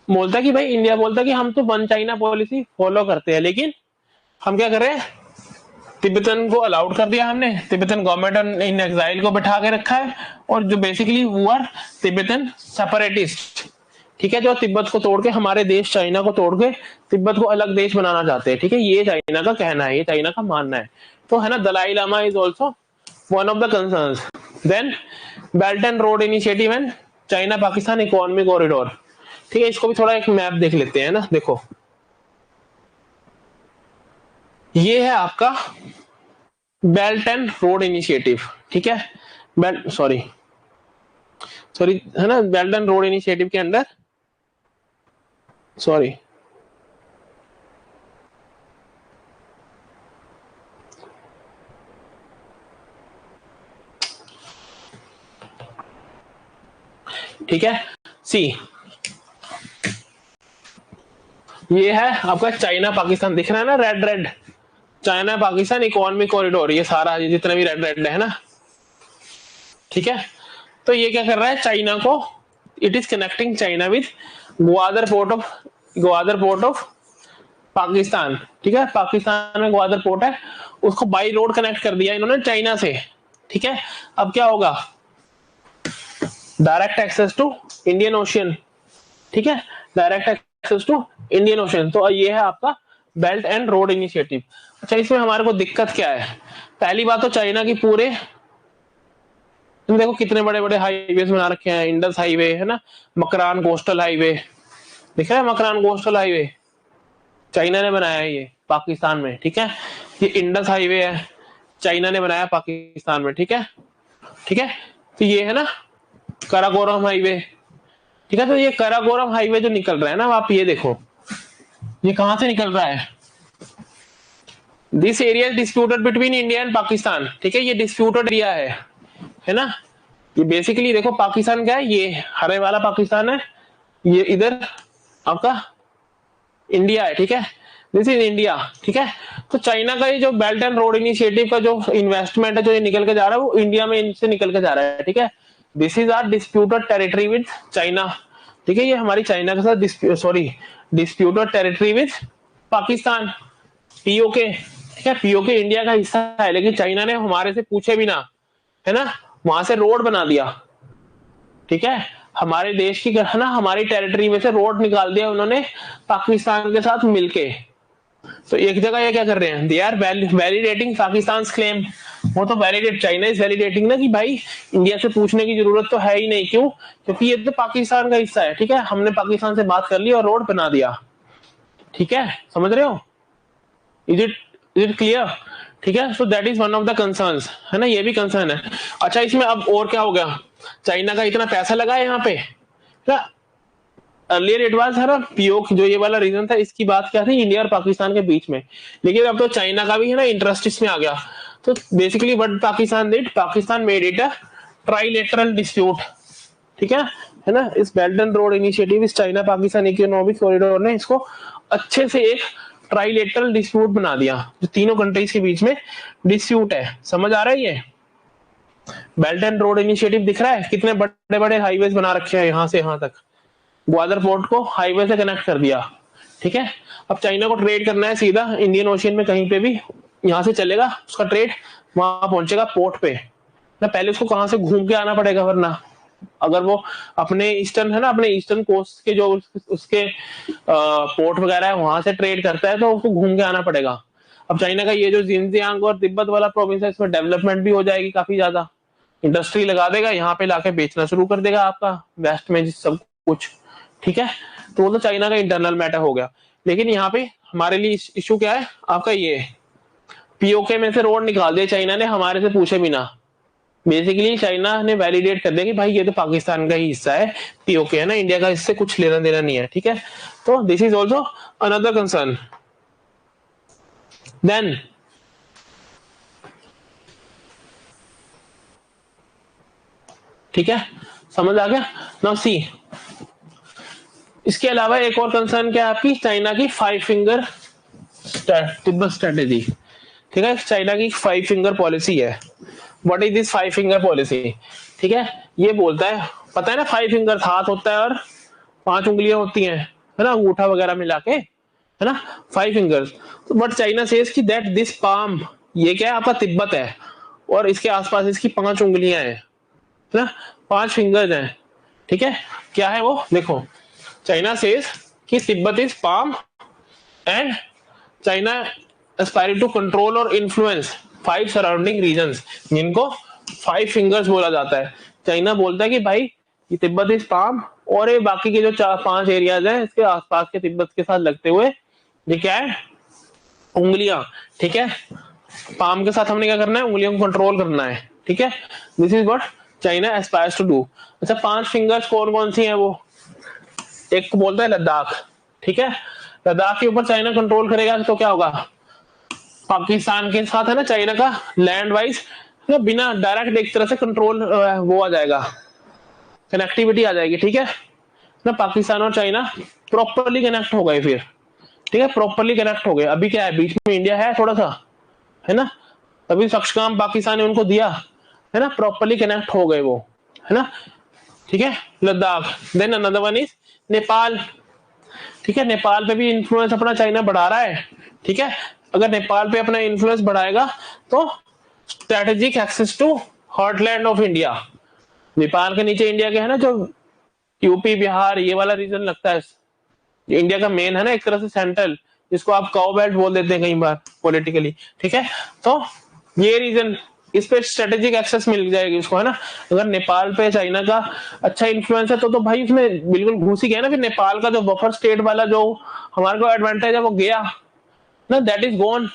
बोलता कि भाई, इंडिया बोलता कि हम तो वन चाइना पॉलिसी फॉलो करते हैं, लेकिन हम क्या कर रहे हैं, तिब्बतन को अलाउड कर दिया हमने, तिब्बतन गवर्नमेंट इन एग्जाइल को बैठा के रखा है, और जो बेसिकली वो आर तिब्बतन सेपरेटिस्ट, ठीक है, जो तिब्बत को तोड़ के, हमारे देश चाइना को तोड़ के तिब्बत को अलग देश बनाना चाहते हैं, ठीक है, ये चाइना का कहना है, ये चाइना का मानना है। तो है ना, Dalai Lama is also one of the concerns. Then belt and road initiative and China Pakistan economic corridor, ठीक है, इसको भी थोड़ा एक मैप देख लेते हैं ना। देखो ये है आपका बेल्ट एंड रोड इनिशिएटिव, ठीक है, बेल्ट सॉरी सॉरी है ना, बेल्ट एंड रोड इनिशिएटिव के अंदर, सॉरी ठीक है, सी ये है आपका चाइना पाकिस्तान, दिख रहा है ना red red, China Pakistan economic corridor, ये सारा जितना भी रेड रेड है ना, ठीक है। तो ये क्या कर रहा है, चाइना को, it is connecting China with Gwadar port of Pakistan, ठीक है, पाकिस्तान में ग्वादर पोर्ट है, उसको बाई रोड कनेक्ट कर दिया इन्होंने चाइना से, ठीक है। अब क्या होगा, direct access to Indian ocean, ठीक है, direct access to Indian ocean. तो ये है आपका बेल्ट एंड रोड इनिशिएटिव। अच्छा, इसमें हमारे को दिक्कत क्या है, पहली बात तो चाइना की पूरे, तुम देखो कितने बड़े बड़े हाईवे बना रखे हैं, इंडस हाईवे है ना, मकरान कोस्टल हाईवे, दिख रहा है मकरान कोस्टल हाईवे, चाइना ने बनाया है ये पाकिस्तान में, ठीक है। ये इंडस हाईवे है, चाइना ने बनाया पाकिस्तान में, ठीक है, ठीक है। तो ये है ना कराकोरम हाईवे, ठीक है। तो ये कराकोरम हाईवे जो निकल रहा है ना, आप ये देखो ये कहां से निकल रहा है, this area is disputed between India and Pakistan, ठीक है, ये डिस्प्यूटेड एरिया है ना। ये बेसिकली देखो पाकिस्तान क्या है, ये हरे वाला पाकिस्तान है, ये इधर आपका इंडिया है, ठीक है, दिस इज इंडिया, ठीक है। तो चाइना का ये जो बेल्ट एंड रोड इनिशिएटिव का जो इन्वेस्टमेंट है, जो ये निकल के जा रहा है, वो इंडिया में इनसे निकल के जा रहा है, ठीक है। This is our disputed territory with China, ठीक है, ये हमारी चाइना के साथ disputed territory with Pakistan, PoK, ठीक है, पीओके इंडिया का हिस्सा है, लेकिन चाइना ने हमारे से पूछे भी ना, है ना, वहां से रोड बना दिया, ठीक है, हमारे देश की है ना, हमारी टेरिटरी में से रोड निकाल दिया उन्होंने पाकिस्तान के साथ मिलके। तो एक जगह ये क्या कर रहे हैं, they are validating Pakistan claim, वो तो वैलिडेट, चाइना इज वैलिडेटिंग ना कि भाई इंडिया से पूछने की जरूरत तो है ही नहीं, क्यों, क्योंकि ये तो पाकिस्तान का हिस्सा है, ठीक है, हमने पाकिस्तान से बात कर ली और रोड बना दिया, ठीक है, समझ रहे हो, इज इट क्लियर, ठीक है। So that is one of the concerns, है ना, ये भी कंसर्न है। अच्छा, इसमें अब और क्या हो गया, चाइना का इतना पैसा लगा है यहाँ पे, अर्लियर इट वाज है ना पीओके, जो ये वाला रीजन था, इसकी बात क्या थी, इंडिया और पाकिस्तान के बीच में, लेकिन अब तो चाइना का भी है ना इंटरेस्ट इसमें आ गया। तो basically what Pakistan did, Pakistan made it a trilateral dispute, ठीक है ना, इस बेल्ट एंड रोड इनिशिएटिव, इस चाइना पाकिस्तान इकोनॉमिक कॉरिडोर ने इसको अच्छे से एक ट्राइलेटरल डिस्प्यूट बना दिया, जो तीनों कंट्रीज के बीच में डिस्प्यूट है, समझ आ रहा है। ये बेल्ट एंड रोड इनिशिएटिव दिख रहा है, कितने बड़े बड़े हाईवेज बना रखे हैं, यहाँ से यहाँ तक, ग्वादर पोर्ट को हाईवे से कनेक्ट कर दिया, ठीक है। अब चाइना को ट्रेड करना है सीधा इंडियन ओशियन में कहीं पे भी, यहाँ से चलेगा उसका ट्रेड, वहां पहुंचेगा पोर्ट पे ना, पहले उसको कहां से घूम के आना पड़ेगा, वरना अगर वो अपने ईस्टर्न है ना, अपने ईस्टर्न कोस्ट के जो उसके पोर्ट वगैरह है वहां से ट्रेड करता है, तो उसको घूम के आना पड़ेगा। अब चाइना का ये जो जिनजियांग और तिब्बत वाला प्रोविंस है, इसमें डेवलपमेंट भी हो जाएगी काफी ज्यादा, इंडस्ट्री लगा देगा, यहाँ पे लाके बेचना शुरू कर देगा आपका वेस्ट में सब कुछ, ठीक है। तो वो तो चाइना का इंटरनल मैटर हो गया, लेकिन यहाँ पे हमारे लिए इशू क्या है आपका, ये पीओके में से रोड निकाल दिया चाइना ने, हमारे से पूछे बिना, बेसिकली चाइना ने वैलिडेट कर दिया कि भाई ये तो पाकिस्तान का ही हिस्सा है, पीओके है ना, इंडिया का इससे कुछ लेना देना नहीं है, ठीक है। तो this is also another concern. Then ठीक है, समझ आ गया। नाउ सी, इसके अलावा एक और कंसर्न क्या है आपकी, चाइना की 5 फिंगर तिब्बत स्ट्रेटेजी, ठीक है, चाइना की 5 फिंगर पॉलिसी है। What is this 5 finger policy, ठीक है, ये बोलता है, पता है ना 5 फिंगर हाथ होता है और 5 उंगलियां होती हैं, है ना, अंगूठा वगैरह मिला के, है ना, 5 फिंगर्स। तो बट चाइना सेज कि दैट दिस पाम, ये क्या है आपका तिब्बत है, और इसके आसपास इसकी 5 उंगलियां हैं, है ना, 5 फिंगर्स हैं, ठीक है। क्या है वो, देखो, चाइना सेज कि Tibet is palm and China aspiring to control और इन्फ्लुएंस 5 सराउंडिंग रीजन्स, जिनको 5 फिंगर्स बोला जाता है। चाइना बोलता है कि भाई ये तिब्बत इज पाम, और ये बाकी के जो 4-5 एरियाज हैं इसके आसपास के तिब्बत के साथ लगते हुए, ये क्या है, उंगलियां, ठीक है, पाम के साथ हमने क्या करना है, उंगलियों को कंट्रोल करना है, ठीक है। This is what China aspires to do. अच्छा 5 फिंगर्स कौन कौन सी हैं वो, एक को बोलता है लद्दाख, ठीक है, लद्दाख के ऊपर चाइना कंट्रोल करेगा तो क्या होगा, पाकिस्तान के साथ है ना चाइना का लैंड वाइज बिना डायरेक्ट एक तरह से कंट्रोल वो आ जाएगा, कनेक्टिविटी आ जाएगी, ठीक है ना, पाकिस्तान और चाइना प्रॉपरली कनेक्ट हो गए फिर, ठीक है, प्रॉपरली कनेक्ट हो गए। अभी क्या है, बीच में इंडिया है थोड़ा सा, है ना, अभी सक्षम पाकिस्तान ने उनको दिया, है ना, प्रॉपरली कनेक्ट हो गए वो, है ना, ठीक है, Ladakh. Then another one is Nepal, ठीक है, नेपाल पे भी इन्फ्लुएंस अपना चाइना बढ़ा रहा है, ठीक है, अगर नेपाल पे अपना इन्फ्लुएंस बढ़ाएगा तो strategic access to heartland of India, Nepal के नीचे इंडिया के है ना जो यूपी बिहार ये वाला रीजन लगता है, इंडिया का मेन है ना एक तरह से सेंट्रल, जिसको आप काउ बेल्ट बोल देते हैं कई बार पॉलिटिकली, ठीक है, तो ये रीजन, इस पे स्ट्रेटेजिक एक्सेस मिल जाएगी उसको, है ना। अगर नेपाल पे चाइना का अच्छा इन्फ्लुएंस है तो भाई उसमें बिल्कुल घुस ही गया ना, फिर नेपाल का जो बफर स्टेट वाला जो हमारे को एडवांटेज है वो गया ना, that is gone,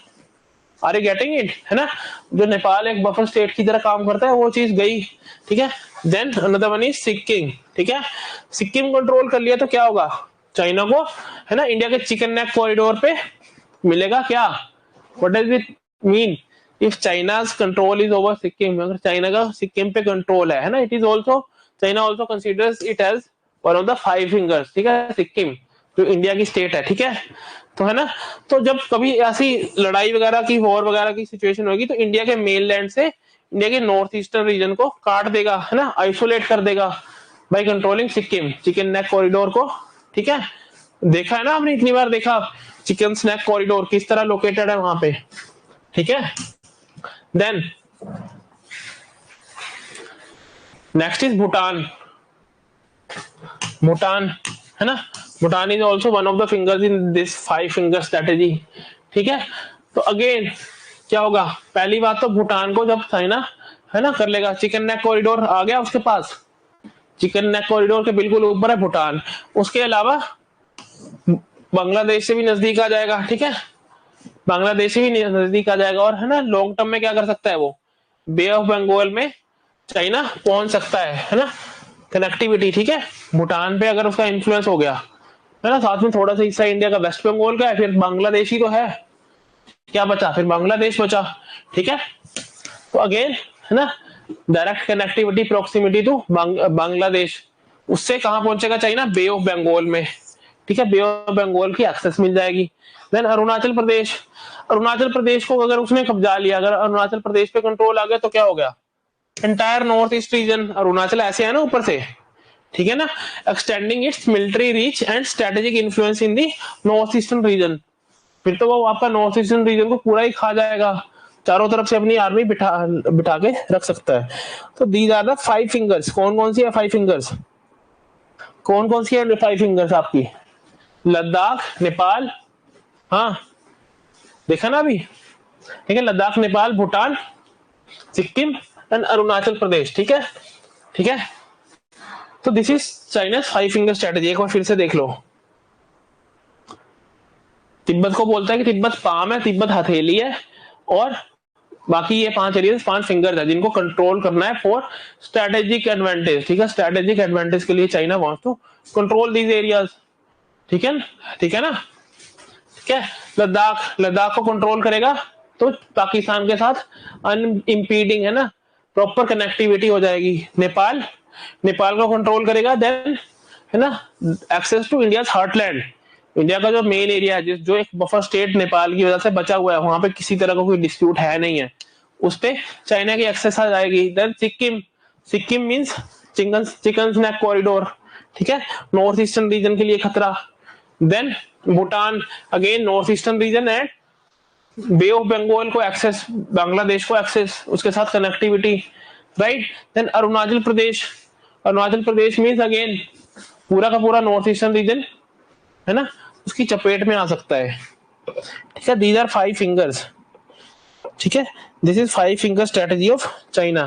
are you getting it, है ना, जो नेपाल एक बफर स्टेट की तरह काम करता है वो चीज गई, ठीक है। Then another one is Sikkim, ठीक है, सिक्किम कंट्रोल कर लिया तो क्या होगा, चाइना को है ना इंडिया के चिकन नेक कॉरिडोर पे मिलेगा क्या, what does it mean, if China's control is over Sikkim, अगर चाइना का सिक्किम पे कंट्रोल है ना, it is also China also considers it as one of the 5 fingers, ठीक है, सिक्किम जो इंडिया की स्टेट है, ठीक है, तो है ना, तो जब कभी ऐसी लड़ाई वगैरह की वॉर वगैरह की सिचुएशन होगी तो इंडिया के मेन लैंड से इंडिया के नॉर्थ ईस्टर्न रीजन को काट देगा, है ना, आइसोलेट कर देगा by controlling Sikkim, chicken neck corridor को, ठीक है, देखा है ना आपने, इतनी बार देखा चिकन स्नैक कॉरिडोर किस तरह लोकेटेड है वहां पे, ठीक है। Then next is Bhutan, Bhutan है ना, Bhutan is also one of the fingers in this 5 finger strategy, ठीक है। तो अगेन क्या होगा, पहली बात तो भूटान को जब चाइना है ना कर लेगा, चिकन नेक कॉरिडोर आ गया उसके पास, चिकन नेक कॉरिडोर के बिल्कुल ऊपर है भूटान, उसके अलावा बांग्लादेश से भी नजदीक आ जाएगा, ठीक है, बांग्लादेश से भी नजदीक आ जाएगा, और है ना लॉन्ग टर्म में क्या कर सकता है वो, बे ऑफ बंगाल में चाइना पहुंच सकता है ना, कनेक्टिविटी, ठीक है, भूटान पे अगर उसका इन्फ्लुएंस हो गया, है ना, साथ में थोड़ा सा हिस्सा इंडिया का वेस्ट बंगाल का है, फिर बांग्लादेश ही तो है, क्या बचा, फिर बांग्लादेश बचा, ठीक है, तो अगेन है ना direct connectivity proximity to Bangladesh, उससे कहां पहुंचेगा चाइना, बे ऑफ बंगाल में, ठीक है, बे ऑफ बंगाल की एक्सेस मिल जाएगी। देन अरुणाचल प्रदेश, अरुणाचल प्रदेश को अगर उसने कब्जा लिया, अगर अरुणाचल प्रदेश पे कंट्रोल आ गया तो क्या हो गया, entire north east region, Arunachal ऐसे है ना ऊपर से, ठीक है ना, extending its military reach and strategic influence in the north eastern region, फिर तो वो आपका नॉर्थ ईस्टर्न रीजन को पूरा ही खा जाएगा, चारों तरफ से अपनी आर्मी बिठा के रख सकता है। तो दीज आर द 5 फिंगर्स, कौन कौन सी है 5 फिंगर्स, कौन कौन सी है 5 फिंगर्स आपकी, लद्दाख, नेपाल, हाँ देखा ना अभी, ठीक है, लद्दाख, नेपाल, भूटान, सिक्किम एंड अरुणाचल प्रदेश, ठीक है, ठीक है। तो this is China 5 finger strategy, एक बार फिर से देख लो, तिब्बत को बोलता है कि तिब्बत पाम है, तिब्बत हथेली है, और बाकी ये 5 एरियाज 5 फिंगर्स है जिनको कंट्रोल करना है फॉर स्ट्रेटेजिक एडवांटेज, ठीक है, स्ट्रेटेजिक एडवांटेज के लिए China wants to control these areas, ठीक है, ठीक है ना, ठीक है। लद्दाख, लद्दाख को कंट्रोल करेगा तो पाकिस्तान के साथ अनइम्पीडिंग है ना प्रॉपर कनेक्टिविटी हो जाएगी। नेपाल, नेपाल को कंट्रोल करेगा, देन है ना access to India heartland, India का जो मेन एरिया है जो एक बफर स्टेट नेपाल की वजह से बचा हुआ है, वहां पे किसी तरह का कोई डिस्प्यूट है नहीं है, उस पे चाइना की एक्सेस आ जाएगी। Then Sikkim, Sikkim means chicken snack corridor, ठीक है, नॉर्थ ईस्टर्न रीजन के लिए खतरा। Then Bhutan, again north eastern region and Bay of Bengal को एक्सेस, बांग्लादेश को एक्सेस, उसके साथ connectivity, right. Then Arunachal Pradesh, Arunachal Pradesh means again पूरा का पूरा नॉर्थ ईस्टर्न रीजन है ना उसकी चपेट में आ सकता है, ठीक है। दीज आर 5 फिंगर्स, ठीक है, this is 5 finger strategy of China.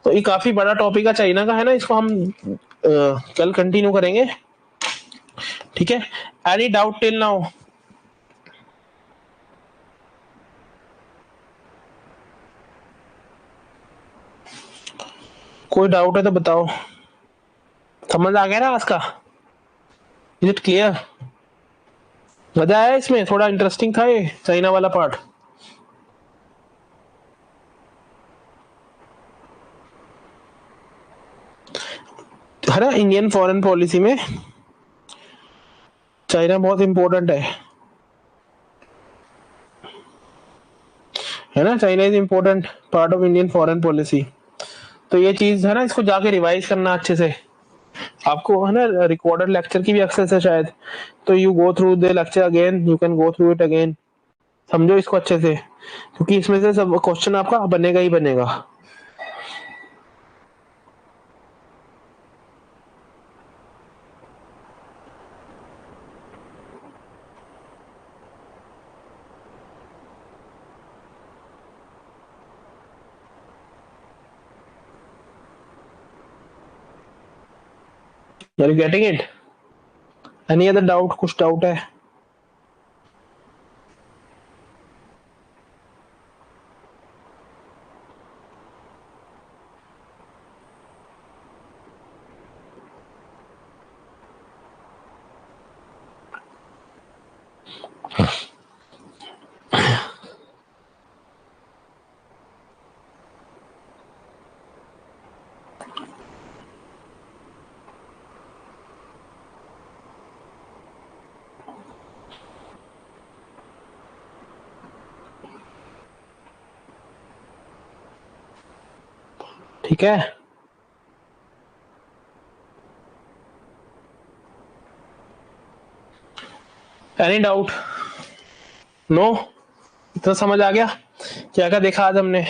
तो ये काफी बड़ा टॉपिक है चाइना का, है ना, इसको हम कल कंटिन्यू करेंगे, ठीक है। Any doubt till now? कोई डाउट है तो बताओ। समझ आ गया ना आज का? Is it clear? मजा आया इसमें? थोड़ा इंटरेस्टिंग था ये चाइना वाला पार्ट। है ना, इंडियन फॉरेन पॉलिसी में चाइना बहुत इंपॉर्टेंट है ना। China is important part of Indian foreign policy. तो ये चीज है ना, इसको जाके रिवाइज करना अच्छे से। आपको है ना रिकॉर्डेड लेक्चर की भी एक्सेस है शायद, तो you go through the lecture again, you can go through it again. समझो इसको अच्छे से, क्योंकि इसमें से सब क्वेश्चन आपका बनेगा ही बनेगा। Are you getting it? Any other doubt? कुछ डाउट है? ठीक है। Any doubt? नो? इतना समझ आ गया? क्या क्या देखा आज हमने?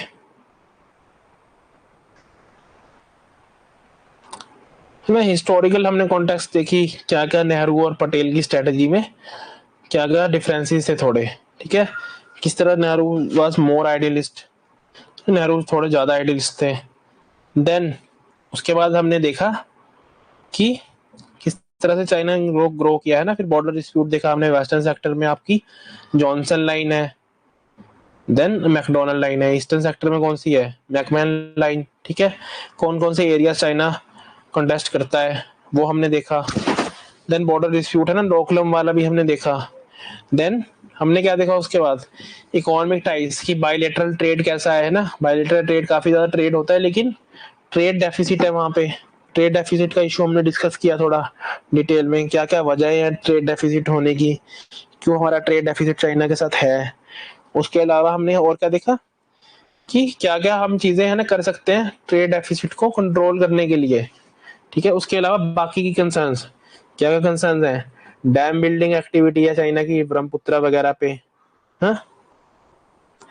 ना हिस्टोरिकल हमने कॉन्टेक्स्ट देखी, क्या क्या नेहरू और पटेल की स्ट्रेटजी में क्या क्या डिफरेंसेस थे थोड़े। ठीक है, किस तरह Nehru was more idealist, Nehru थोड़े ज्यादा आइडियलिस्ट थे। देन उसके बाद हमने देखा कि किस तरह से चाइना ग्रो किया है ना। फिर बॉर्डर डिस्प्यूट देखा हमने, वेस्टर्न सेक्टर में आपकी जॉनसन लाइन है, देन मैकडोनल्ड लाइन है। ईस्टर्न सेक्टर में कौन सी है? McMahon line. ठीक है, कौन कौन से एरिया चाइना कंटेस्ट करता है वो हमने देखा। देन बॉर्डर डिस्प्यूट है ना, डोकलम वाला भी हमने देखा। देन हमने क्या देखा उसके बाद? इकोनॉमिक टाइज की, बायलेटरल ट्रेड कैसा है ना। बायलेटरल ट्रेड काफी ज्यादा ट्रेड होता है, लेकिन ट्रेड डेफिसिट है वहां पे। ट्रेड डेफिसिट का इशू हमने डिस्कस किया थोड़ा डिटेल में, क्या क्या वजह है ट्रेड डेफिसिट होने की, क्यों हमारा ट्रेड डेफिसिट चाइना के साथ है। उसके अलावा हमने और क्या देखा कि क्या क्या हम चीजें है ना कर सकते हैं ट्रेड डेफिसिट को कंट्रोल करने के लिए। ठीक है, उसके अलावा बाकी की कंसर्न्स, क्या क्या कंसर्न्स हैं? डैम बिल्डिंग एक्टिविटी है चाइना की ब्रह्मपुत्र वगैरह पे, हाँ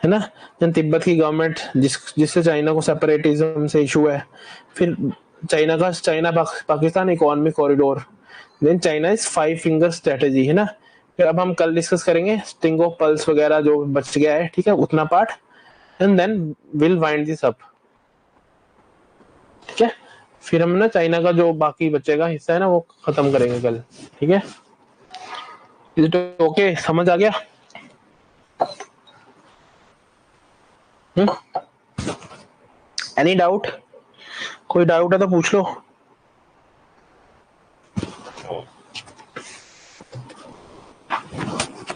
है ना। जन तिब्बत की गवर्नमेंट जिससे चाइना को सेपरेटिज्म से इशू है। फिर Pakistan economic corridor. Then China is five finger strategy, है ना। फिर अब हम कल डिस्कस करेंगे स्टिंग ऑफ पल्स वगैरह जो बच गया है, ठीक है, उतना part. And then will wind this up. ठीक है, फिर हम ना चाइना का जो बाकी बचेगा हिस्सा है ना वो खत्म करेंगे कल। ठीक है, इज इट ओके? समझ आ गया? Any doubt? कोई डाउट है तो पूछ लो।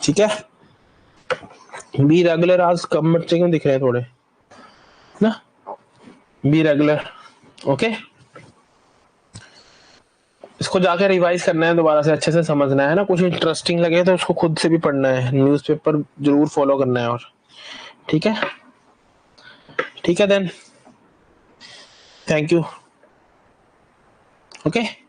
ठीक है, बी रेगुलर। आज कम बच्चे क्यों दिख रहे हैं थोड़े ना? Be regular. ओके, इसको जाके रिवाइज करना है दोबारा से, अच्छे से समझना है ना। कुछ इंटरेस्टिंग लगे तो उसको खुद से भी पढ़ना है, न्यूज़पेपर जरूर फॉलो करना है। और ठीक है, ठीक है, देन थैंक यू। ओके।